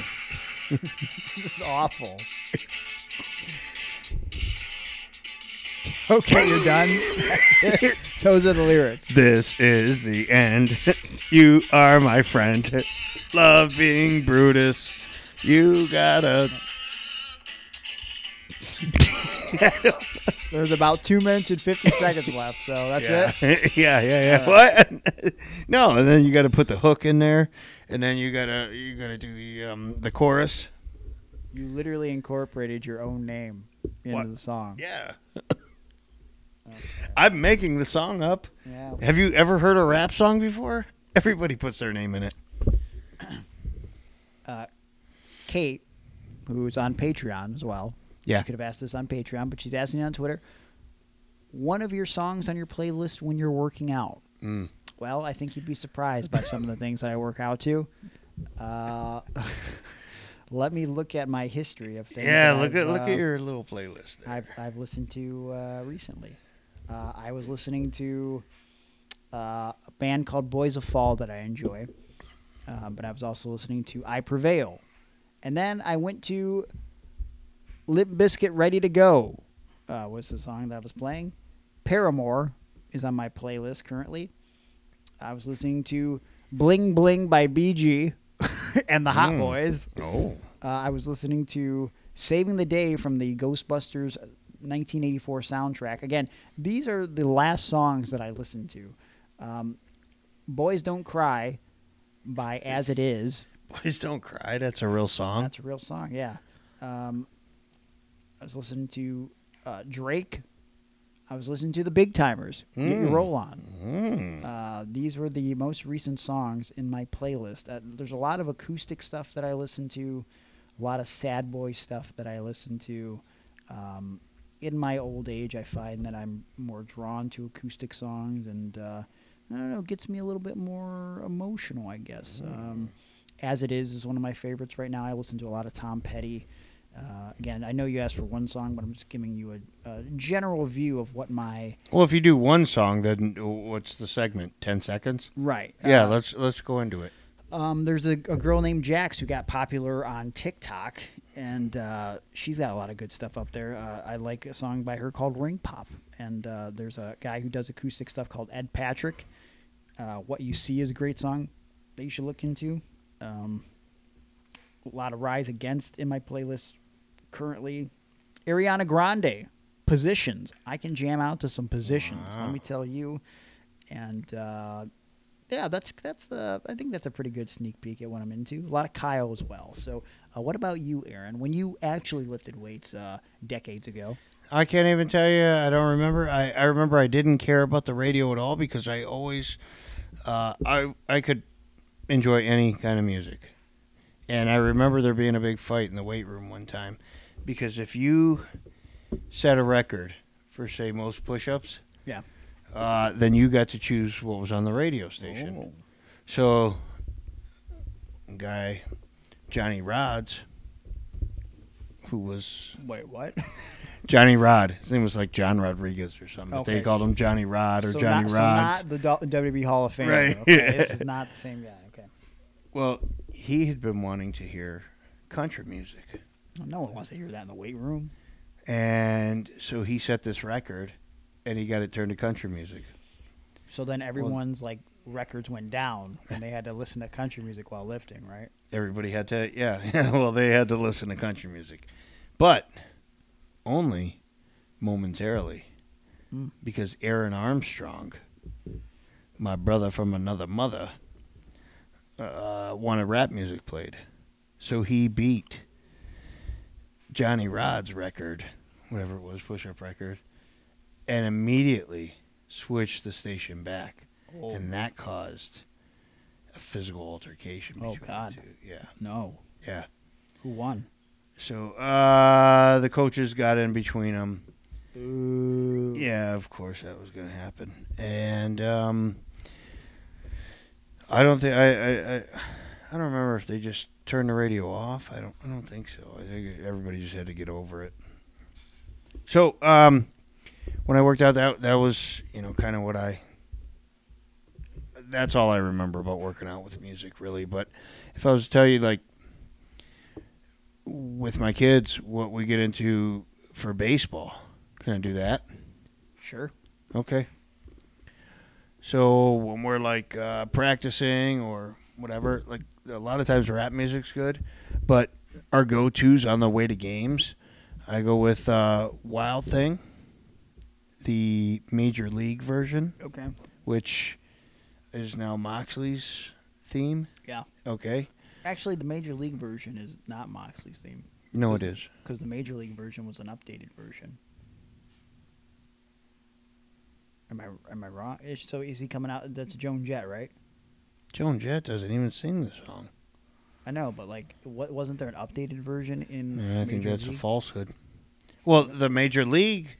This is awful. Okay, you're done. That's it. Those are the lyrics. This is the end. You are my friend. Love being Brutus. You gotta... There's about 2 minutes and 50 seconds left, so that's it. Yeah. What? No, and then you got to put the hook in there, and then you gotta do the chorus. You literally incorporated your own name into What? the song. Yeah. Okay. I'm making the song up. Yeah. Have you ever heard a rap song before? Everybody puts their name in it. Kate, who's on Patreon as well. Yeah. You could have asked this on Patreon, but she's asking on Twitter. One of your songs on your playlist when you're working out. Mm. Well, I think you'd be surprised by some of the things that I work out to. Let me look at my history of things. Yeah, that look at your little playlist there. I've listened to recently. I was listening to a band called Boys of Fall that I enjoy, but I was also listening to I Prevail, and then I went to Limp Bizkit Ready to Go. Was the song that I was playing? Paramore is on my playlist currently. I was listening to Bling Bling by BG and the Hot Boys. Oh. I was listening to Saving the Day from the Ghostbusters 1984 soundtrack. Again, these are the last songs that I listened to. Boys Don't Cry by As It Is. Boys Don't Cry. That's a real song. That's a real song, yeah. I was listening to Drake. I was listening to the Big Timers. Get Your Roll On. These were the most recent songs in my playlist. There's a lot of acoustic stuff that I listen to, a lot of sad boy stuff that I listen to. In my old age, I find that I'm more drawn to acoustic songs, and I don't know, it gets me a little bit more emotional, I guess. As It Is one of my favorites right now. I listen to a lot of Tom Petty. Again, I know you asked for one song, but I'm just giving you a general view of what my... Well, if you do one song, then what's the segment? 10 seconds? Right. Yeah, let's go into it. There's a girl named Jax who got popular on TikTok, and she's got a lot of good stuff up there. I like a song by her called Ring Pop, and there's a guy who does acoustic stuff called Ed Patrick. What You See is a great song that you should look into. A lot of Rise Against in my playlist currently. Ariana Grande, Positions. I can jam out to some Positions, let me tell you. And yeah, that's I think that's a pretty good sneak peek at what I'm into. A lot of Kyle as well. So what about you, Aaron? When you actually lifted weights decades ago? I can't even tell you. I don't remember. I remember I didn't care about the radio at all because I always I could enjoy any kind of music. And I remember there being a big fight in the weight room one time because if you set a record for, say, most push-ups, Yeah. Then you got to choose what was on the radio station. Oh. So guy, Johnny Rods, who was Wait, what? Johnny Rod. His name was like John Rodriguez or something. But Okay, they called him Johnny Rod or So Johnny Rods. So not the WWE Hall of Fame. Right. Okay, this is not the same guy. Okay. Well, he had been wanting to hear country music. Well, no one wants to hear that in the weight room. And so he set this record, and he got it turned to country music. So then everyone's like records went down, and they had to listen to country music while lifting, right? Everybody had to, yeah. Well, they had to listen to country music. But only momentarily. Because Aaron Armstrong, my brother from another mother, wanted rap music played. So he beat Johnny Rod's record, whatever it was, push-up record, and immediately switched the station back. Oh. And that caused a physical altercation between God. the two. Yeah. No. Yeah. Who won? So the coaches got in between them. Ooh. Yeah, of course that was going to happen. And I don't think I don't remember if they just turned the radio off. I don't think so. I think everybody just had to get over it. So when I worked out, that was kind of what that's all I remember about working out with music, really. But if I was to tell you, like, with my kids, what we get into for baseball, can I do that? Sure. Okay. So when we're like practicing or whatever, like a lot of times rap music's good, but our go-tos on the way to games, I go with Wild Thing, the Major League version. Okay. Which is now Moxley's theme. Yeah. Okay. Actually, the Major League version is not Moxley's theme. No, it is. Because the Major League version was an updated version. Am I wrong? So is he coming out? That's Joan Jett, right? Joan Jett doesn't even sing the song. I know, but like, wasn't there an updated version in? Yeah, I think Major that's League? a falsehood. Well, the Major League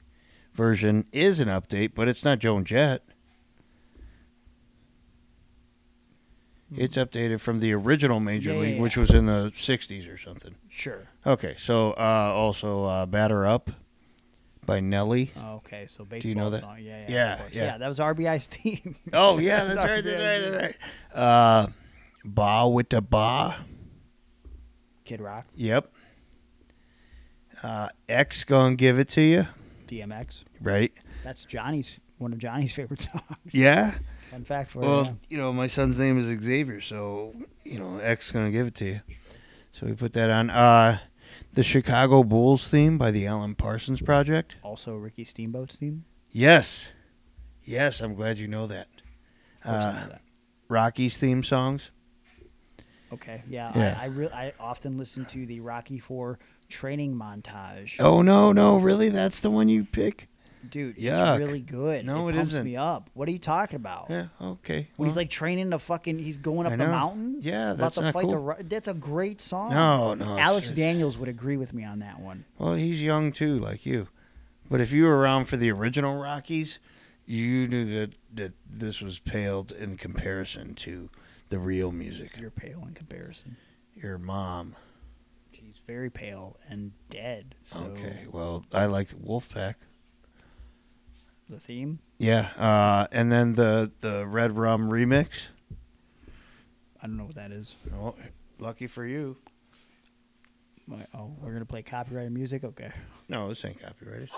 version is an update, but it's not Joan Jett. It's updated from the original Major League, which was in the 60s or something. Sure. Okay, so also Batter Up by Nelly. Oh, okay, so baseball Do you know that? song. Yeah, Yeah, of course. yeah. That was RBI's theme. Oh, yeah, that's right. Ba with the Ba. Kid Rock. Yep. X Gonna Give It To You. DMX. Right. That's one of Johnny's favorite songs. Yeah. Fun fact for Well, you. My son's name is Xavier, so, X Gonna Give It To You. So we put that on. The Chicago Bulls theme by the Alan Parsons Project. Also Ricky Steamboat's theme. Yes. Yes, I'm glad you know that. Of course I know that. Rocky's theme songs. Okay, yeah. Yeah. I often listen to the Rocky IV training montage. Oh, no, really? That's the one you pick? Dude, Yuck. it's really good. No, it pumps isn't. me up. What are you talking about? Yeah, okay. When he's like training he's going I up the know. mountain. Yeah, about that's to not fight cool. that's a great song. No. Alex it's- Daniels would agree with me on that one. Well, he's young, too, like you. But if you were around for the original Rockies, you knew that this was paled in comparison to the real music. You're pale in comparison. Your mom. She's very pale and dead. So Okay, well, I liked Wolfpack. the theme? Yeah, and then the Red Rum remix. I don't know what that is. Oh, lucky for you. We're going to play copyrighted music? Okay. No, this ain't copyrighted.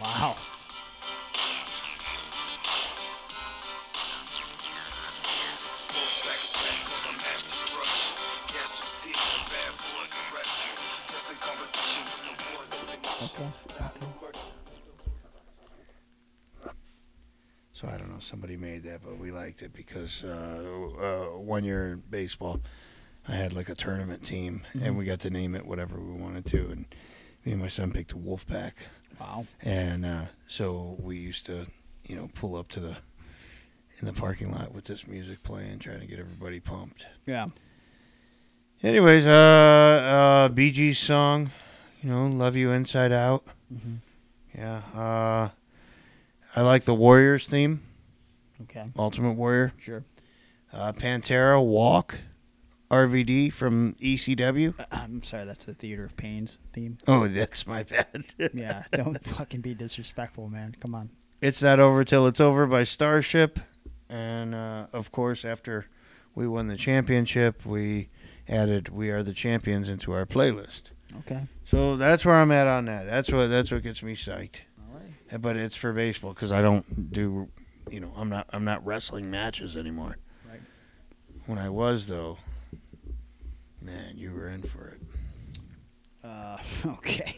Wow. Okay. So I don't know, somebody made that, but we liked it because 1 year in baseball, I had like a tournament team, and we got to name it whatever we wanted to, and me and my son picked a Wolfpack. Wow. And so we used to, pull up in the parking lot with this music playing, trying to get everybody pumped. Yeah. Anyways, Bee Gees song, Love You Inside Out. Mm-hmm. Yeah. I like the Warriors theme. Okay. Ultimate Warrior. Sure. Pantera, Walk. RVD from ECW. I'm sorry, that's the Theater of Pain's theme. Oh, that's my bad. Yeah, don't fucking be disrespectful, man. Come on. It's Not Over Till It's Over by Starship. And, of course, after we won the championship, we added We Are the Champions into our playlist. Okay. So that's where I'm at on that. That's what gets me psyched. All right. But it's for baseball because I don't do, I'm not wrestling matches anymore. Right. When I was, though, man, you were in for it. Okay.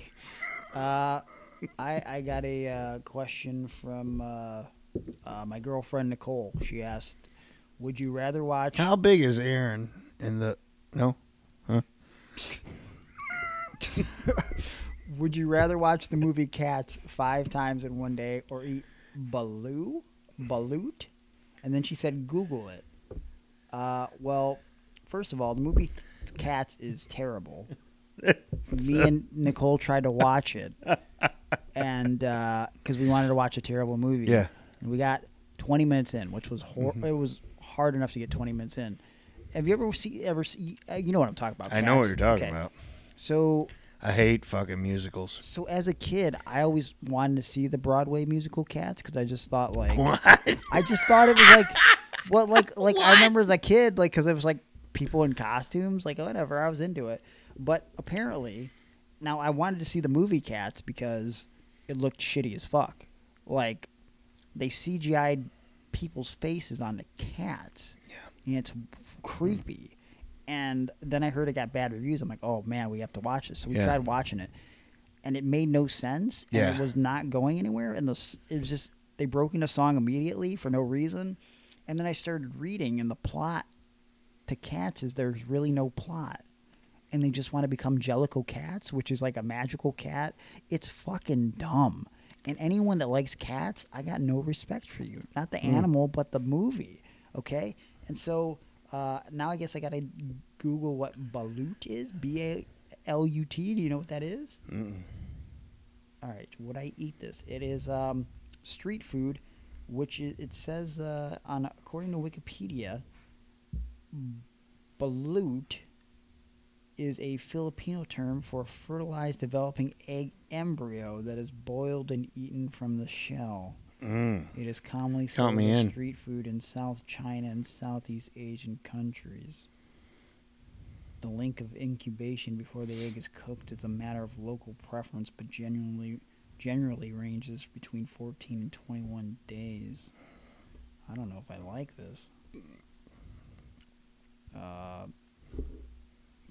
I got a question from my girlfriend Nicole. She asked, "Would you rather watch?" How big is Aaron in the? No, huh? Would you rather watch the movie Cats 5 times in one day or eat balut? And then she said, "Google it." Well, first of all, the movie Cats is terrible. Me and Nicole tried to watch it, and because we wanted to watch a terrible movie. Yeah. And we got 20 minutes in, which was it was hard enough to get 20 minutes in. Have you ever see? You know what I'm talking about? I know what Cats. you're talking Okay. about. So I hate fucking musicals. So as a kid, I always wanted to see the Broadway musical Cats because I just thought What? I just thought it was like, well, like I remember as a kid, like because it was like people in costumes, like whatever, I was into it. But apparently, now I wanted to see the movie Cats because it looked shitty as fuck. Like they CGI'd people's faces on the cats, and it's creepy. And then I heard it got bad reviews. I'm like, oh man, we have to watch this. So we tried watching it, and it made no sense, and it was not going anywhere. And it was just they broke into song immediately for no reason. And then I started reading, and the plot to Cats is there's really no plot, and they just want to become Jellicle cats, which is like a magical cat. It's fucking dumb. And anyone that likes cats, I got no respect for you. Not the animal, but the movie. Okay, and so. Now I guess I gotta Google what balut is. B-A-L-U-T. Do you know what that is? All right. Would I eat this? It is street food, which it says according to Wikipedia, balut is a Filipino term for a fertilized developing egg embryo that is boiled and eaten from the shell. It is commonly sold as street food in South China and Southeast Asian countries. The length of incubation before the egg is cooked is a matter of local preference, but generally ranges between 14 and 21 days. I don't know if I like this.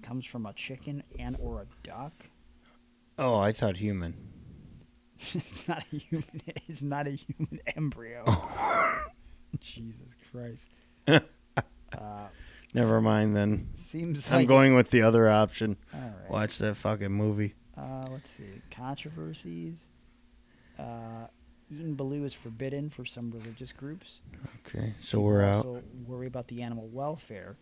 Comes from a chicken and or a duck. Oh, I thought human. It's not a human. It's not a human embryo. Jesus Christ. Never mind then. Seems I'm like going with the other option. All right. Watch that fucking movie. Let's see. Controversies. Eating balut is forbidden for some religious groups. Okay, so we're out. Also worry about the animal welfare.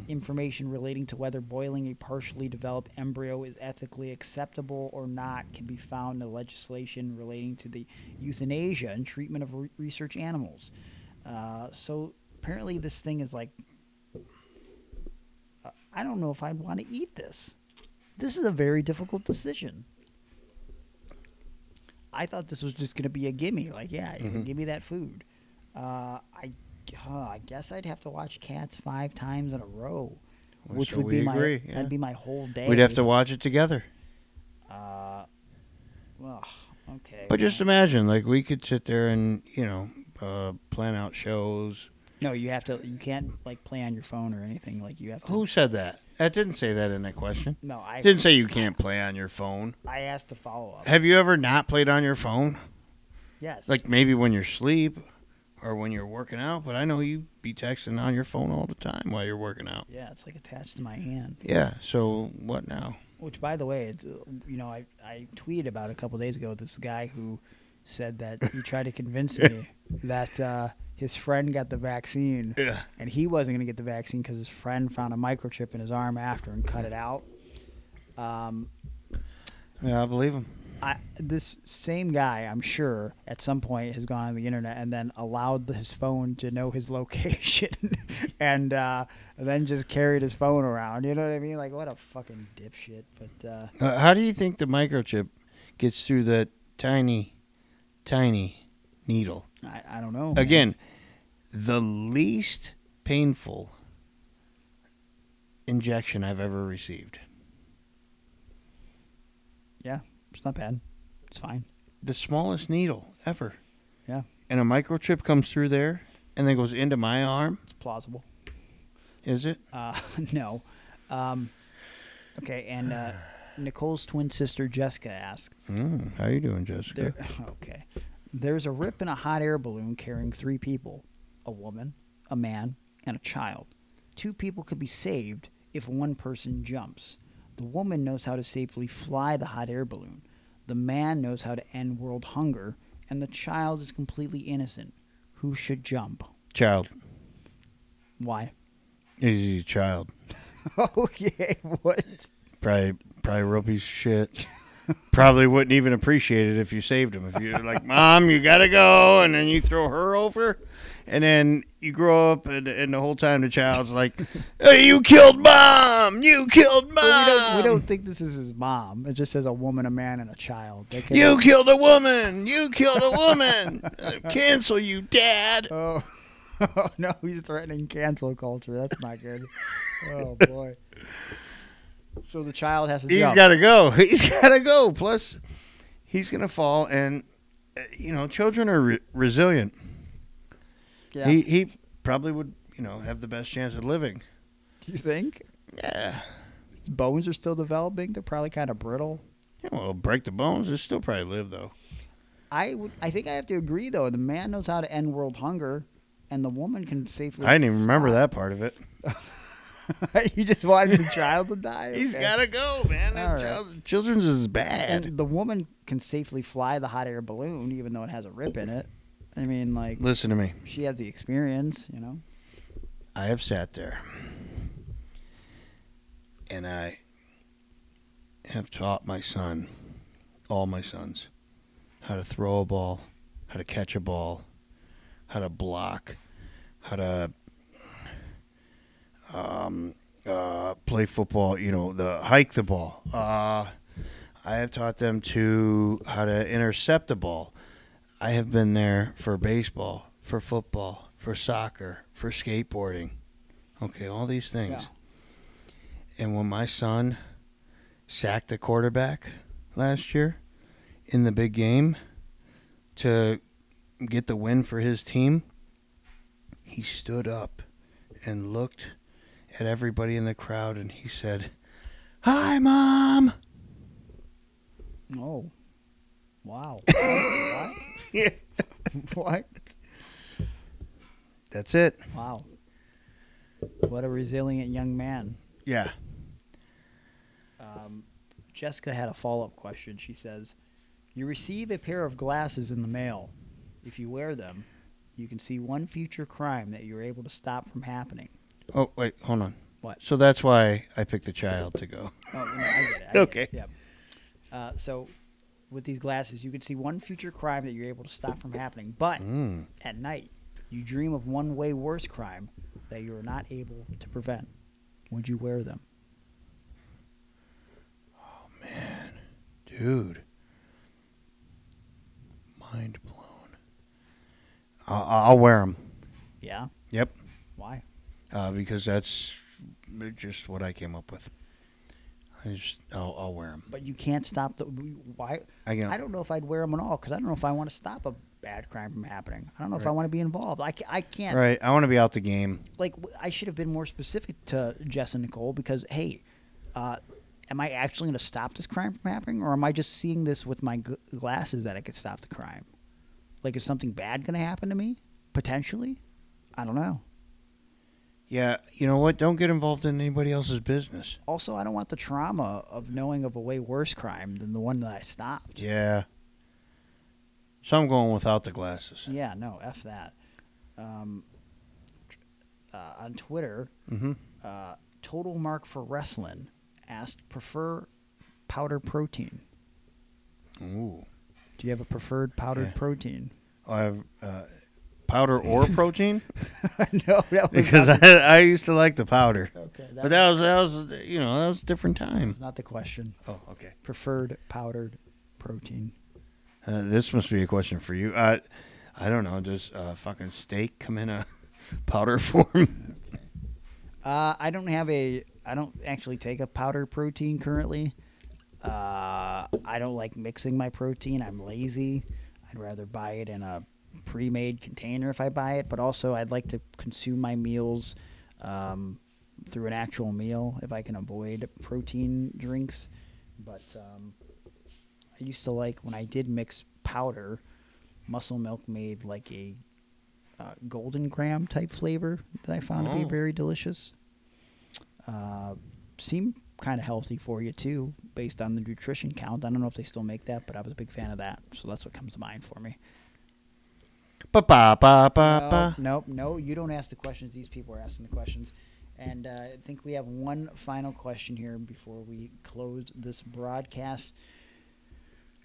Information relating to whether boiling a partially developed embryo is ethically acceptable or not can be found in the legislation relating to the euthanasia and treatment of research animals. So apparently this thing is like, I don't know if I'd want to eat this. This is a very difficult decision. I thought this was just going to be a gimme. Like, yeah, give me that food. I guess I'd have to watch Cats 5 times in a row, which So would we be agree, that'd be my whole day. We'd have to watch it together. Well, okay. But just imagine, like, we could sit there and, plan out shows. No, you have to. You can't like play on your phone or anything. Like you have to. Who said that? That didn't say that in that question. No, I didn't say you can't play on your phone. I asked to follow up. Have you ever not played on your phone? Yes. Like maybe when you're asleep or when you're working out, but I know you be texting on your phone all the time while you're working out. Yeah, it's like attached to my hand. Yeah, so what now? Which, by the way, it's I tweeted about a couple days ago this guy who said that he tried to convince me that his friend got the vaccine, and he wasn't going to get the vaccine because his friend found a microchip in his arm after and cut it out. Yeah, I believe him. This same guy, I'm sure, at some point has gone on the internet and then allowed his phone to know his location, and then just carried his phone around. You know what I mean? Like, what a fucking dipshit. But how do you think the microchip gets through the tiny needle? I don't know. Again, the least painful injection I've ever received. Yeah, it's not bad. It's fine. The smallest needle ever. Yeah. And a microchip comes through there and then goes into my arm. It's plausible. Is it? No. Okay, and Nicole's twin sister Jessica asked. How you doing, Jessica? Okay. There's a rip in a hot air balloon carrying 3 people, a woman, a man, and a child. 2 people could be saved if one person jumps. The woman knows how to safely fly the hot air balloon. The man knows how to end world hunger, and the child is completely innocent. Who should jump? Child. Why? He's a child. Okay, what? Probably a real piece of shit. Probably wouldn't even appreciate it if you saved him. If you're like, Mom, you gotta go, and then you throw her over, and then you grow up, and the whole time the child's like, hey, you killed Mom! You killed Mom! Well, we don't think this is his mom. It just says a woman, a man, and a child. You killed a woman! You killed a woman! Cancel you, Dad! Oh, no, he's threatening cancel culture. That's not good. Oh, boy. So the child has to jump. He's got to go. He's got to go. Plus, he's going to fall. And, children are resilient. Yeah. He probably would, have the best chance of living. Do you think? Yeah. His bones are still developing. They're probably kind of brittle. Yeah, well, break the bones. They'll still probably live, though. I think I have to agree, though. The man knows how to end world hunger, and the woman can safely... I didn't even remember that part of it. You just wanted the child to die? Okay. He's got to go, man. Children's is bad. And the woman can safely fly the hot air balloon, even though it has a rip in it. I mean, like... Listen to me. She has the experience, I have sat there, and I have taught my son, all my sons, how to throw a ball, how to catch a ball, how to block, how to play football, the hike the ball. I have taught them how to intercept the ball. I have been there for baseball, for football, for soccer, for skateboarding. Okay, all these things. Yeah. And when my son sacked the quarterback last year in the big game to get the win for his team, he stood up and looked at everybody in the crowd and he said, "Hi, Mom." Oh. Wow. What? Yeah. What? That's it. Wow. What a resilient young man. Yeah. Jessica had a follow-up question. She says, you receive a pair of glasses in the mail. If you wear them, you can see one future crime that you're able to stop from happening. Oh, wait, hold on. What? So that's why I picked the child to go. Oh, no, I get it. Okay. Yeah. So with these glasses, you can see one future crime that you're able to stop from happening. But at night, you dream of one way worse crime that you're not able to prevent. Would you wear them? Oh, man. Dude. Mind blown. I'll wear them. Yeah? Yep. Why? Because that's just what I came up with. I'll wear them. But you can't stop the... Why? I don't know if I'd wear them at all, because I don't know if I want to stop a bad crime from happening. I don't know if I want to be involved. I can't... Right. I want to be out the game. Like, I should have been more specific to Jess and Nicole, because, hey, am I actually going to stop this crime from happening, or am I just seeing this with my glasses that I could stop the crime? Like, is something bad going to happen to me? Potentially? I don't know. Yeah, you know what? Don't get involved in anybody else's business. Also, I don't want the trauma of knowing of a way worse crime than the one that I stopped. Yeah. So I'm going without the glasses. Yeah, no, F that. On Twitter, Total Mark for Wrestling asked, prefer powder protein? Ooh. Do you have a preferred powdered protein? I have powder or protein? No, that was Because not I used to like the powder. okay, But that was a different time. not the question. Oh, okay. Preferred powdered protein. This must be a question for you. I don't know. Does fucking steak come in a powder form? I don't actually take a powder protein currently. I don't like mixing my protein. I'm lazy. I'd rather buy it in a pre-made container if I buy it, but also I'd like to consume my meals through an actual meal if I can avoid protein drinks. But I used to like, when I did mix powder, Muscle Milk made like a golden graham type flavor that I found to be very delicious. Seemed kind of healthy for you too, based on the nutrition count. I don't know if they still make that, but I was a big fan of that, so that's what comes to mind for me. No, you don't ask the questions. These people are asking the questions. And I think we have one final question here before we close this broadcast.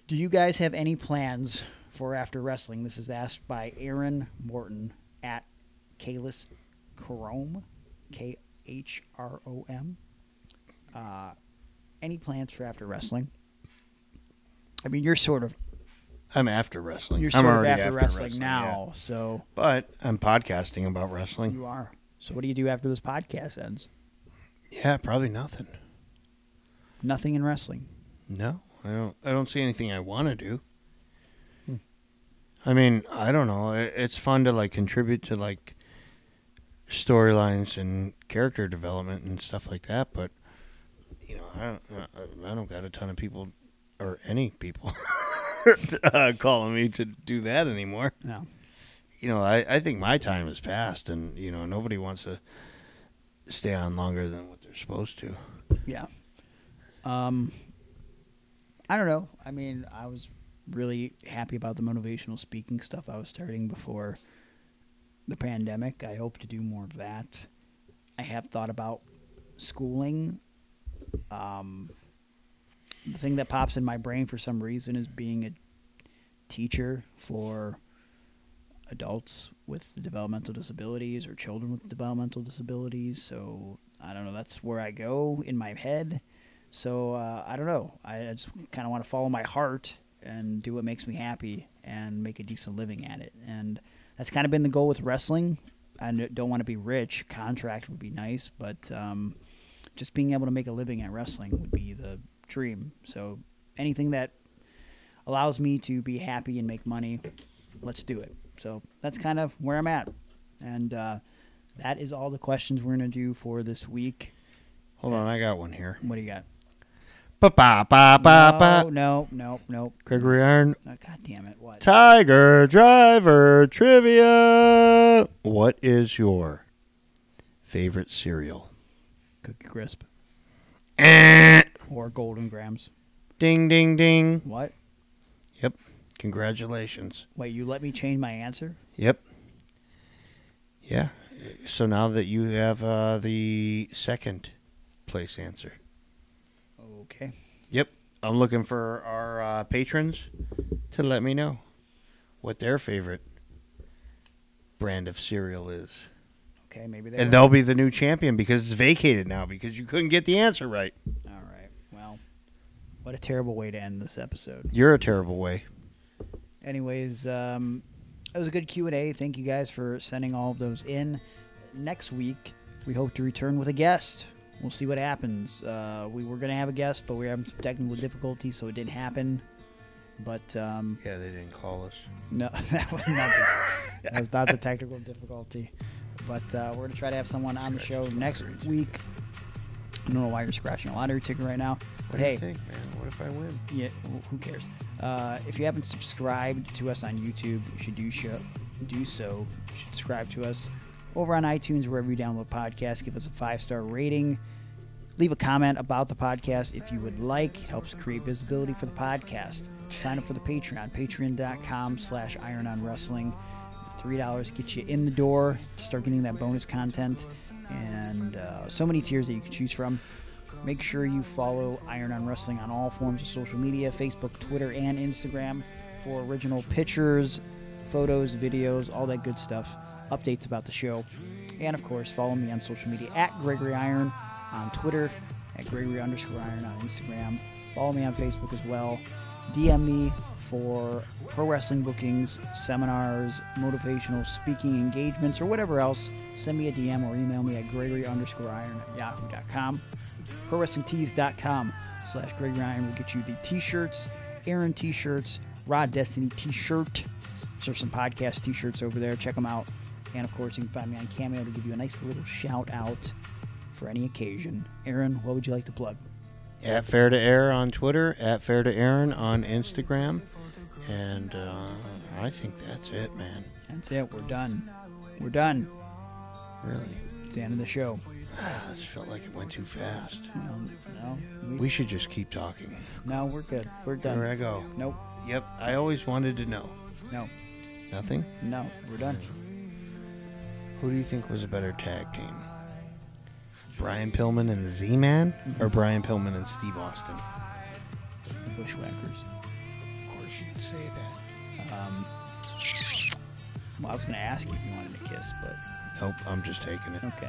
Do you guys have any plans for after wrestling? This is asked by Aaron Morton at Kalis Chrome, Khrom. Any plans for after wrestling? I mean, you're sort of... I'm after wrestling. You're I'm sort of already after wrestling now, yeah. so... But I'm podcasting about wrestling. You are. So what do you do after this podcast ends? Yeah, probably nothing. Nothing in wrestling? No, I don't see anything I want to do. I mean, I don't know. It's fun to like contribute to like storylines and character development and stuff like that, but you know, I don't got a ton of people or any people calling me to do that anymore. No. You know, I think my time has passed, and you know, nobody wants to stay on longer than what they're supposed to. Yeah. I don't know. I mean, I was really happy about the motivational speaking stuff I was starting before the pandemic. I hope to do more of that. I have thought about schooling. The thing that pops in my brain for some reason is being a teacher for adults with developmental disabilities or children with developmental disabilities. So I don't know. That's where I go in my head. So I don't know. I just kind of want to follow my heart and do what makes me happy and make a decent living at it. And that's kind of been the goal with wrestling. I don't want to be rich. Contract would be nice, but just being able to make a living at wrestling would be the dream. So anything that allows me to be happy and make money, let's do it. So that's kind of where I'm at. And that is all the questions we're going to do for this week. Hold on, I got one here. What do you got? No. Gregory Iron. Oh, God damn it. What? Tiger Driver Trivia. What is your favorite cereal? Cookie Crisp. Eh. Or Golden Grams. Ding, ding, ding. What? Yep. Congratulations. Wait, you let me change my answer? Yep. Yeah. So now that you have the second place answer. Okay. Yep. I'm looking for our patrons to let me know what their favorite brand of cereal is. Okay, maybe And they'll be the new champion because it's vacated now because you couldn't get the answer right. All right. Well, what a terrible way to end this episode. You're a terrible way. Anyways, it was a good Q&A. Thank you guys for sending all of those in. Next week, we hope to return with a guest. We'll see what happens. We were going to have a guest, but we were having some technical difficulties, so it didn't happen. But yeah, they didn't call us. No, that was not the technical difficulty. But we're going to try to have someone on the show next week. I don't know why you're scratching a lottery ticket right now. But hey, think, man? What if I win? Yeah, well, who cares? If you haven't subscribed to us on YouTube, you should do so. You should subscribe to us over on iTunes, wherever you download podcasts. Give us a 5-star rating. Leave a comment about the podcast if you would like. It helps create visibility for the podcast. Sign up for the Patreon, patreon.com/irononwrestling. $3 gets you in the door to start getting that bonus content. And so many tiers that you can choose from. Make sure you follow Iron on Wrestling on all forms of social media, Facebook, Twitter, and Instagram for original pictures, photos, videos, all that good stuff, updates about the show. And, of course, follow me on social media at Gregory Iron on Twitter, at Gregory_Iron on Instagram. Follow me on Facebook as well. DM me for pro wrestling bookings, seminars, motivational speaking engagements, or whatever else. Send me a DM or email me at Gregory_Iron@yahoo.com. ProWrestlingTees.com/Gregory Iron will get you the t-shirts, Aaron t-shirts, Rod Destiny t-shirt. There's some podcast t-shirts over there. Check them out. And, of course, you can find me on Cameo to give you a nice little shout-out for any occasion. Aaron, what would you like to plug? At Fair to Air on Twitter, at Fair to Aaron on Instagram. And I think that's it, man. That's it. We're done. We're done. Really? It's the end of the show. This felt like it went too fast. No. We should just keep talking. No, we're good. We're done. There I go. Nope. Yep, I always wanted to know. No. Nothing? No, we're done. Who do you think was a better tag team? Brian Pillman and the Z-Man? Or Brian Pillman and Steve Austin? The Bushwhackers. Of course you'd say that. Well, I was going to ask you if you wanted to kiss, but... Nope, I'm just taking it. Okay.